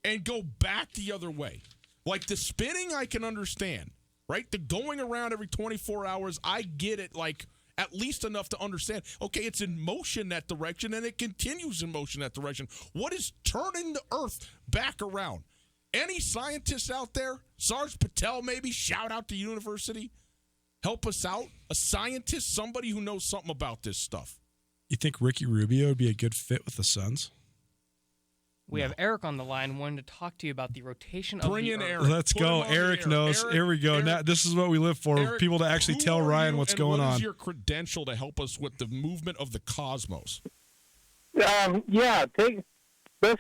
and go back the other way. Like the spinning, I can understand, right? The going around every 24 hours, I get it. Like, at least enough to understand, okay, it's in motion that direction, and it continues in motion that direction. What is turning the Earth back around? Any scientists out there? Sarge Patel, maybe? Shout out to university. Help us out. A scientist, somebody who knows something about this stuff. You think Ricky Rubio would be a good fit with the Suns? We have Eric on the line wanting to talk to you about the rotation of Bring the in Earth. Eric. Let's go. Eric knows. Here we go. Now, this is what we live for, Eric, people to actually tell Ryan what's going on. What is your credential to help us with the movement of the cosmos? Best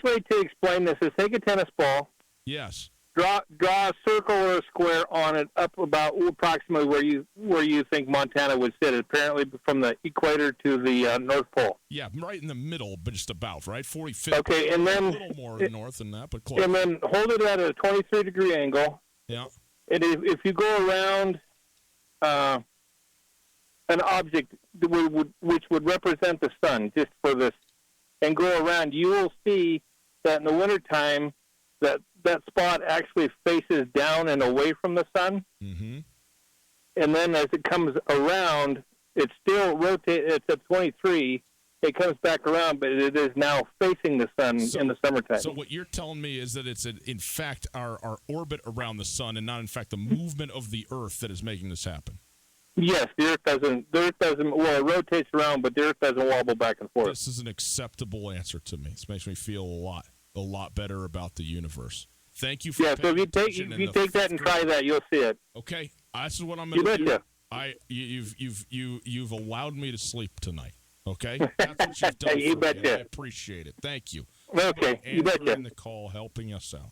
way to explain this is take a tennis ball. Yes. Draw a circle or a square on it up about approximately where you think Montana would sit. Apparently from the equator to the North Pole. Yeah, right in the middle, but just about, right? 45. Okay, and then a little more north than that, but close. And then hold it at a 23-degree angle. Yeah. And if you go around an object which would represent the sun, just for this, and go around, you will see that in the wintertime that spot actually faces down and away from the sun. Mm-hmm. And then as it comes around, it still rotates. It's at 23. It comes back around, but it is now facing the sun in the summertime. So what you're telling me is that it's, in fact, our orbit around the sun and not, in fact, the movement of the Earth that is making this happen. Yes, the Earth doesn't. Well, it rotates around, but the Earth doesn't wobble back and forth. This is an acceptable answer to me. This makes me feel a lot better about the universe. Thank you for so if you take that and try that, you'll see it. Okay, this is what I'm going to do. Betcha. You've allowed me to sleep tonight. Okay, that's what you've done. You for me. betcha. I appreciate it. Thank you. Okay, you betcha. Answering the call, helping us out.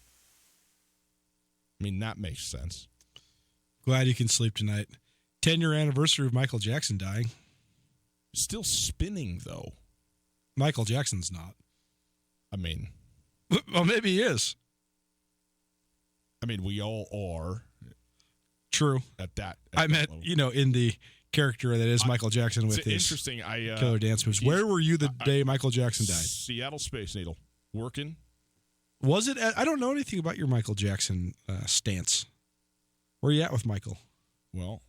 I mean, that makes sense. Glad you can sleep tonight. 10-year anniversary of Michael Jackson dying. Still spinning, though. Michael Jackson's not. I mean. Well, maybe he is. I mean, we all are. True. I meant, level. In the character that is Michael Jackson with his interesting. killer dance moves. Where were you the day Michael Jackson died? Seattle Space Needle. Working. Was it? I don't know anything about your Michael Jackson stance. Where are you at with Michael? Well,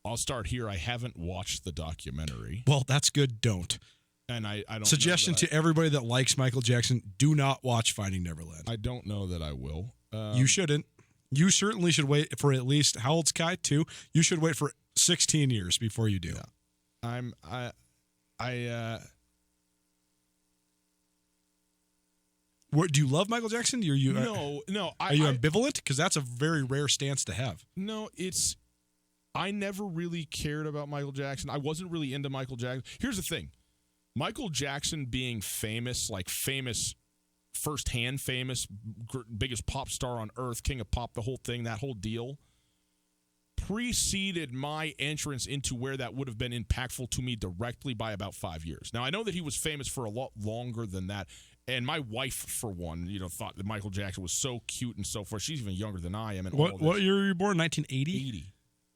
I'll start here. I haven't watched the documentary. Well, that's good. Don't. And I don't. Suggestion to everybody that likes Michael Jackson: do not watch Finding Neverland. I don't know that I will. You shouldn't. You certainly should wait for at least, how old's Kai? 2? You should wait for 16 years before you do. Yeah. What, do you love Michael Jackson? No. Are you ambivalent? Because that's a very rare stance to have. No, I never really cared about Michael Jackson. I wasn't really into Michael Jackson. Here's the thing. Michael Jackson being famous, firsthand famous, biggest pop star on earth, king of pop, the whole thing, that whole deal, preceded my entrance into where that would have been impactful to me directly by about 5 years. Now, I know that he was famous for a lot longer than that, and my wife, for one, thought that Michael Jackson was so cute and so forth. She's even younger than I am. And what year were you born? 1980?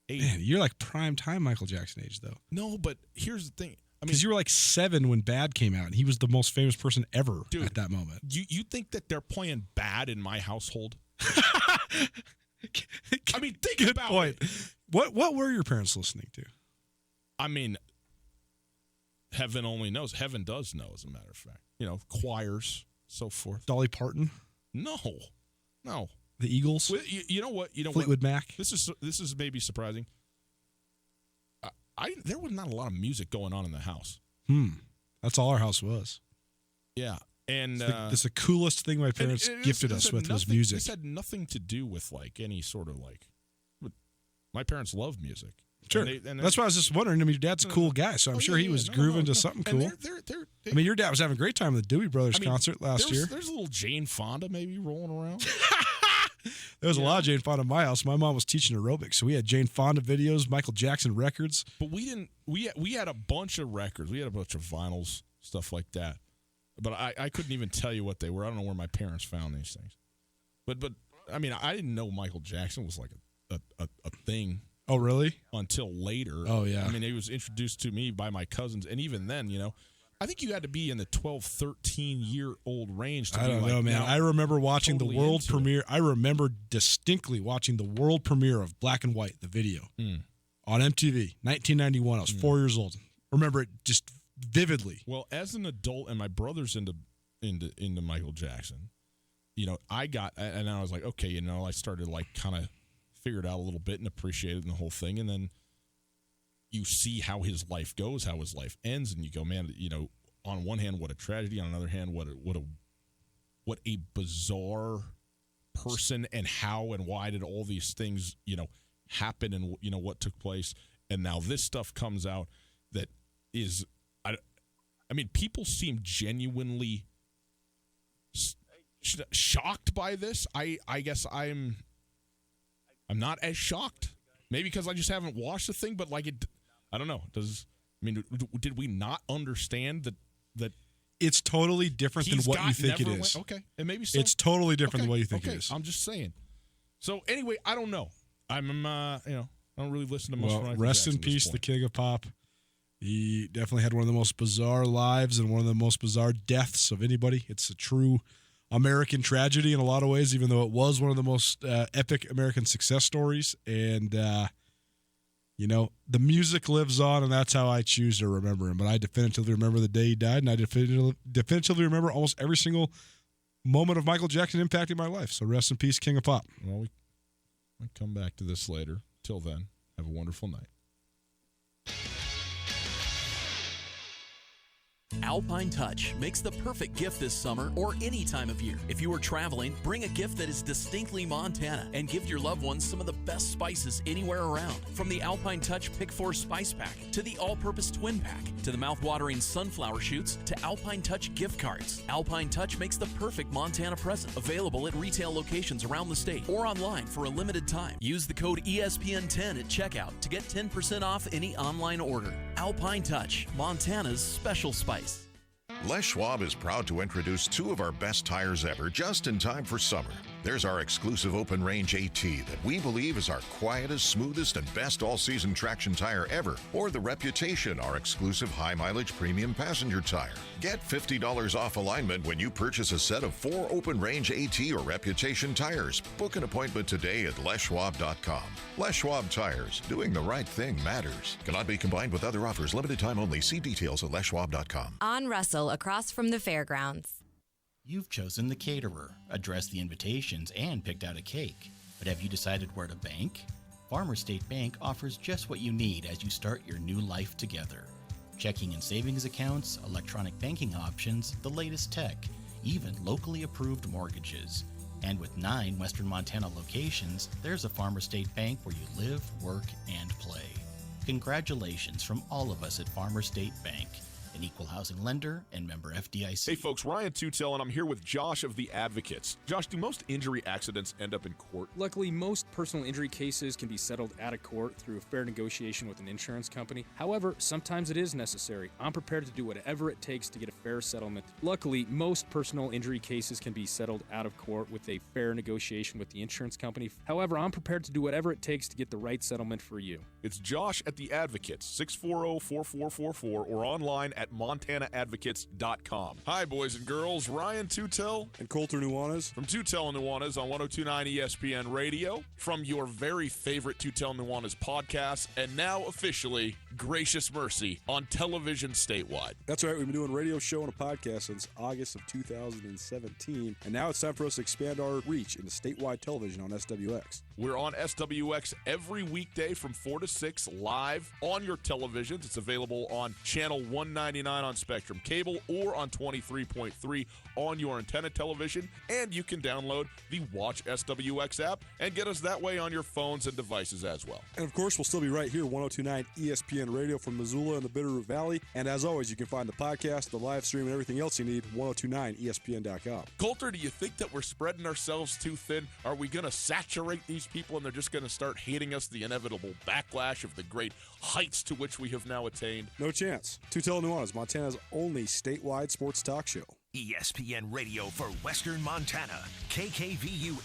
80. Man, you're like prime time Michael Jackson age, though. No, but here's the thing. Because you were like 7 when Bad came out, and he was the most famous person ever at that moment. You think that they're playing Bad in my household? I mean, think about it. What were your parents listening to? I mean, heaven only knows. Heaven does know, as a matter of fact. Choirs, so forth. Dolly Parton? No. The Eagles? Well, you know what? Fleetwood Mac? This is maybe surprising. There was not a lot of music going on in the house. That's all our house was. Yeah, and that's the coolest thing my parents gifted us with was music. This had nothing to do with any sort of my parents loved music. Sure, that's why I was just wondering. I mean, your dad's a cool guy, so I'm sure he was grooving to something cool. I mean, your dad was having a great time at the Doobie Brothers concert last year. There's a little Jane Fonda maybe rolling around. There was a lot of Jane Fonda in my house. My mom was teaching aerobics, so we had Jane Fonda videos, Michael Jackson records. But we didn't. We had a bunch of records. We had a bunch of vinyls, stuff like that. But I couldn't even tell you what they were. I don't know where my parents found these things. But I mean, I didn't know Michael Jackson was like a thing. Oh, really? Until later. Oh, yeah. I mean, he was introduced to me by my cousins, and even then, I think you had to be in the 12, 13-year-old range to I don't know, man. I remember watching the world premiere. I remember distinctly watching the world premiere of Black and White, the video, on MTV, 1991. I was 4 years old. Remember it just vividly. Well, as an adult, and my brother's into Michael Jackson, I got, and I was like, okay, I started kind of figured out a little bit and appreciated the whole thing, and then you see how his life goes, how his life ends, and you go, man, on one hand, what a tragedy. On another hand, what a what a bizarre person and how and why did all these things, happen and, what took place. And now this stuff comes out that is, I mean, people seem genuinely shocked by this. I guess I'm not as shocked. Maybe because I just haven't watched the thing, but I don't know. Did we not understand that it's totally different than what you think it is? Okay, and maybe so. It's totally different than what you think it is. I'm just saying. So anyway, I don't know. I don't really listen to much. Well, rest in peace, the king of pop. He definitely had one of the most bizarre lives and one of the most bizarre deaths of anybody. It's a true American tragedy in a lot of ways, even though it was one of the most epic American success stories. And, the music lives on, and that's how I choose to remember him. But I definitively remember the day he died, and I definitively remember almost every single moment of Michael Jackson impacting my life. So rest in peace, king of pop. Well, we'll come back to this later. Till then, have a wonderful night. Alpine Touch makes the perfect gift this summer or any time of year. If you are traveling, bring a gift that is distinctly Montana and give your loved ones some of the best spices anywhere around. From the Alpine Touch Pick 4 Spice Pack to the All-Purpose Twin Pack to the mouth-watering sunflower shoots to Alpine Touch gift cards. Alpine Touch makes the perfect Montana present. Available at retail locations around the state or online for a limited time. Use the code ESPN10 at checkout to get 10% off any online order. Alpine Touch, Montana's special spice. Les Schwab is proud to introduce two of our best tires ever just in time for summer. There's our exclusive open range AT that we believe is our quietest, smoothest, and best all-season traction tire ever. Or the Reputation, our exclusive high-mileage premium passenger tire. Get $50 off alignment when you purchase a set of 4 open range AT or Reputation tires. Book an appointment today at leschwab.com. Les Schwab Tires. Doing the right thing matters. Cannot be combined with other offers. Limited time only. See details at leschwab.com. On Russell, across from the fairgrounds. You've chosen the caterer, addressed the invitations, and picked out a cake. But have you decided where to bank? Farmers State Bank offers just what you need as you start your new life together. Checking and savings accounts, electronic banking options, the latest tech, even locally approved mortgages. And with 9 Western Montana locations, there's a Farmers State Bank where you live, work, and play. Congratulations from all of us at Farmers State Bank, an equal housing lender and member FDIC. Hey folks, Ryan Tootell, and I'm here with Josh of the Advocates. Josh, do most injury accidents end up in court? Luckily, most personal injury cases can be settled out of court through a fair negotiation with an insurance company. However, sometimes it is necessary. I'm prepared to do whatever it takes to get a fair settlement. Luckily, most personal injury cases can be settled out of court with a fair negotiation with the insurance company. However, I'm prepared to do whatever it takes to get the right settlement for you. It's Josh at the Advocates, 640-4444, or online at montanaadvocates.com. Hi, boys and girls. Ryan Tootell and Coulter Nuanez from Tootell and Nuanez on 102.9 ESPN Radio, from your very favorite Tootell and Nuanez podcast, and now officially Gracious Mercy on television statewide. That's right. We've been doing a radio show and a podcast since August of 2017, and now it's time for us to expand our reach into statewide television on SWX. We're on SWX every weekday from 4 to 6 live on your televisions. It's available on channel 199 on Spectrum Cable or on 23.3 on your antenna television. And you can download the Watch SWX app and get us that way on your phones and devices as well. And of course, we'll still be right here, 102.9 ESPN Radio from Missoula in the Bitterroot Valley. And as always, you can find the podcast, the live stream, and everything else you need, 1029ESPN.com. Coulter, do you think that we're spreading ourselves too thin? Are we going to saturate these people and they're just going to start hating us, the inevitable backlash of the great heights to which we have now attained? No chance. Tootell Nuanez, Montana's only statewide sports talk show. ESPN Radio for Western Montana, KKVU